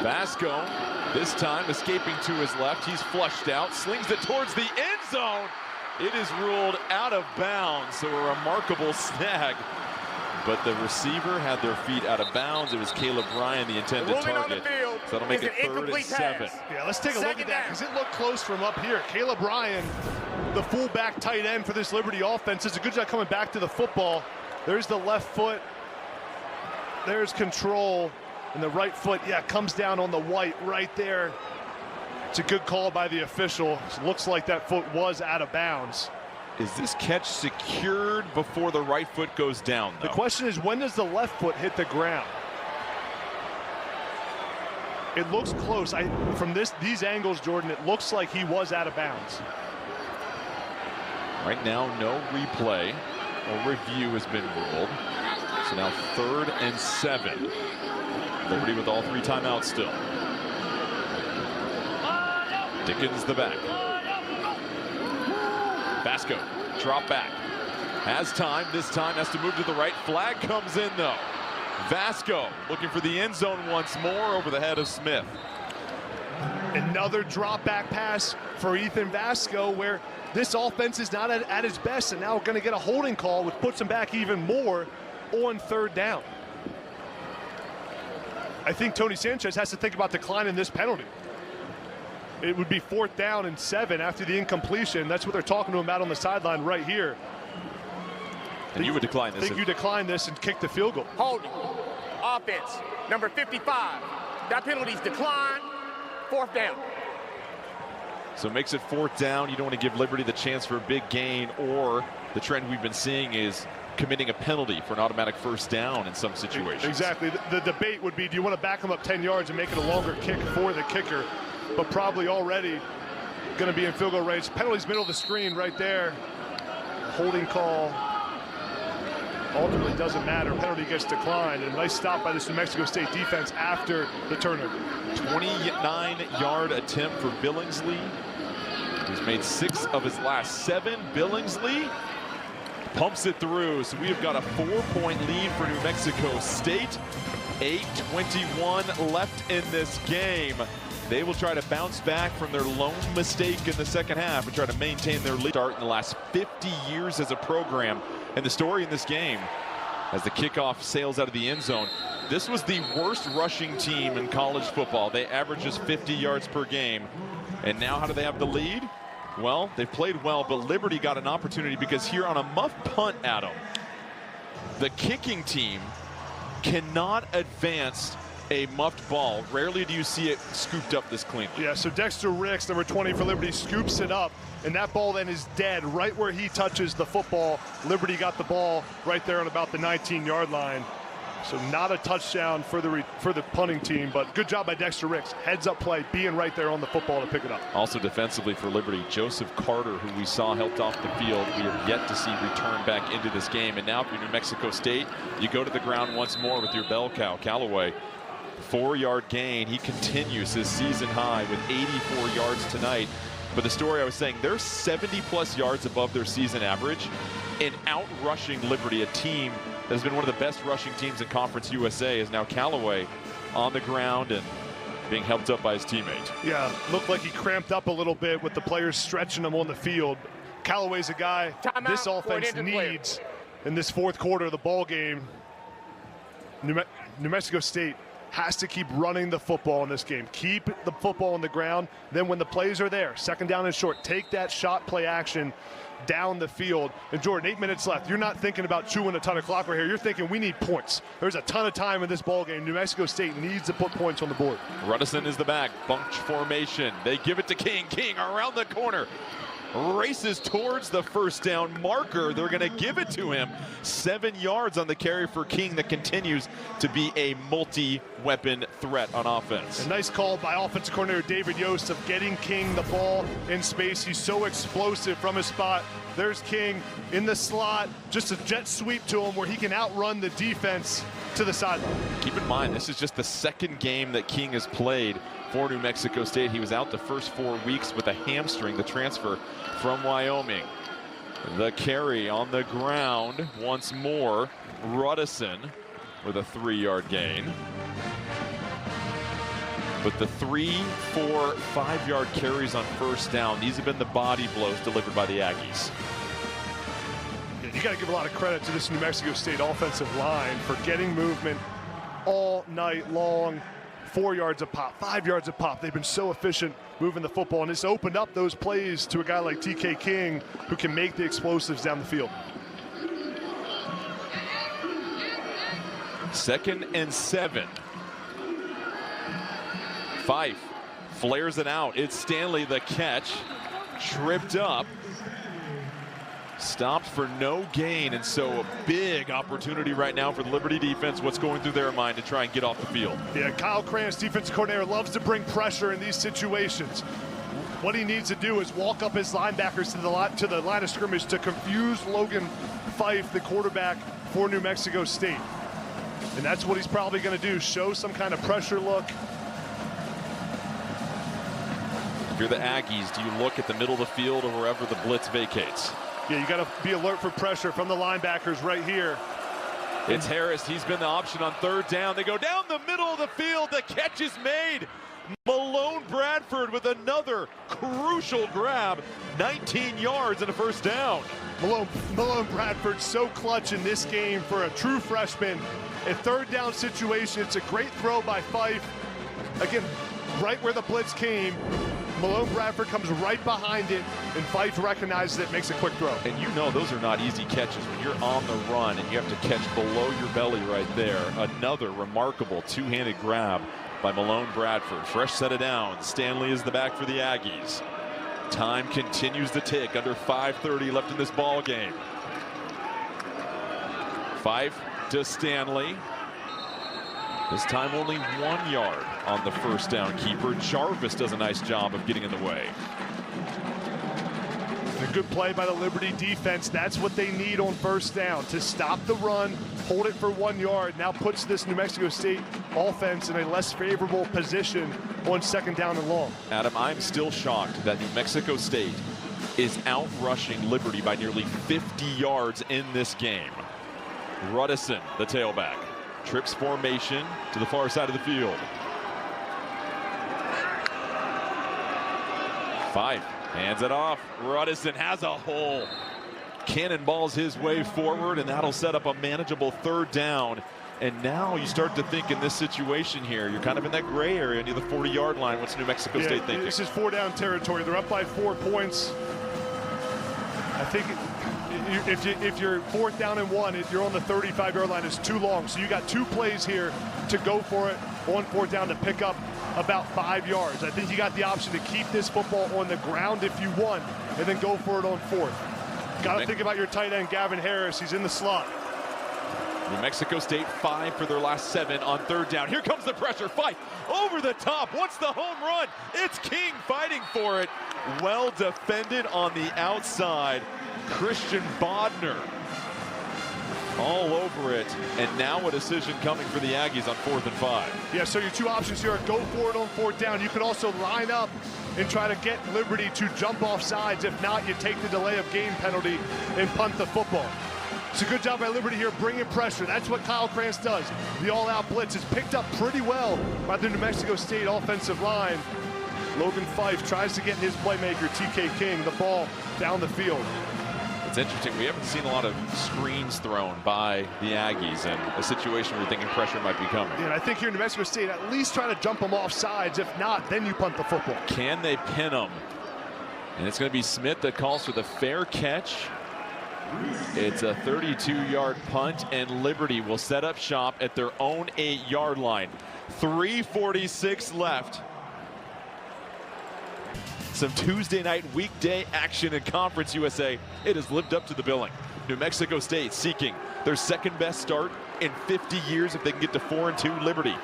Vasco, this time escaping to his left. He's flushed out, slings it towards the end zone. It is ruled out of bounds, so a remarkable snag. But the receiver had their feet out of bounds. It was Caleb Ryan, the intended target. So that'll make it 3rd and 7. Yeah, let's take a look at that, because it looked close from up here. Caleb Ryan, the fullback tight end for this Liberty offense, does a good job coming back to the football. There's the left foot. There's control. And the right foot, yeah, comes down on the white right there. It's a good call by the official. It looks like that foot was out of bounds. Is this catch secured before the right foot goes down, though? The question is, when does the left foot hit the ground? It looks close. From these angles, Jordan, it looks like he was out of bounds. Right now, no replay or review has been ruled. So now 3rd and 7. Liberty with all 3 timeouts still. Dickens the back. Vasco, drop back. Has time, this time has to move to the right. Flag comes in though. Vasco looking for the end zone once more over the head of Smith. Another drop back pass for Ethan Vasco, where this offense is not at its best, and now we're going to get a holding call, which puts him back even more on 3rd down. I think Tony Sanchez has to think about declining this penalty. It would be 4th down and 7 after the incompletion. That's what they're talking to him about on the sideline right here. And you would decline this? I think you decline this and kick the field goal. Holding. Offense, number 55. That penalty's declined. 4th down. So it makes it 4th down. You don't want to give Liberty the chance for a big gain, or the trend we've been seeing is committing a penalty for an automatic 1st down in some situations. Exactly. The debate would be, do you want to back him up 10 yards and make it a longer kick for the kicker? But probably already going to be in field goal range. Penalty's middle of the screen right there. Holding call ultimately doesn't matter. Penalty gets declined. And a nice stop by this New Mexico State defense after the turnover. 29-yard attempt for Billingsley. He's made 6 of his last 7. Billingsley pumps it through. So we have got a 4-point lead for New Mexico State. 8:21 left in this game. They will try to bounce back from their lone mistake in the second half and try to maintain their lead. Start in the last 50 years as a program. And the story in this game, as the kickoff sails out of the end zone, this was the worst rushing team in college football. They average just 50 yards per game. And now how do they have the lead? Well, they've played well, but Liberty got an opportunity because here on a muff punt, Adam, the kicking team cannot advance a muffed ball. Rarely do you see it scooped up this cleanly. Yeah, so Dexter Ricks, number 20 for Liberty, scoops it up, and that ball then is dead right where he touches the football. Liberty got the ball right there on about the 19-yard line. So not a touchdown for the punting team, but good job by Dexter Ricks. Heads up play, being right there on the football to pick it up. Also defensively for Liberty, Joseph Carter, who we saw helped off the field, we have yet to see return back into this game. And now for New Mexico State, you go to the ground once more with your bell cow, Callaway. 4-yard gain. He continues his season high with 84 yards tonight. But the story I was saying, they're 70+ yards above their season average and out-rushing Liberty, a team that has been one of the best rushing teams in Conference USA, is now Callaway on the ground and being helped up by his teammate. Yeah, looked like he cramped up a little bit with the players stretching him on the field. Callaway's a guy this offense needs in this fourth quarter of the ball game. New Mexico State has to keep running the football in this game. Keep the football on the ground. Then when the plays are there, second down and short, take that shot play action down the field. And Jordan, 8 minutes left. You're not thinking about chewing a ton of clock right here. You're thinking we need points. There's a ton of time in this ball game. New Mexico State needs to put points on the board. Ruddison is the back. Bunch formation. They give it to King. King around the corner. Races towards the first down marker. They're going to give it to him. 7 yards on the carry for King that continues to be a multi-weapon threat on offense. A nice call by offensive coordinator David Yost of getting King the ball in space. He's so explosive from his spot. There's King in the slot. Just a jet sweep to him where he can outrun the defense to the sideline. Keep in mind, this is just the second game that King has played for New Mexico State. He was out the first 4 weeks with a hamstring, the transfer from Wyoming. The carry on the ground once more. Ruddison with a 3-yard gain. But the 3, 4, 5-yard carries on first down, these have been the body blows delivered by the Aggies. You got to give a lot of credit to this New Mexico State offensive line for getting movement all night long. 4 yards a pop, 5 yards a pop. They've been so efficient moving the football, and it's opened up those plays to a guy like TK King who can make the explosives down the field. 2nd and 7. Fife flares it out. It's Stanley the catch. Tripped up. Stopped for no gain, and so a big opportunity right now for the Liberty defense. What's going through their mind to try and get off the field? Yeah, Kyle Krantz, defensive coordinator, loves to bring pressure in these situations. What he needs to do is walk up his linebackers to the line of scrimmage to confuse Logan Fife, the quarterback for New Mexico State. And that's what he's probably going to do, show some kind of pressure look. If you're the Aggies, do you look at the middle of the field or wherever the blitz vacates? Yeah, you got to be alert for pressure from the linebackers right here. It's Harris. He's been the option on third down. They go down the middle of the field. The catch is made. Malone Bradford with another crucial grab. 19 yards and a first down. Malone Bradford so clutch in this game for a true freshman. A third down situation. It's a great throw by Fife. Again, right where the blitz came. Malone Bradford comes right behind it, and Fife recognizes it, makes a quick throw. And you know those are not easy catches when you're on the run and you have to catch below your belly right there. Another remarkable two-handed grab by Malone Bradford. Fresh set of down. Stanley is the back for the Aggies. Time continues to tick. Under 5:30 left in this ball game. Fife to Stanley. This time only 1 yard on the first down. Keeper Jarvis does a nice job of getting in the way. A good play by the Liberty defense. That's what they need on first down, to stop the run, hold it for 1 yard. Now puts this New Mexico State offense in a less favorable position on second down and long. Adam, I'm still shocked that New Mexico State is out-rushing Liberty by nearly 50 yards in this game. Ruddison, the tailback. Trips formation to the far side of the field. Fife hands it off. Ruddison has a hole. Cannonballs his way forward, and that'll set up a manageable third down. And now you start to think in this situation here, you're kind of in that gray area near the 40-yard line. What's New Mexico State thinking? This is 4-down territory. They're up by 4 points. I think if you're 4th down and 1, you're on the 35-yard line. It's too long. So you got 2 plays here to go for it on 4th down to pick up about 5 yards. I think you got the option to keep this football on the ground if you want, and then go for it on 4th. Got to think about your tight end, Gavin Harris. He's in the slot. New Mexico State 5 for their last 7 on third down. Here comes the pressure. Fight over the top. What's the home run? It's King fighting for it. Well defended on the outside. Christian Bodner all over it, and now a decision coming for the Aggies on 4th and 5. Yeah, so your two options here are go for it on 4th down. You can also line up and try to get Liberty to jump off sides. If not, you take the delay of game penalty and punt the football. It's a good job by Liberty here bringing pressure. That's what Kyle Krantz does. The all-out blitz is picked up pretty well by the New Mexico State offensive line. Logan Fife tries to get his playmaker, TK King, the ball down the field. It's interesting. We haven't seen a lot of screens thrown by the Aggies in a situation where you're thinking pressure might be coming. Yeah, and I think here in New Mexico State, at least trying to jump them off sides. If not, then you punt the football. Can they pin them? And it's going to be Smith that calls for the fair catch. It's a 32-yard punt, and Liberty will set up shop at their own 8-yard line. 3:46 left. Some Tuesday night weekday action in Conference USA. It has lived up to the billing. New Mexico State seeking their second best start in 50 years if they can get to 4-2. Liberty,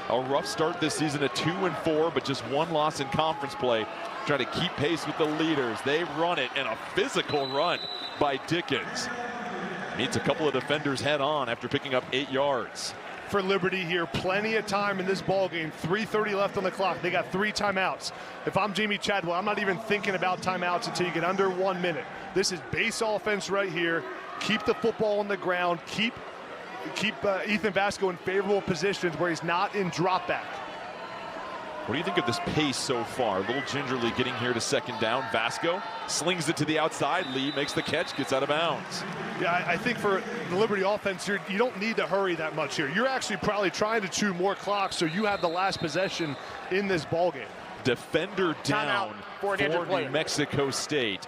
a rough start this season at 2-4, but just one loss in conference play. Trying to keep pace with the leaders. They run it, and a physical run by Dickens. Meets a couple of defenders head on after picking up 8 yards. For Liberty here, plenty of time in this ball game. 3:30 left on the clock. They got 3 timeouts. If I'm Jamie Chadwell, I'm not even thinking about timeouts until you get under 1 minute. This is base offense right here. Keep the football on the ground. Keep Ethan Vasco in favorable positions where he's not in drop back. What do you think of this pace so far? Little gingerly getting here to 2nd down. Vasco slings it to the outside. Lee makes the catch, gets out of bounds. Yeah, I think for the Liberty offense, you don't need to hurry that much here. You're actually probably trying to chew more clock so you have the last possession in this ball game. Defender down for New Mexico State.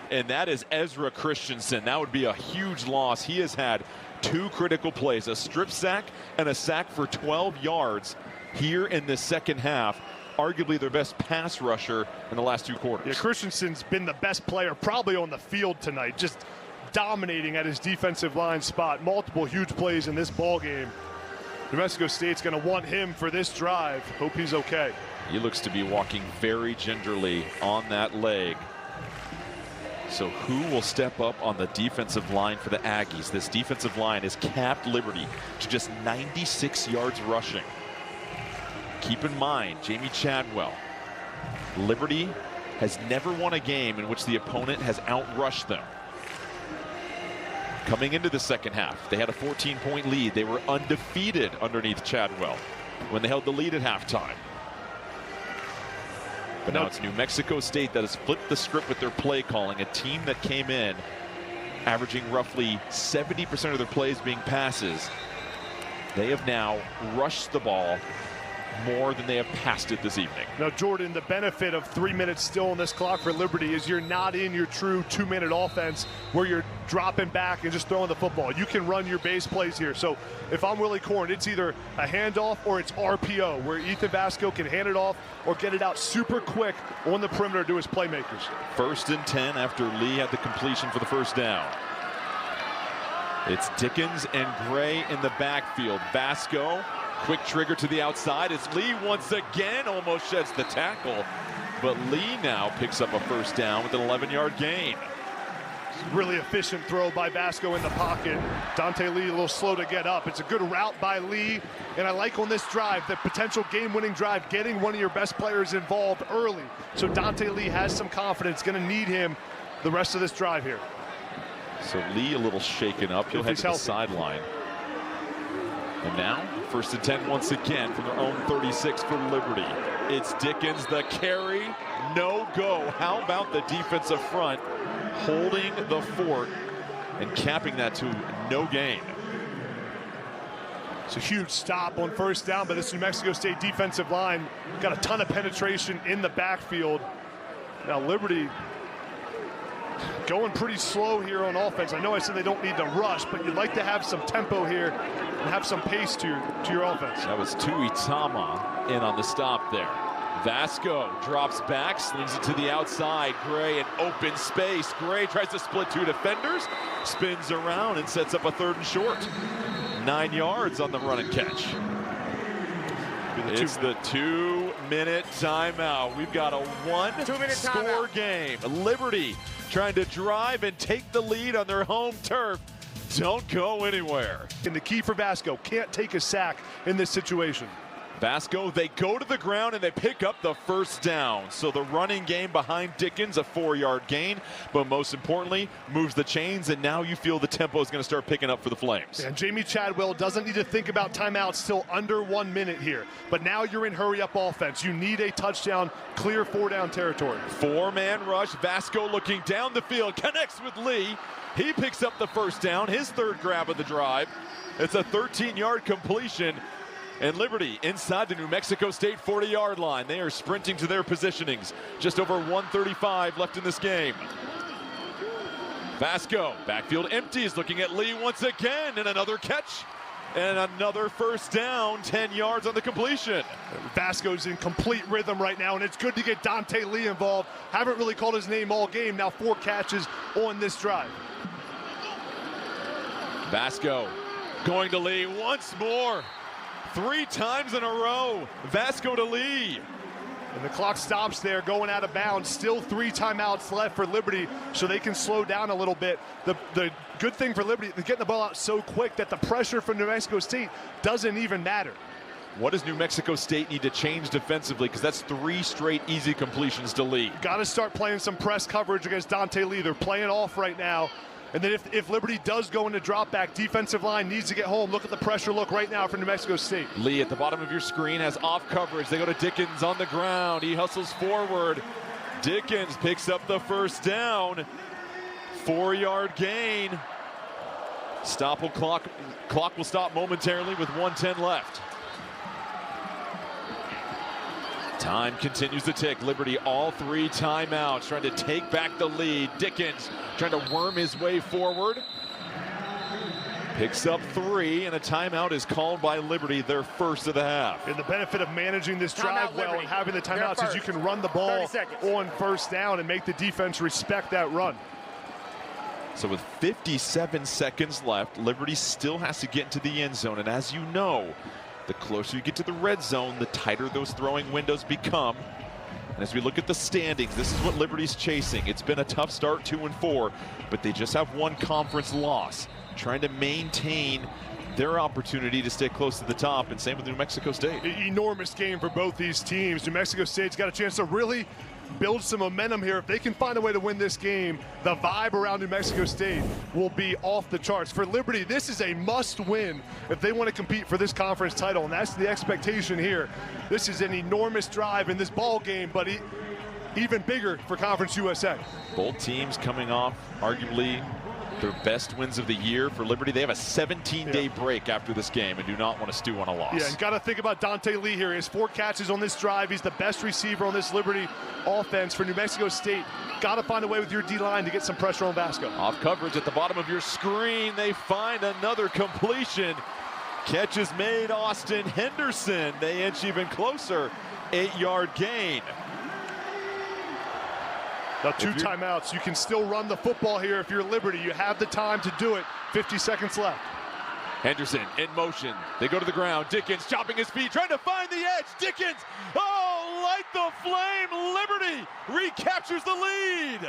And that is Ezra Christensen. That would be a huge loss. He has had 2 critical plays, a strip sack and a sack for 12 yards here in the second half. Arguably their best pass rusher in the last 2 quarters. Yeah, Christensen's been the best player probably on the field tonight, just dominating at his defensive line spot. Multiple huge plays in this ball game. New Mexico State's going to want him for this drive. Hope he's okay. He looks to be walking very gingerly on that leg. So who will step up on the defensive line for the Aggies? This defensive line has capped Liberty to just 96 yards rushing. Keep in mind, Jamie Chadwell, Liberty has never won a game in which the opponent has outrushed them. Coming into the second half, they had a 14-point lead. They were undefeated underneath Chadwell when they held the lead at halftime. But now it's New Mexico State that has flipped the script with their play calling, a team that came in averaging roughly 70% of their plays being passes. They have now rushed the ball more than they have passed it this evening. Now, Jordan, the benefit of 3 minutes still on this clock for Liberty is you're not in your true 2-minute offense where you're dropping back and just throwing the football. You can run your base plays here. So if I'm Willie Corn, it's either a handoff or it's RPO, where Ethan Vasco can hand it off or get it out super quick on the perimeter to his playmakers. 1st and 10 after Lee had the completion for the 1st down. It's Dickens and Gray in the backfield. Vasco, quick trigger to the outside as Lee once again almost sheds the tackle. But Lee now picks up a 1st down with an 11-yard gain. Really efficient throw by Vasco in the pocket. Dante Lee a little slow to get up. It's a good route by Lee. And I like on this drive, the potential game-winning drive, getting one of your best players involved early. So Dante Lee has some confidence. Going to need him the rest of this drive here. So Lee a little shaken up. He'll head to the sideline. And now, 1st and 10 once again from their own 36 for Liberty. It's Dickens, the carry, no go. How about the defensive front holding the fort and capping that to no gain? It's a huge stop on 1st down, but this New Mexico State defensive line got a ton of penetration in the backfield. Now Liberty going pretty slow here on offense. I know I said they don't need to rush, but you'd like to have some tempo here and have some pace to your offense. That was Tuitama in on the stop there. Vasco drops back, slings it to the outside. Gray in open space. Gray tries to split 2 defenders, spins around and sets up a 3rd and short. 9 yards on the run and catch. It's the 2-minute timeout. We've got a 1-score game. Liberty trying to drive and take the lead on their home turf. don't go anywhere. And the key for Vasco, can't take a sack in this situation. Vasco, they go to the ground and they pick up the first down. So the running game behind Dickens, a 4-yard gain, but most importantly, moves the chains, and now you feel the tempo is going to start picking up for the Flames. And Jamie Chadwell doesn't need to think about timeouts, still under 1 minute here. But now you're in hurry-up offense. You need a touchdown, clear 4-down territory. 4-man rush, Vasco looking down the field, connects with Lee. He picks up the first down, his third grab of the drive. It's a 13-yard completion. And Liberty inside the New Mexico State 40-yard line. They are sprinting to their positionings. Just over 1:35 left in this game. Vasco, backfield empties, looking at Lee once again, and another catch. And another first down, 10 yards on the completion. Vasco's in complete rhythm right now, and it's good to get Dante Lee involved. Haven't really called his name all game. Now 4 catches on this drive. Vasco going to Lee once more. 3 times in a row, Vasco to Lee. And the clock stops there, going out of bounds. Still 3 timeouts left for Liberty, so they can slow down a little bit. The good thing for Liberty, they're getting the ball out so quick that the pressure from New Mexico State doesn't even matter. What does New Mexico State need to change defensively? Because that's 3 straight easy completions to Lee. Got to start playing some press coverage against Dante Lee. They're playing off right now. And then if Liberty does go into drop back, defensive line needs to get home. Look at the pressure look right now for New Mexico State. Lee at the bottom of your screen has off coverage. They go to Dickens on the ground. He hustles forward. Dickens picks up the first down. 4-yard gain. Clock will stop momentarily with 1:10 left. Time continues to tick. Liberty all 3 timeouts, trying to take back the lead. Dickens trying to worm his way forward. Picks up 3, and a timeout is called by Liberty, their first of the half. And the benefit of managing this drive well and having the timeouts is you can run the ball on first down and make the defense respect that run. So with 57 seconds left, Liberty still has to get into the end zone. And as you know, the closer you get to the red zone, the tighter those throwing windows become. And as we look at the standings, this is what Liberty's chasing. It's been a tough start, 2-4, but they just have 1 conference loss, trying to maintain their opportunity to stay close to the top, and same with New Mexico State. Enormous game for both these teams. New Mexico State's got a chance to really build some momentum here. If they can find a way to win this game, the vibe around New Mexico State will be off the charts. For Liberty, this is a must-win if they want to compete for this conference title, and that's the expectation here. This is an enormous drive in this ball game, but even bigger for Conference USA. Both teams coming off arguably their best wins of the year. For Liberty, they have a 17-day break after this game and do not want to stew on a loss. Yeah, and got to think about Dante Lee here. He has 4 catches on this drive. He's the best receiver on this Liberty offense. For New Mexico State, got to find a way with your D-line to get some pressure on Vasco. Off coverage at the bottom of your screen. They find another completion. Catch is made, Austin Henderson. They inch even closer. 8-yard gain. Now 2 timeouts. You can still run the football here if you're Liberty. You have the time to do it. 50 seconds left. Henderson in motion. They go to the ground. Dickens chopping his feet, trying to find the edge. Dickens, oh, light the flame. Liberty recaptures the lead.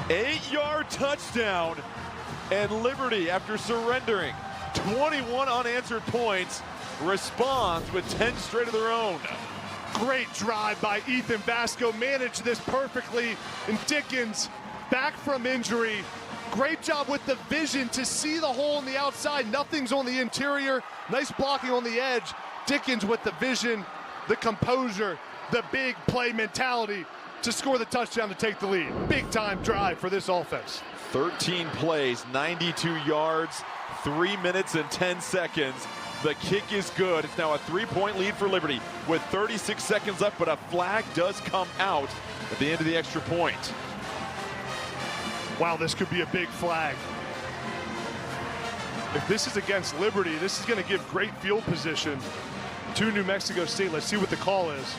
8-yard touchdown. And Liberty, after surrendering 21 unanswered points, responds with 10 straight of their own. Great drive by Ethan Vasco, managed this perfectly. And Dickens, back from injury. Great job with the vision to see the hole on the outside. Nothing's on the interior. Nice blocking on the edge. Dickens with the vision, the composure, the big play mentality to score the touchdown to take the lead. Big time drive for this offense. 13 plays, 92 yards, 3 minutes and 10 seconds. The kick is good. It's now a 3-point lead for Liberty with 36 seconds left, but a flag does come out at the end of the extra point. Wow, this could be a big flag. If this is against Liberty, this is going to give great field position to New Mexico State. Let's see what the call is.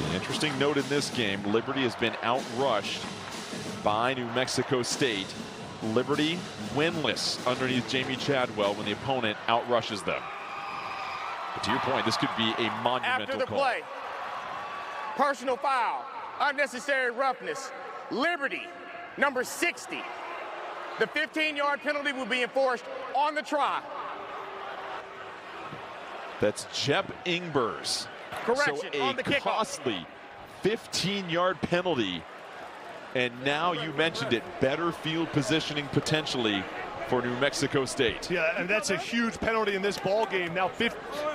An interesting note in this game, Liberty has been outrushed by New Mexico State. Liberty winless underneath Jamie Chadwell when the opponent outrushes them. But to your point, this could be a monumental After the call. play, personal foul, unnecessary roughness. Liberty, number 60. The 15-yard penalty will be enforced on the try. That's Jep Ingbers. Correction, so on the a kickoff. costly 15-yard penalty. And now you mentioned it, better field positioning potentially for New Mexico State. Yeah, and that's a huge penalty in this ball game. Now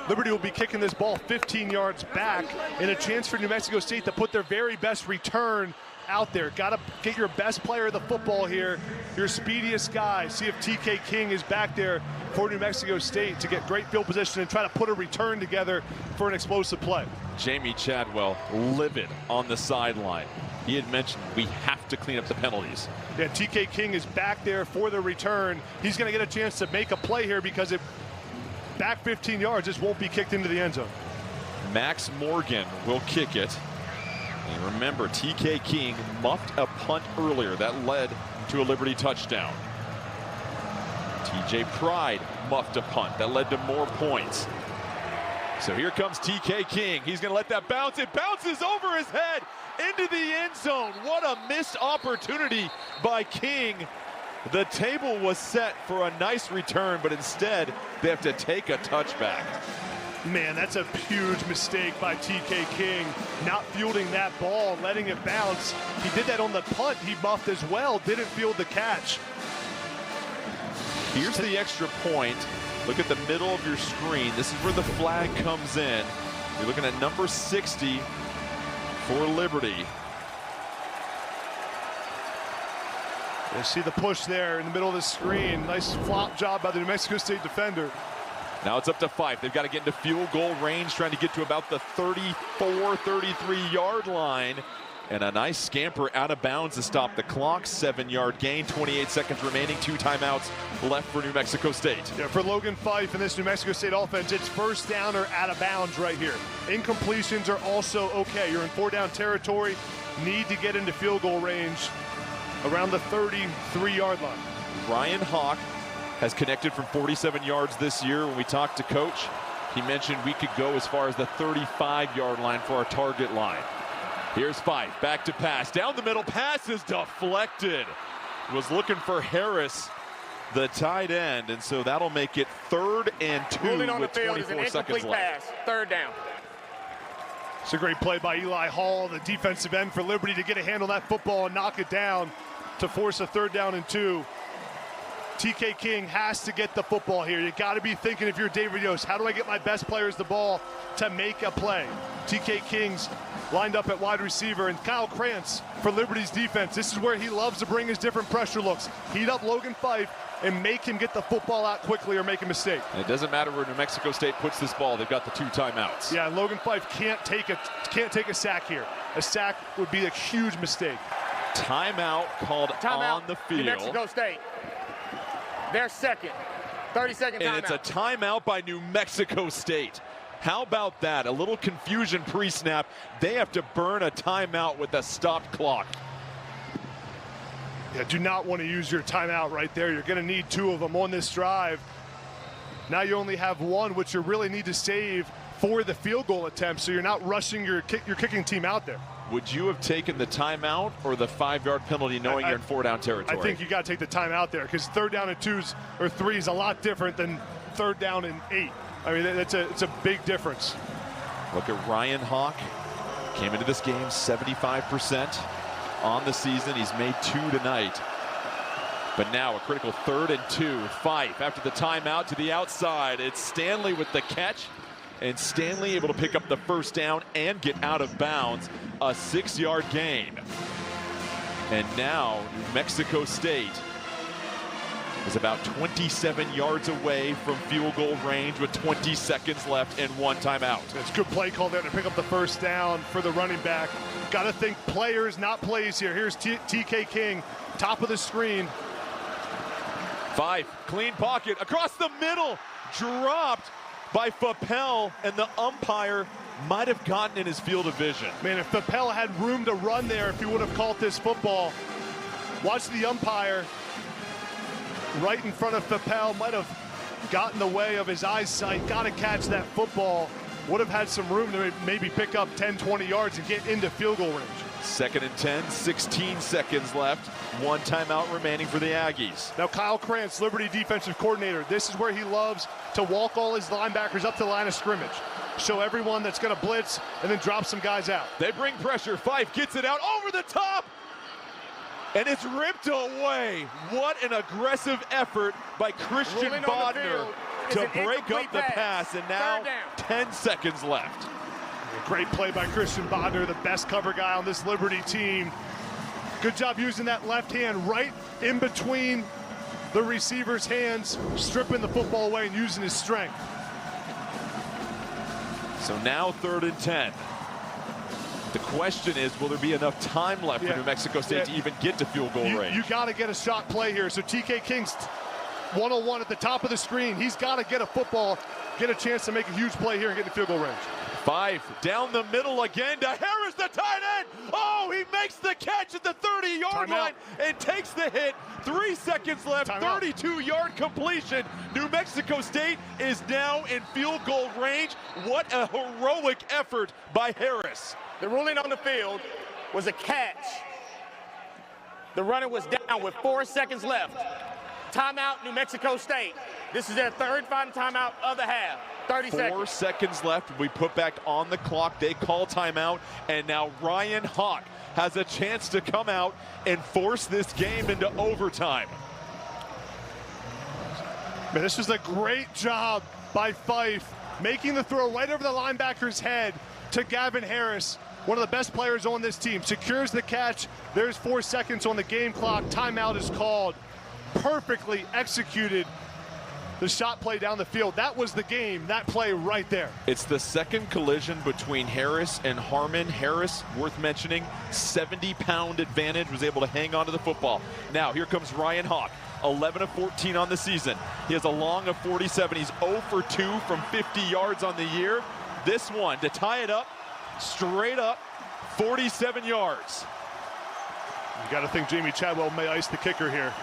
Liberty will be kicking this ball 15 yards back, and a chance for New Mexico State to put their very best return out there. Got to get your best player of the football here, your speediest guy. See if TK King is back there for New Mexico State to get great field position and try to put a return together for an explosive play. Jamie Chadwell livid on the sideline. He had mentioned we have to clean up the penalties. Yeah, TK King is back there for the return. He's going to get a chance to make a play here because if back 15 yards, this won't be kicked into the end zone. Max Morgan will kick it. And remember, TK King muffed a punt earlier that led to a Liberty touchdown. TJ Pride muffed a punt that led to more points. So here comes TK King. He's going to let that bounce. It bounces over his head into the end zone. What a missed opportunity by King. The table was set for a nice return, but instead they have to take a touchback. Man, that's a huge mistake by TK King, not fielding that ball, letting it bounce. He did that on the punt. He muffed as well, didn't field the catch. Here's the extra point. Look at the middle of your screen. This is where the flag comes in. You're looking at number 60 for Liberty. You see the push there in the middle of the screen. Nice flop job by the New Mexico State defender. Now it's up to 5. They've got to get into field goal range, trying to get to about the 34, 33-yard line. And a nice scamper out of bounds to stop the clock. 7-yard gain, 28 seconds remaining, 2 timeouts left for New Mexico State. Yeah, for Logan Fife and this New Mexico State offense, it's first down or out of bounds right here. Incompletions are also okay. You're in 4-down territory, need to get into field goal range around the 33-yard line. Ryan Hawk has connected from 47 yards this year. When we talked to Coach, he mentioned we could go as far as the 35-yard line for our target line. Here's Fife, back to pass, down the middle, pass is deflected. Was looking for Harris, the tight end, and so that'll make it 3rd and 2 Ruling on with the field 24 is an seconds incomplete left. pass, 3rd down. It's a great play by Eli Hall, the defensive end for Liberty, to get a hand on that football and knock it down to force a 3rd down and 2. TK King has to get the football here. You got to be thinking, if you're David Yost, how do I get my best players the ball to make a play? TK King's lined up at wide receiver, and Kyle Krantz for Liberty's defense. This is where he loves to bring his different pressure looks. Heat up Logan Fife and make him get the football out quickly or make a mistake. And it doesn't matter where New Mexico State puts this ball. They've got the 2 timeouts. Yeah, Logan Fife can't take a sack here. A sack would be a huge mistake. Timeout called on the field. New Mexico State. Their second. 30-second timeout. And it's a timeout by New Mexico State. How about that? A little confusion pre-snap. They have to burn a timeout with a stopped clock. Yeah, do not want to use your timeout right there. You're going to need 2 of them on this drive. Now you only have 1, which you really need to save for the field goal attempt, so you're not rushing your kicking team out there. Would you have taken the timeout or the 5-yard penalty knowing you're in 4-down territory? I think you got to take the timeout there, because 3rd down and 2s or 3 is a lot different than 3rd down and 8. I mean, it's a big difference. Look at Ryan Hawk. Came into this game 75% on the season. He's made 2 tonight. But now a critical 3rd and 2. Fife after the timeout to the outside. It's Stanley with the catch. And Stanley able to pick up the 1st down and get out of bounds. A 6-yard gain. And now New Mexico State is about 27 yards away from field goal range with 20 seconds left and 1 timeout. It's a good play call there to pick up the 1st down for the running back. Got to think players, not plays here. Here's TK King, top of the screen. Fife, clean pocket, across the middle, dropped by Fappel, and the umpire might have gotten in his field of vision. Man, if Fappel had room to run there, if he would have caught this football, watch the umpire right in front of Fappel, might have gotten the way of his eyesight. Got to catch that football. would have had some room to maybe pick up 10, 20 yards and get into field goal range. 2nd and 10, 16 seconds left. 1 timeout remaining for the Aggies. Now Kyle Krantz, Liberty defensive coordinator, this is where he loves to walk all his linebackers up to the line of scrimmage. Show everyone that's going to blitz and then drop some guys out. They bring pressure. Fife gets it out over the top. And it's ripped away. What an aggressive effort by Christian Bodner to break up the pass. And now 10 seconds left. Great play by Christian Bodner, the best cover guy on this Liberty team. Good job using that left hand right in between the receiver's hands, stripping the football away and using his strength. So now 3rd and 10. The question is, will there be enough time left for New Mexico State to even get to field goal range? You got to get a shot play here. So TK King's 101 at the top of the screen. He's got to get a football, get a chance to make a huge play here and get to field goal range. Fife down the middle again to Harris, the tight end. Oh, he makes the catch at the 30-yard line and takes the hit. 3 seconds left, 32-yard completion. New Mexico State is now in field goal range. What a heroic effort by Harris. The ruling on the field was a catch. The runner was down with 4 seconds left. Timeout, New Mexico State. This is their 3rd final timeout of the half. 30 seconds. 4 seconds left. We put back on the clock. They call timeout. And now Ryan Hawk has a chance to come out and force this game into overtime. Man, this was a great job by Fife, making the throw right over the linebacker's head to Gavin Harris, one of the best players on this team. Secures the catch. There's 4 seconds on the game clock. Timeout is called. Perfectly executed the shot play down the field. That was the game, that play right there. It's the 2nd collision between Harris and Harmon. Harris, worth mentioning, 70-pound advantage, was able to hang on to the football. Now here comes Ryan Hawk, 11 of 14 on the season. He has a long of 47. He's 0 for 2 from 50 yards on the year. This one to tie it up, straight up, 47 yards. You got to think Jamie Chadwell may ice the kicker here.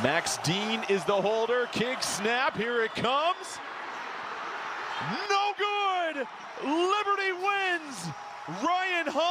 Max Dean is the holder. Kick snap. Here it comes. No good. Liberty wins. Ryan Hawk.